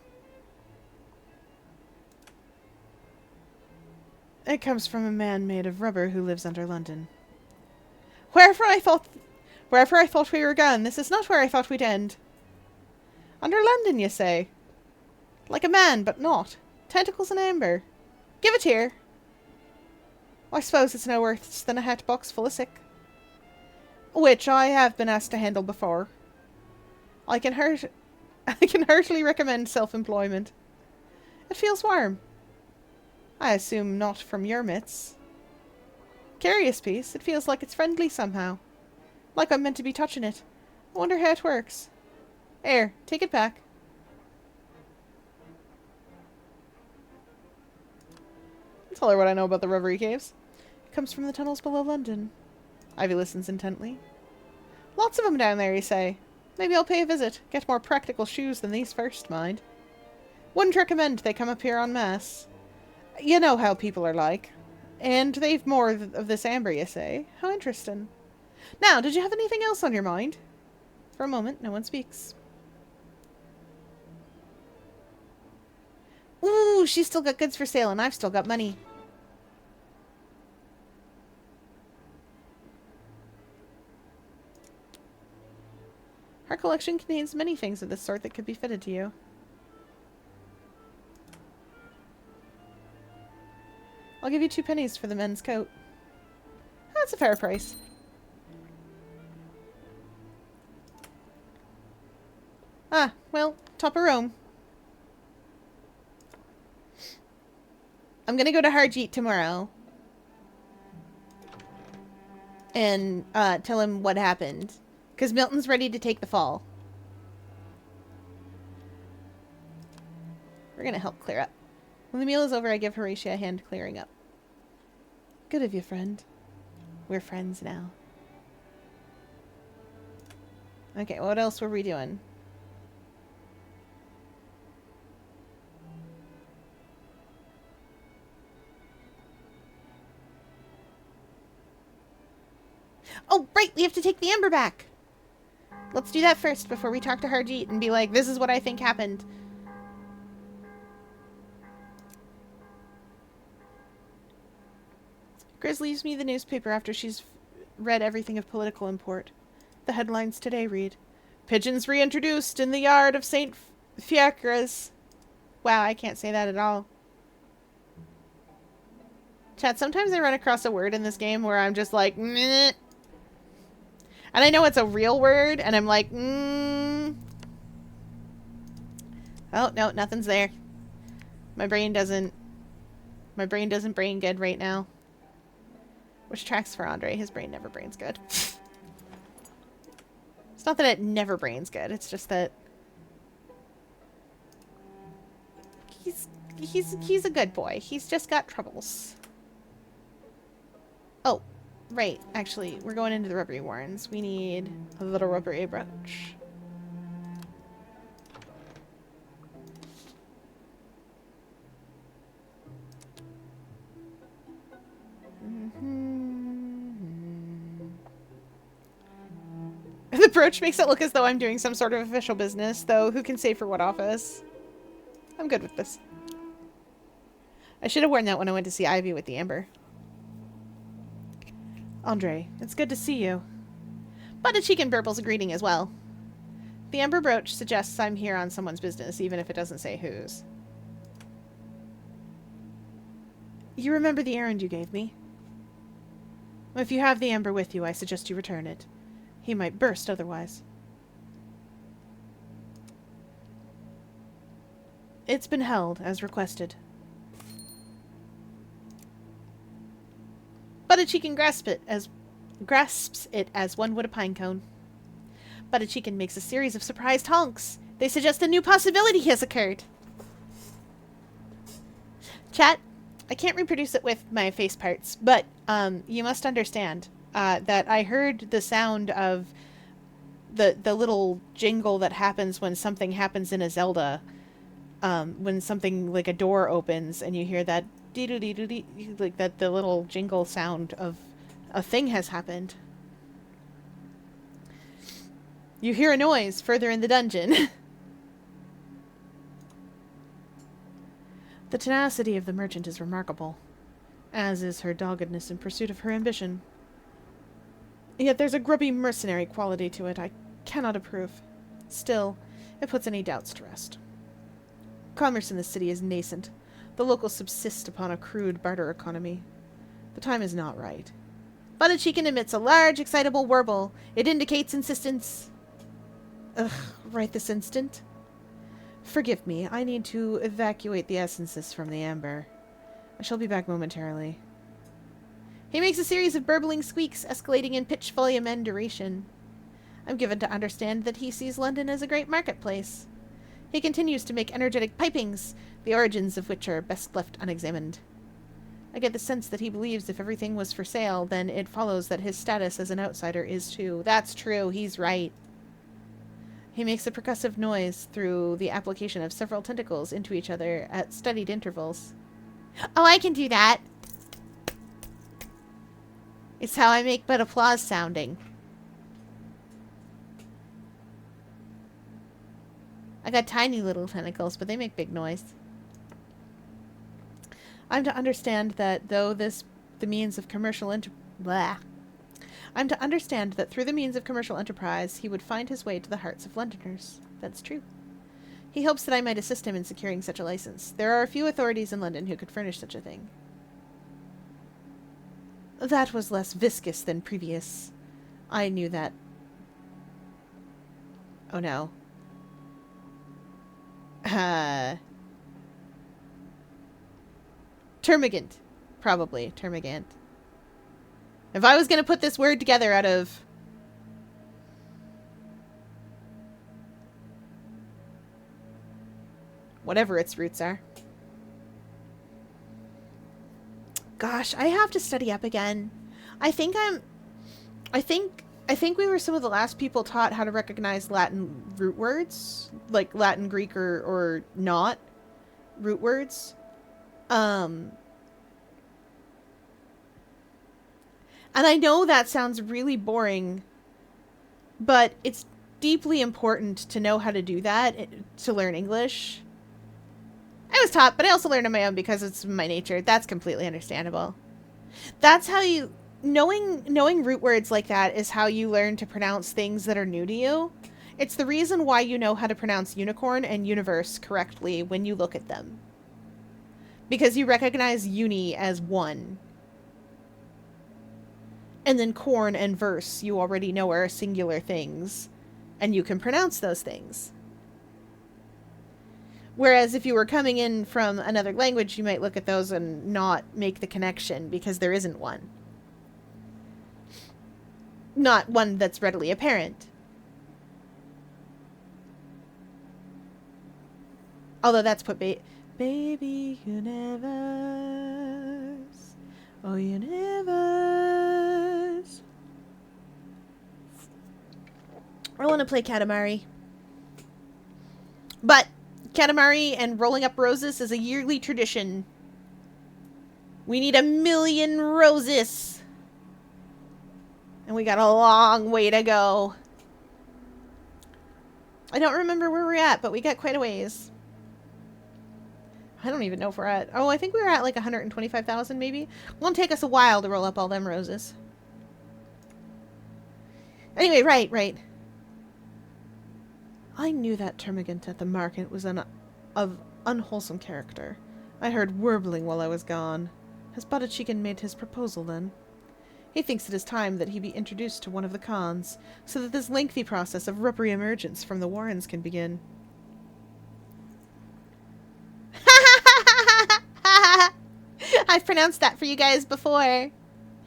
It comes from a man made of rubber who lives under London. Wherever I thought we were going, this is not where I thought we'd end. Under London, you say? Like a man, but not. Tentacles and amber. Give it here. I suppose it's no worse than a hat box full of sick. Which I have been asked to handle before. I can heartily recommend self-employment. It feels warm. I assume not from your mitts. Curious piece. It feels like it's friendly somehow. Like I'm meant to be touching it. I wonder how it works. Here, take it back. I'll tell her what I know about the Reverie Caves. It comes from the tunnels below London. Ivy listens intently. Lots of them down there, you say? Maybe I'll pay a visit. Get more practical shoes than these first, mind. Wouldn't recommend they come up here en masse. You know how people are like. And they've more of this amber, you say? How interesting. Now, did you have anything else on your mind? For a moment, no one speaks. Ooh, she's still got goods for sale and I've still got money. Our collection contains many things of this sort that could be fitted to you. I'll give you 2 pennies for the men's coat. That's a fair price. Ah, well, top of Rome. I'm gonna go to Harjeet tomorrow. And tell him what happened. Because Milton's ready to take the fall. We're gonna help clear up. When the meal is over, I give Horatia a hand clearing up. Good of you, friend. We're friends now. Okay, what else were we doing? Oh, right! We have to take the amber back! Let's do that first before we talk to Harjeet and be like, this is what I think happened. Grizz leaves me the newspaper after she's read everything of political import. The headlines today read, Pigeons reintroduced in the yard of St. Fiacres. Wow, I can't say that at all. Chat, sometimes I run across a word in this game where I'm just like, meh. And I know it's a real word, and I'm like, Oh, no, nothing's there. My brain doesn't brain good right now. Which tracks for Andre. His brain never brains good. It's not that it never brains good. It's just that he's a good boy. He's just got troubles. Oh, right. Actually, we're going into the rubbery warrens. We need a little rubbery brooch. The brooch makes it look as though I'm doing some sort of official business, though who can say for what office? I'm good with this. I should have worn that when I went to see Ivy with the amber. Andre, it's good to see you. Butticheek burbles a greeting as well. The amber brooch suggests I'm here on someone's business, even if it doesn't say whose. You remember the errand you gave me? If you have the amber with you, I suggest you return it. He might burst otherwise. It's been held, as requested. Butticheek grasps it as one would a pine cone. Butticheek makes a series of surprised honks. They suggest a new possibility has occurred. Chat, I can't reproduce it with my face parts, but you must understand that I heard the sound of the little jingle that happens when something happens in a Zelda. When something like a door opens and you hear that dee-doo-dee-doo-dee, like that, the little jingle sound of a thing has happened. You hear a noise further in the dungeon. The tenacity of the merchant is remarkable, as is her doggedness in pursuit of her ambition. Yet there's a grubby mercenary quality to it I cannot approve. Still, it puts any doubts to rest. Commerce in the city is nascent. The locals subsist upon a crude barter economy. The time is not right. Butticheek emits a large, excitable warble. It indicates insistence. Ugh, right this instant. Forgive me, I need to evacuate the essences from the amber. I shall be back momentarily. He makes a series of burbling squeaks, escalating in pitch, volume, and duration. I'm given to understand that he sees London as a great marketplace. He continues to make energetic pipings, the origins of which are best left unexamined. I get the sense that he believes if everything was for sale, then it follows that his status as an outsider is too. That's true, he's right. He makes a percussive noise through the application of several tentacles into each other at studied intervals. Oh, I can do that. It's how I make but applause sounding. I got tiny little tentacles, but they make big noise. I'm to understand that though the means of commercial I'm to understand that through the means of commercial enterprise, he would find his way to the hearts of Londoners. That's true. He hopes that I might assist him in securing such a license. There are a few authorities in London who could furnish such a thing. That was less viscous than previous. I knew that. Oh no. Termagant. Probably. Termagant. If I was going to put this word together out of... whatever its roots are. Gosh, I have to study up again. I think we were some of the last people taught how to recognize Latin root words. Like Latin, Greek, or not root words. And I know that sounds really boring, but it's deeply important to know how to do that to learn English. I was taught, but I also learned on my own because it's my nature. That's completely understandable. That's how you... Knowing root words like that is how you learn to pronounce things that are new to you. It's the reason why you know how to pronounce unicorn and universe correctly when you look at them. Because you recognize uni as one. And then corn and verse you already know are singular things. And you can pronounce those things. Whereas if you were coming in from another language, you might look at those and not make the connection because there isn't one. Not one that's readily apparent. Although that's put Baby universe, oh universe. I want to play Katamari. But Katamari and rolling up roses is a yearly tradition. We need 1,000,000 roses. And we got a long way to go. I don't remember where we're at, but we got quite a ways. I don't even know if we're at... Oh, I think we were at like 125,000 maybe. It won't take us a while to roll up all them roses. Anyway, right. I knew that termagant at the market was of unwholesome character. I heard warbling while I was gone. Has Badachikin made his proposal then? He thinks it is time that he be introduced to one of the Khans, so that this lengthy process of rubbery emergence from the Warrens can begin. I've pronounced that for you guys before.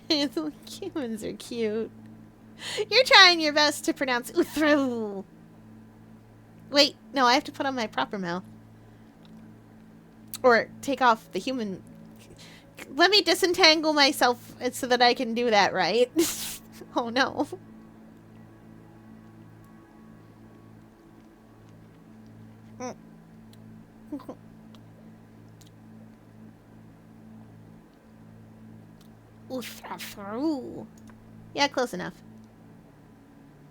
Humans are cute. You're trying your best to pronounce Uthru. Wait, no, I have to put on my proper mouth. Or take off the human... Let me disentangle myself so that I can do that right. Oh no. Yeah, close enough.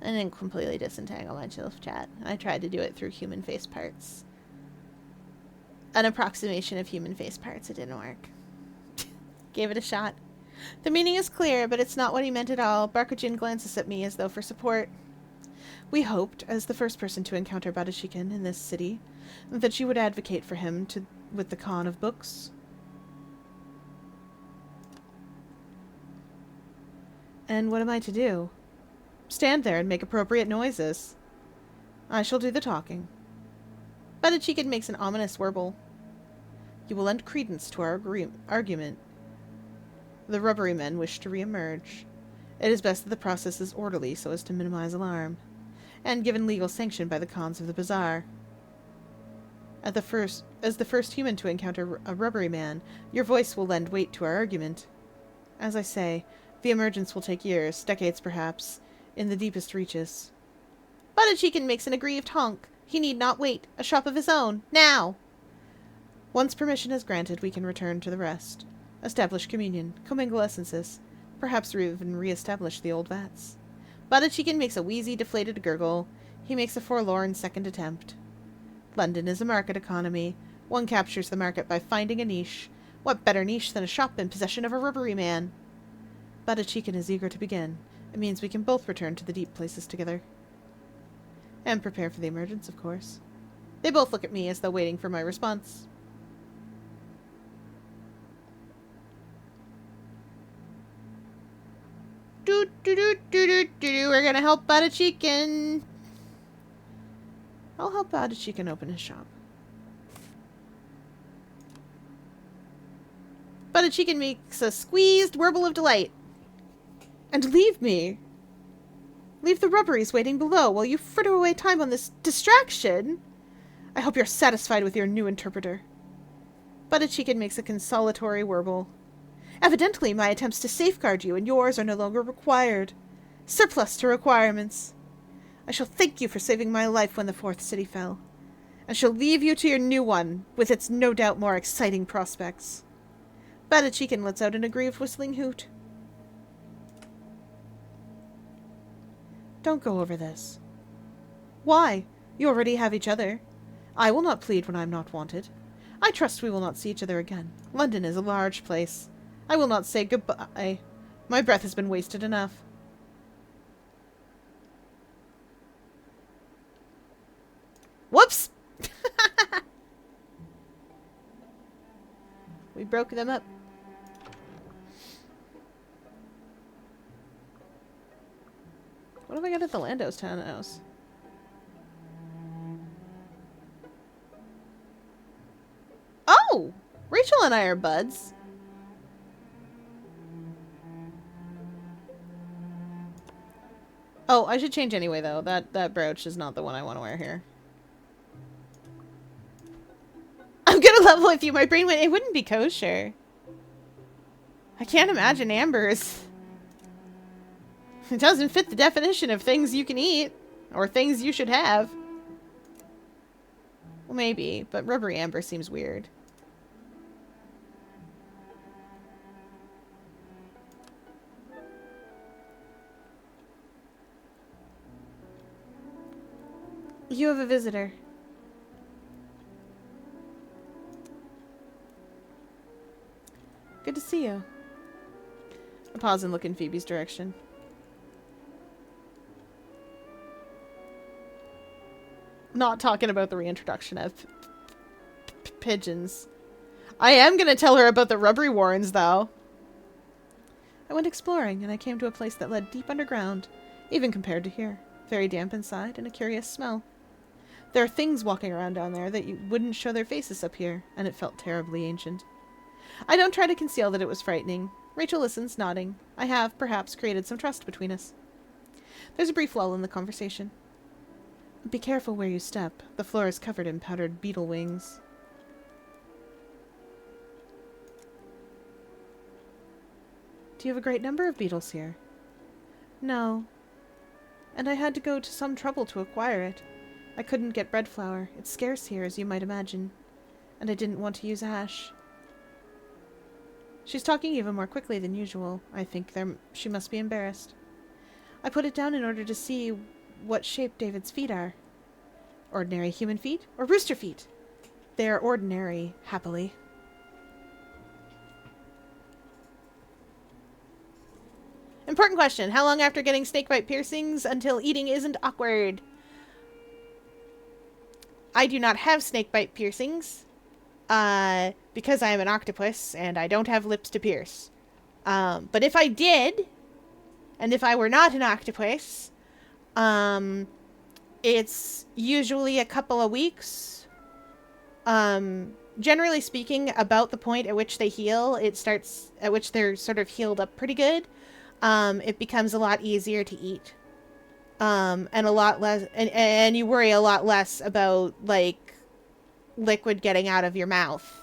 I didn't completely disentangle myself, chat. I tried to do it through human face parts. An approximation of human face parts. It didn't work. Gave it a shot. The meaning is clear, but it's not what he meant at all. Barkujin glances at me as though for support. We hoped, as the first person to encounter Badachikin in this city, that you would advocate for him with the Khan of Books. And what am I to do? Stand there and make appropriate noises. I shall do the talking. Badachikin makes an ominous warble. You will lend credence to our argument. The rubbery men wish to re-emerge. It is best that the process is orderly so as to minimize alarm, and given legal sanction by the Khans of the Bazaar. As the first human to encounter a rubbery man, your voice will lend weight to our argument. As I say, the emergence will take years, decades perhaps, in the deepest reaches. Buttachicken makes an aggrieved honk. He need not wait. A shop of his own. Now! Once permission is granted, we can return to the rest. Establish communion, commingle essences, perhaps even re-establish the old vats. Buttachicken makes a wheezy, deflated gurgle. He makes a forlorn second attempt. London is a market economy. One captures the market by finding a niche. What better niche than a shop in possession of a rubbery man? Buttachicken is eager to begin. It means we can both return to the deep places together. And prepare for the emergence, of course. They both look at me as though waiting for my response. We're gonna help Buttachicken. I'll help Buttachicken open his shop. Buttachicken makes a squeezed warble of delight. And leave me! Leave the rubberies waiting below while you fritter away time on this distraction! I hope you're satisfied with your new interpreter. Buttachicken makes a consolatory warble. Evidently, my attempts to safeguard you and yours are no longer required. Surplus to requirements. I shall thank you for saving my life when the fourth city fell, and shall leave you to your new one, with its no doubt more exciting prospects. Buttachicken lets out an aggrieved whistling hoot. Don't go over this. Why? You already have each other. I will not plead when I am not wanted. I trust we will not see each other again. London is a large place. I will not say goodbye. My breath has been wasted enough. Whoops! We broke them up. What have I got at the Landos townhouse? Oh! Rachel and I are buds. Oh, I should change anyway, though. That brooch is not the one I want to wear here. I'm gonna level with you. My brain went, it wouldn't be kosher. I can't imagine ambers. It doesn't fit the definition of things you can eat. Or things you should have. Well, maybe. But rubbery amber seems weird. You have a visitor. Good to see you. I pause and look in Phoebe's direction. Not talking about the reintroduction of pigeons. I am going to tell her about the rubbery warrens, though. I went exploring, and I came to a place that led deep underground, even compared to here. Very damp inside, and a curious smell. There are things walking around down there that you wouldn't show their faces up here, and it felt terribly ancient. I don't try to conceal that it was frightening. Rachel listens, nodding. I have, perhaps, created some trust between us. There's a brief lull in the conversation. Be careful where you step. The floor is covered in powdered beetle wings. Do you have a great number of beetles here? No. And I had to go to some trouble to acquire it. I couldn't get bread flour. It's scarce here, as you might imagine. And I didn't want to use ash. She's talking even more quickly than usual. I think she must be embarrassed. I put it down in order to see what shape David's feet are. Ordinary human feet or rooster feet? They are ordinary, happily. Important question. How long after getting snakebite piercings until eating isn't awkward? I do not have snakebite piercings. Because I am an octopus and I don't have lips to pierce. But if I did, and if I were not an octopus, it's usually a couple of weeks. Generally speaking, about the point at which they heal, at which they're sort of healed up pretty good. It becomes a lot easier to eat. And a lot less, and you worry a lot less about, like, liquid getting out of your mouth.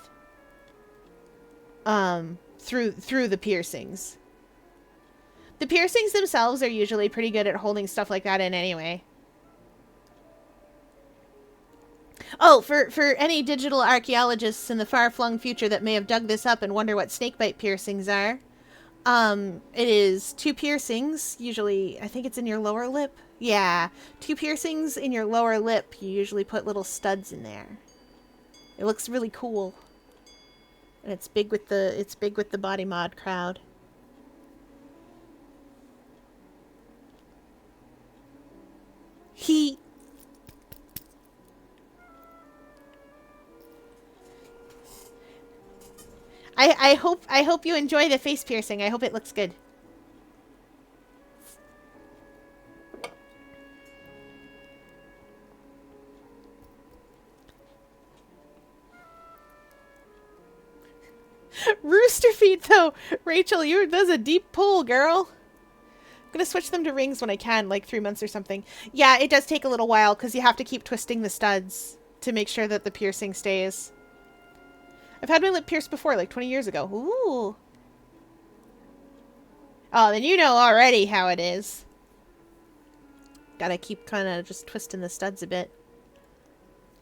Through the piercings. The piercings themselves are usually pretty good at holding stuff like that in anyway. Oh, for any digital archaeologists in the far-flung future that may have dug this up and wonder what snakebite piercings are, it is 2 piercings, usually, I think it's in your lower lip. Yeah, 2 piercings in your lower lip. You usually put little studs in there. It looks really cool. And it's big with the body mod crowd. I hope you enjoy the face piercing. I hope it looks good. Rooster feet, though. Rachel, that's a deep pull, girl. I'm gonna switch them to rings when I can, like 3 months or something. Yeah, it does take a little while because you have to keep twisting the studs to make sure that the piercing stays. I've had my lip pierced before, like 20 years ago. Ooh. Oh, then you know already how it is. Gotta keep kind of just twisting the studs a bit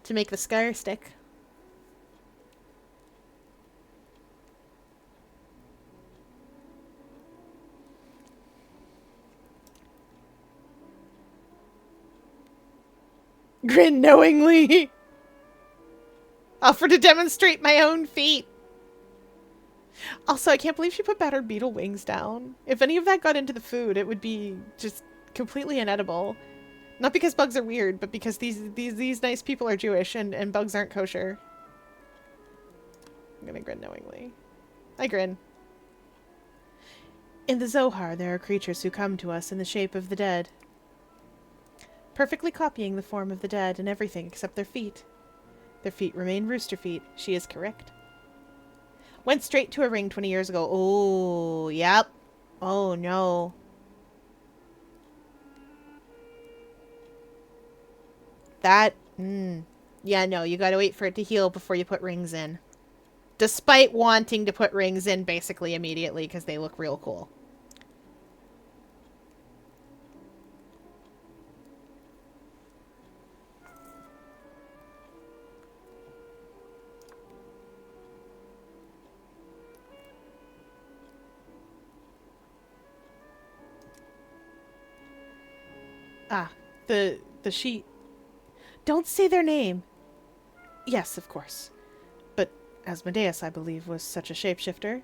to make the scar stick. Grin knowingly. Offer to demonstrate my own feet. Also, I can't believe she put battered beetle wings down. If any of that got into the food, it would be just completely inedible. Not because bugs are weird, but because these nice people are Jewish and bugs aren't kosher. I'm gonna grin knowingly. I grin. In the Zohar, there are creatures who come to us in the shape of the dead, perfectly copying the form of the dead and everything except their feet. Their feet remain rooster feet. She is correct. Went straight to a ring 20 years ago. Oh, yep. Oh, no. That, yeah, no, you gotta wait for it to heal before you put rings in. Despite wanting to put rings in basically immediately because they look real cool. Ah, the sheet. Don't say their name. Yes, of course. But Asmodeus, I believe, was such a shapeshifter,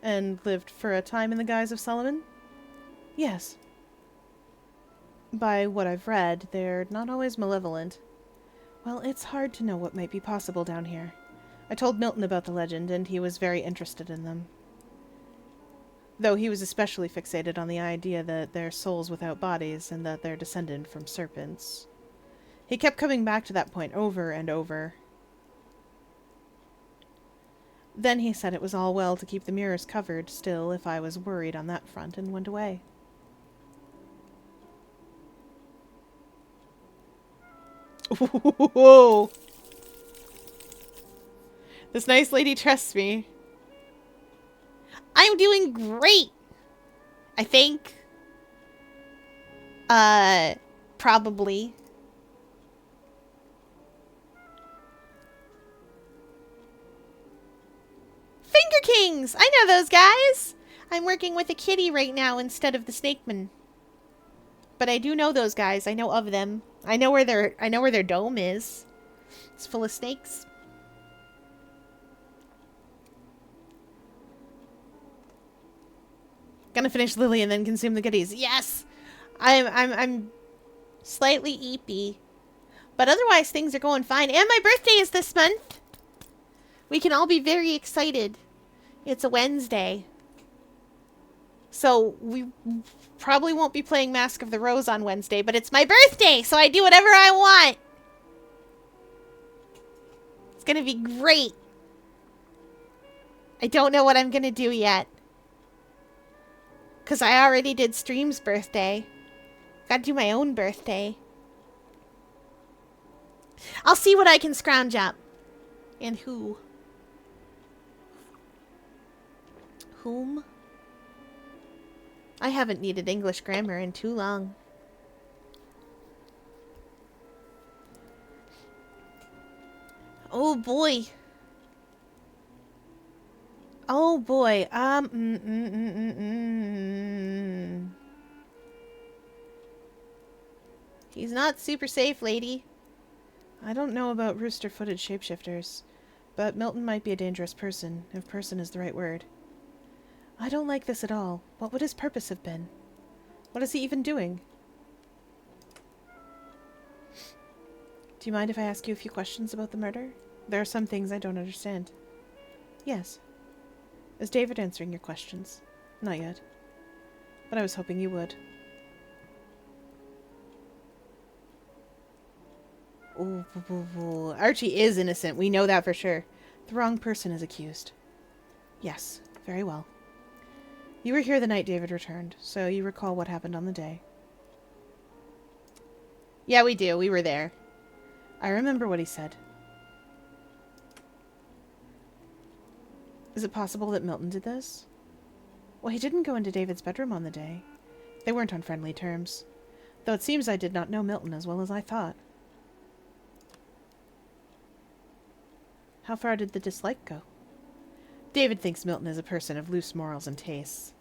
and lived for a time in the guise of Solomon? Yes. By what I've read, they're not always malevolent. Well, it's hard to know what might be possible down here. I told Milton about the legend, and he was very interested in them. Though he was especially fixated on the idea that they're souls without bodies, and that they're descended from serpents. He kept coming back to that point over and over. Then he said it was all well to keep the mirrors covered still if I was worried on that front, and went away. Whoa! This nice lady trusts me. I'm doing great! I think. Probably. Finger Kings! I know those guys! I'm working with a kitty right now instead of the snakeman. But I do know those guys. I know of them. I know where their dome is. It's full of snakes. Gonna finish Lily and then consume the goodies. Yes! I'm slightly eepy. But otherwise things are going fine. And my birthday is this month! We can all be very excited. It's a Wednesday. So we probably won't be playing Mask of the Rose on Wednesday, but it's my birthday, so I do whatever I want. It's gonna be great. I don't know what I'm gonna do yet. Because I already did Stream's birthday. Gotta do my own birthday. I'll see what I can scrounge up. And who. Whom? I haven't needed English grammar in too long. Oh boy. Oh boy. He's not super safe, lady. I don't know about rooster-footed shapeshifters, but Milton might be a dangerous person, if person is the right word. I don't like this at all. What would his purpose have been? What is he even doing? Do you mind if I ask you a few questions about the murder? There are some things I don't understand. Yes. Is David answering your questions? Not yet. But I was hoping you would. Ooh. Archie is innocent. We know that for sure. The wrong person is accused. Yes, very well. You were here the night David returned, so you recall what happened on the day. Yeah, we do. We were there. I remember what he said. Is it possible that Milton did this? Well, he didn't go into David's bedroom on the day. They weren't on friendly terms. Though it seems I did not know Milton as well as I thought. How far did the dislike go? David thinks Milton is a person of loose morals and tastes,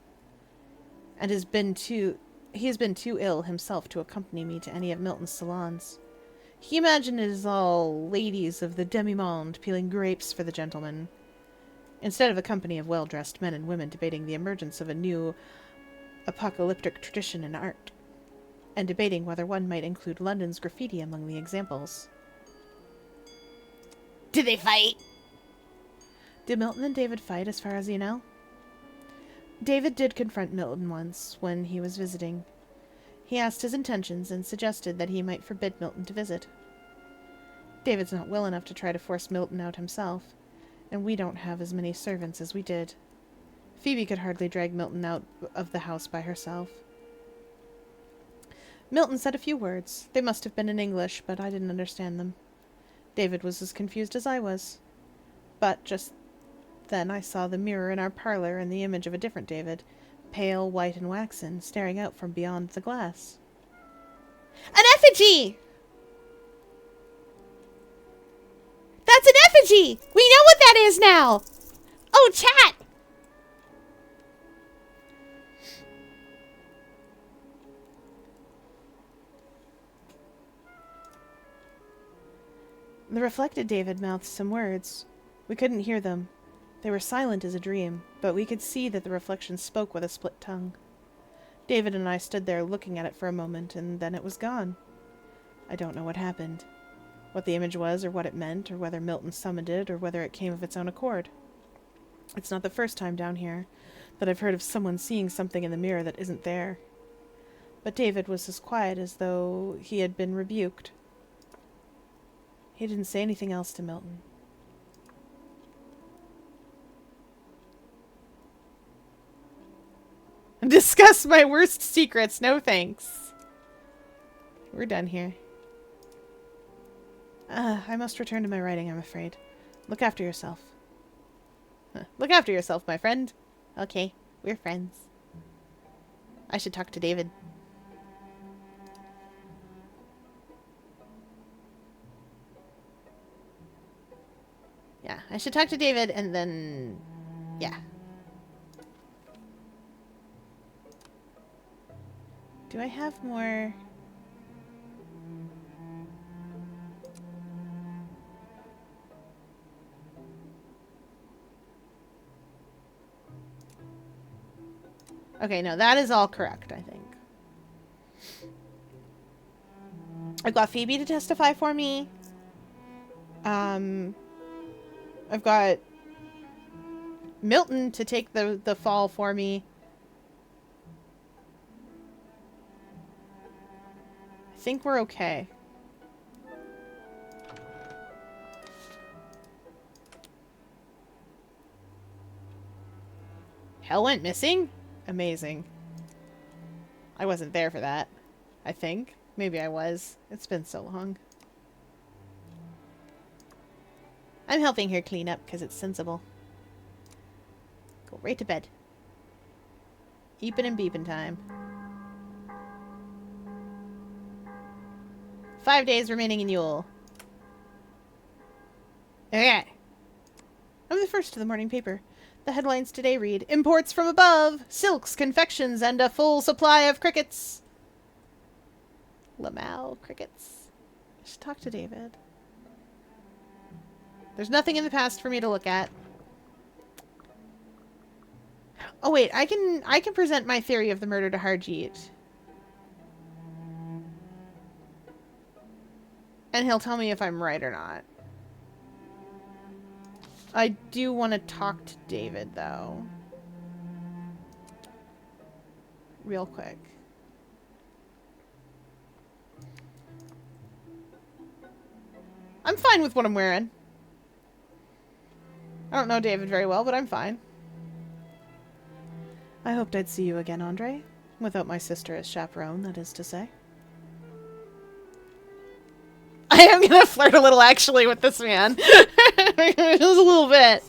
and he has been too ill himself to accompany me to any of Milton's salons. He imagined it is all ladies of the demi-monde peeling grapes for the gentleman, instead of a company of well-dressed men and women debating the emergence of a new apocalyptic tradition in art, and debating whether one might include London's graffiti among the examples. Did they fight? Did Milton and David fight as far as you know? David did confront Milton once when he was visiting. He asked his intentions and suggested that he might forbid Milton to visit. David's not well enough to try to force Milton out himself, and we don't have as many servants as we did. Phoebe could hardly drag Milton out of the house by herself. Milton said a few words. They must have been in English, but I didn't understand them. David was as confused as I was. But just then I saw the mirror in our parlor and the image of a different David, pale, white, and waxen, staring out from beyond the glass. An effigy! That's an effigy! We know what that is now! Oh, chat! The reflected David mouthed some words. We couldn't hear them. They were silent as a dream, but we could see that the reflection spoke with a split tongue. David and I stood there looking at it for a moment, and then it was gone. I don't know what happened. What the image was, or what it meant, or whether Milton summoned it, or whether it came of its own accord. It's not the first time down here that I've heard of someone seeing something in the mirror that isn't there. But David was as quiet as though he had been rebuked. He didn't say anything else to Milton. Discuss my worst secrets. No thanks. We're done here. I must return to my writing, I'm afraid. Look after yourself. Look after yourself, my friend. Okay, we're friends. I should talk to David. Yeah, I should talk to David and then... yeah. Do I have more... Okay, no, that is all correct, I think. I've got Phoebe to testify for me. I've got Milton to take the fall for me. I think we're okay. Hell went missing? Amazing. I wasn't there for that, I think. Maybe I was. It's been so long. I'm helping her clean up because it's sensible. Go right to bed. Eepin' and beepin' time. 5 days remaining in Yule. Okay. I'm the first to the morning paper. The headlines today read, Imports from above, silks, confections, and a full supply of crickets. Lamal crickets. I should talk to David. There's nothing in the past for me to look at. Oh wait, I can present my theory of the murder to Harjeet. And he'll tell me if I'm right or not. I do want to talk to David, though. Real quick. I'm fine with what I'm wearing. I don't know David very well, but I'm fine. I hoped I'd see you again, Andre. Without my sister as chaperone, that is to say. I am gonna flirt a little, actually, with this man. Just a little bit.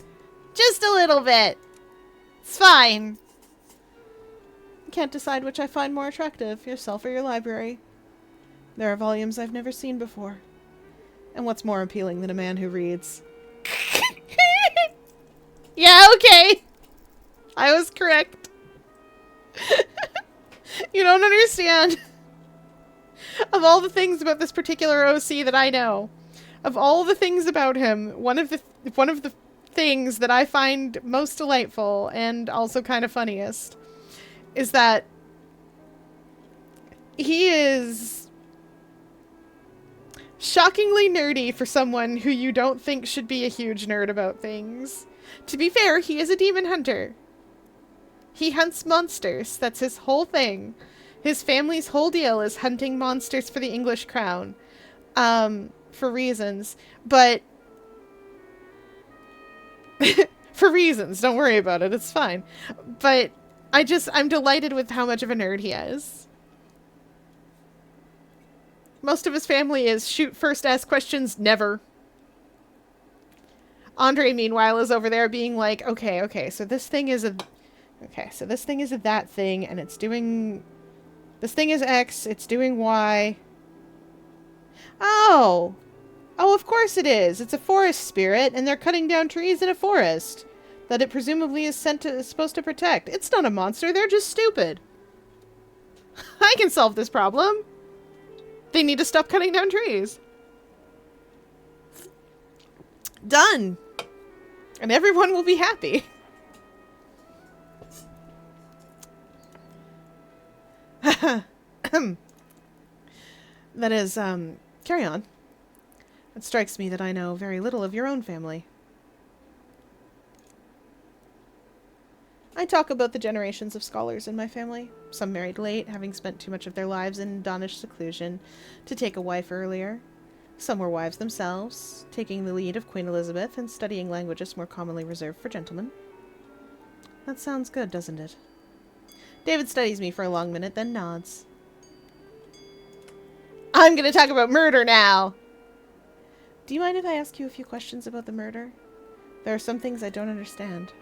Just a little bit. It's fine. I can't decide which I find more attractive, yourself or your library. There are volumes I've never seen before. And what's more appealing than a man who reads? Yeah, okay. I was correct. You don't understand. Of all the things about this particular OC that I know, of all the things about him, one of the things that I find most delightful and also kind of funniest is that he is shockingly nerdy for someone who you don't think should be a huge nerd about things. To be fair, he is a demon hunter. He hunts monsters. That's his whole thing. His family's whole deal is hunting monsters for the English crown. For reasons. But... for reasons. Don't worry about it. It's fine. But I'm delighted with how much of a nerd he is. Most of his family is shoot first, ask questions, never. Andre, meanwhile, is over there being like, okay, so this thing is a... Okay, so this thing is a that thing, and it's doing... This thing is X, it's doing Y. Oh! Oh, of course it is. It's a forest spirit, and they're cutting down trees in a forest that it presumably is supposed to protect. It's not a monster, they're just stupid. I can solve this problem. They need to stop cutting down trees. Done. And everyone will be happy. That is, carry on. It strikes me that I know very little of your own family. I talk about the generations of scholars in my family. Some married late, having spent too much of their lives in Danish seclusion to take a wife earlier. Some were wives themselves, taking the lead of Queen Elizabeth and studying languages more commonly reserved for gentlemen. That sounds good, doesn't it? David studies me for a long minute, then nods. I'm going to talk about murder now! Do you mind if I ask you a few questions about the murder? There are some things I don't understand.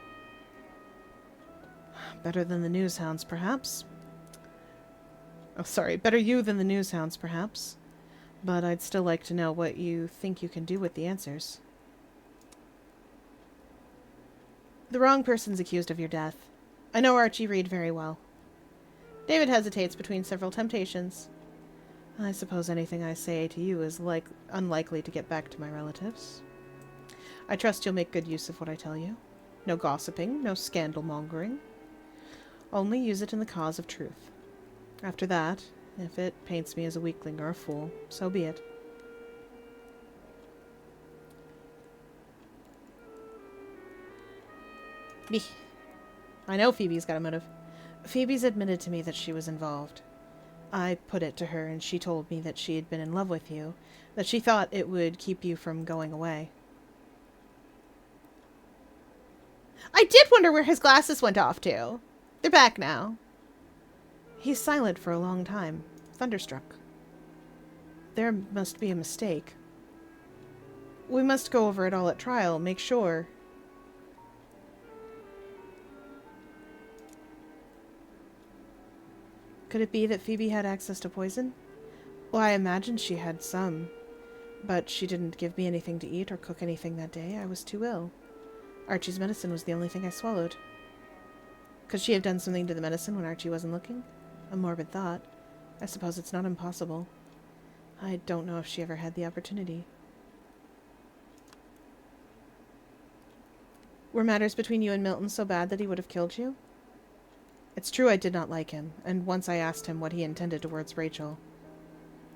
Better than the news hounds, perhaps. Oh, sorry. Better you than the news hounds, perhaps. But I'd still like to know what you think you can do with the answers. The wrong person's accused of your death. I know Archie Reed very well. David hesitates between several temptations. I suppose anything I say to you is unlikely to get back to my relatives. I trust you'll make good use of what I tell you. No gossiping, no scandal-mongering. Only use it in the cause of truth. After that, if it paints me as a weakling or a fool, so be it. I know Phoebe's got a motive. Phoebe's admitted to me that she was involved. I put it to her, and she told me that she had been in love with you, that she thought it would keep you from going away. I did wonder where his glasses went off to. They're back now. He's silent for a long time, thunderstruck. There must be a mistake. We must go over it all at trial, make sure. Could it be that Phoebe had access to poison? Well, I imagine she had some. But she didn't give me anything to eat or cook anything that day. I was too ill. Archie's medicine was the only thing I swallowed. Could she have done something to the medicine when Archie wasn't looking? A morbid thought. I suppose it's not impossible. I don't know if she ever had the opportunity. Were matters between you and Milton so bad that he would have killed you? It's true I did not like him, and once I asked him what he intended towards Rachel.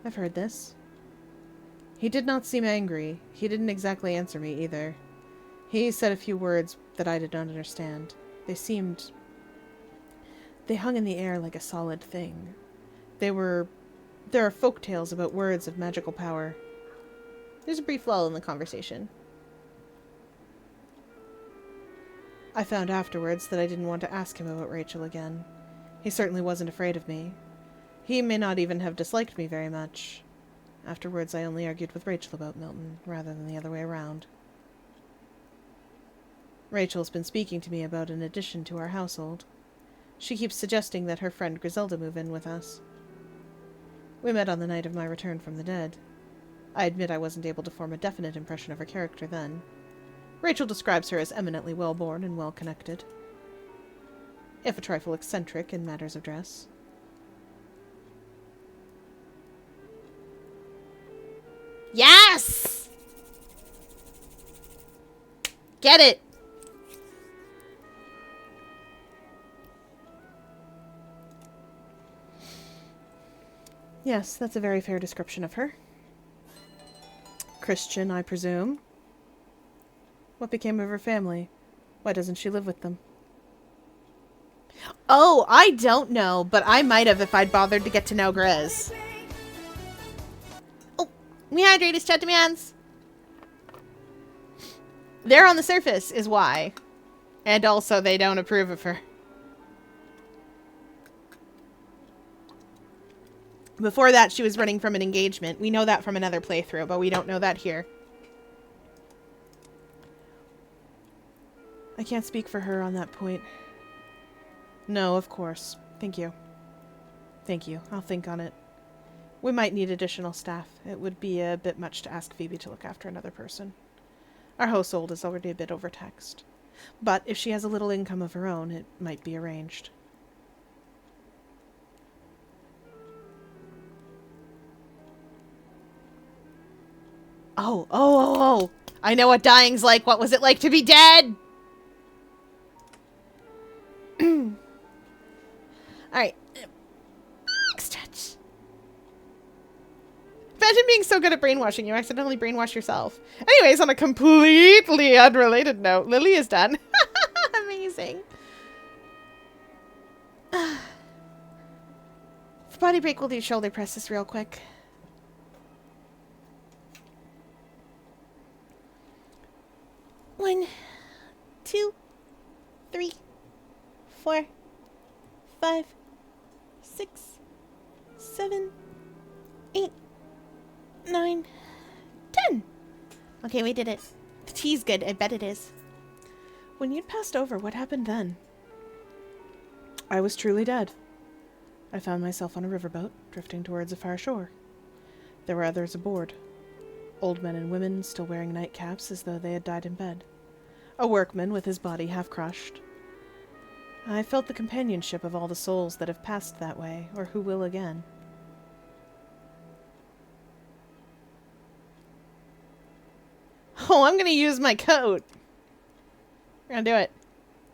I've heard this. He did not seem angry. He didn't exactly answer me either. He said a few words that I did not understand. They hung in the air like a solid thing. There are folk tales about words of magical power. There's a brief lull in the conversation. I found afterwards that I didn't want to ask him about Rachel again. He certainly wasn't afraid of me. He may not even have disliked me very much. Afterwards, I only argued with Rachel about Milton, rather than the other way around. Rachel's been speaking to me about an addition to our household. She keeps suggesting that her friend Griselda move in with us. We met on the night of my return from the dead. I admit I wasn't able to form a definite impression of her character then. Rachel describes her as eminently well-born and well-connected, if a trifle eccentric in matters of dress. Yes! Get it! Yes, that's a very fair description of her. Christian, I presume. What became of her family? Why doesn't she live with them? Oh, I don't know, but I might have if I'd bothered to get to know Grizz. Oh, me hydrate his chat demands. They're on the surface is why. And also they don't approve of her. Before that, she was running from an engagement. We know that from another playthrough, but we don't know that here. I can't speak for her on that point. No, of course. Thank you. Thank you. I'll think on it. We might need additional staff. It would be a bit much to ask Phoebe to look after another person. Our household is already a bit overtaxed. But if she has a little income of her own, it might be arranged. Oh. I know what dying's like. What was it like to be dead? Alright. Stretch. Imagine being so good at brainwashing, you accidentally brainwash yourself. Anyways, on a completely unrelated note, Lily is done. Amazing. For body break, we'll do shoulder presses real quick. One, 2, 3, 4, 5, 6, 7, 8, 9, 10. Okay, we did it. The tea's good. I bet it is. When you'd passed over, what happened then? I was truly dead. I found myself on a riverboat, drifting towards a far shore. There were others aboard. Old men and women still wearing nightcaps as though they had died in bed. A workman with his body half crushed. I felt the companionship of all the souls that have passed that way, or who will again. Oh, I'm gonna use my coat. We're gonna do it.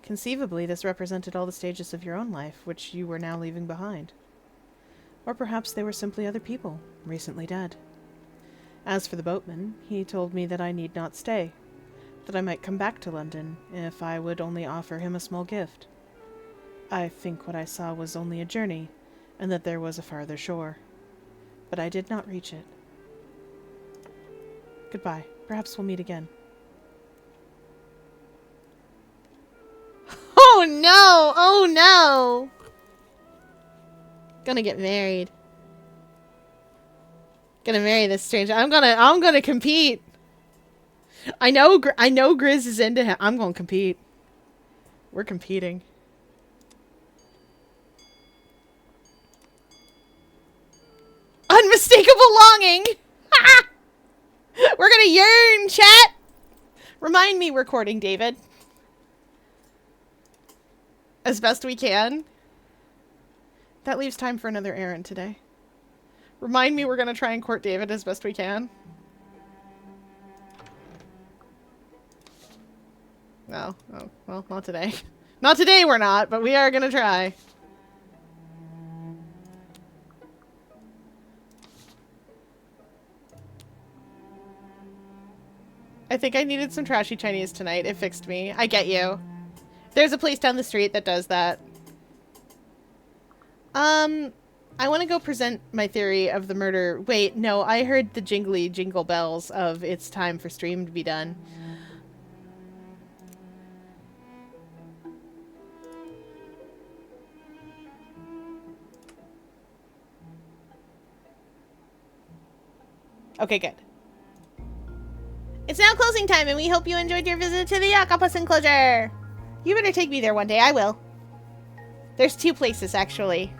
Conceivably, this represented all the stages of your own life, which you were now leaving behind. Or perhaps they were simply other people, recently dead. As for the boatman, he told me that I need not stay, that I might come back to London if I would only offer him a small gift. I think what I saw was only a journey, and that there was a farther shore. But I did not reach it. Goodbye. Perhaps we'll meet again. Oh no! Oh no! Gonna get married. Gonna marry this stranger. I'm gonna compete. I know Grizz is into him. I'm gonna compete. We're competing. Unmistakable longing. Ha! We're gonna yearn, chat! Remind me we're courting David. As best we can. That leaves time for another errand today. Remind me we're gonna try and court David as best we can. No. Oh, well, not today. Not today we're not, but we are gonna try. I think I needed some trashy Chinese tonight. It fixed me. I get you. There's a place down the street that does that. I want to go present my theory of the murder. Wait, no, I heard the jingly jingle bells of it's time for stream to be done. Okay, good. It's now closing time, and we hope you enjoyed your visit to the Octopus Enclosure. You better take me there one day. I will. There's 2 places, actually.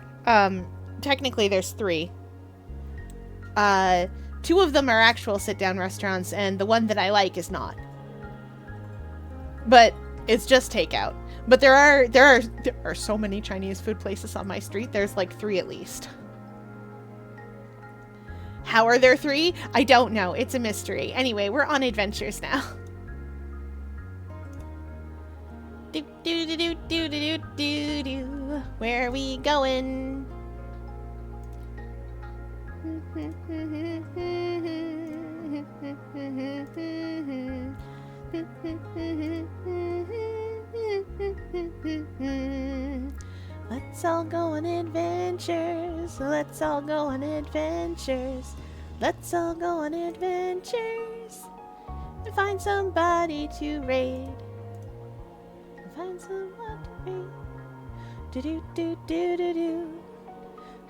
Technically, there's 3. 2 of them are actual sit-down restaurants, and the one that I like is not. But it's just takeout. But there are so many Chinese food places on my street. There's like 3 at least. How are there 3? I don't know. It's a mystery. Anyway, we're on adventures now. Do do do do do do do do. Where are we going? Let's all go on adventures. Let's all go on adventures. Let's all go on adventures. And find somebody to raid. Find someone to raid. Do do do do do do.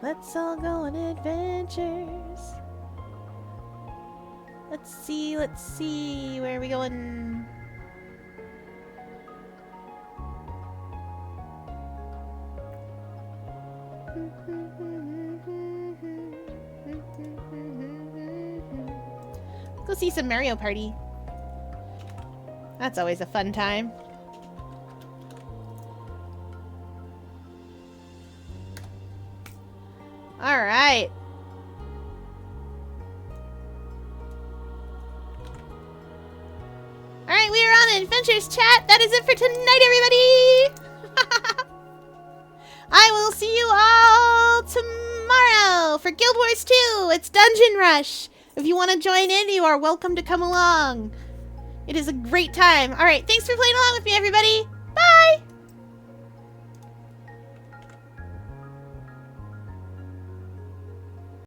Let's all go on adventures. Let's see. Where are we going? Go see some Mario Party. That's always a fun time. Alright. Alright, we are on Adventures Chat. That is it for tonight, everybody! I will see you all tomorrow for Guild Wars 2. It's Dungeon Rush. If you want to join in, you are welcome to come along. It is a great time. Alright, thanks for playing along with me, everybody.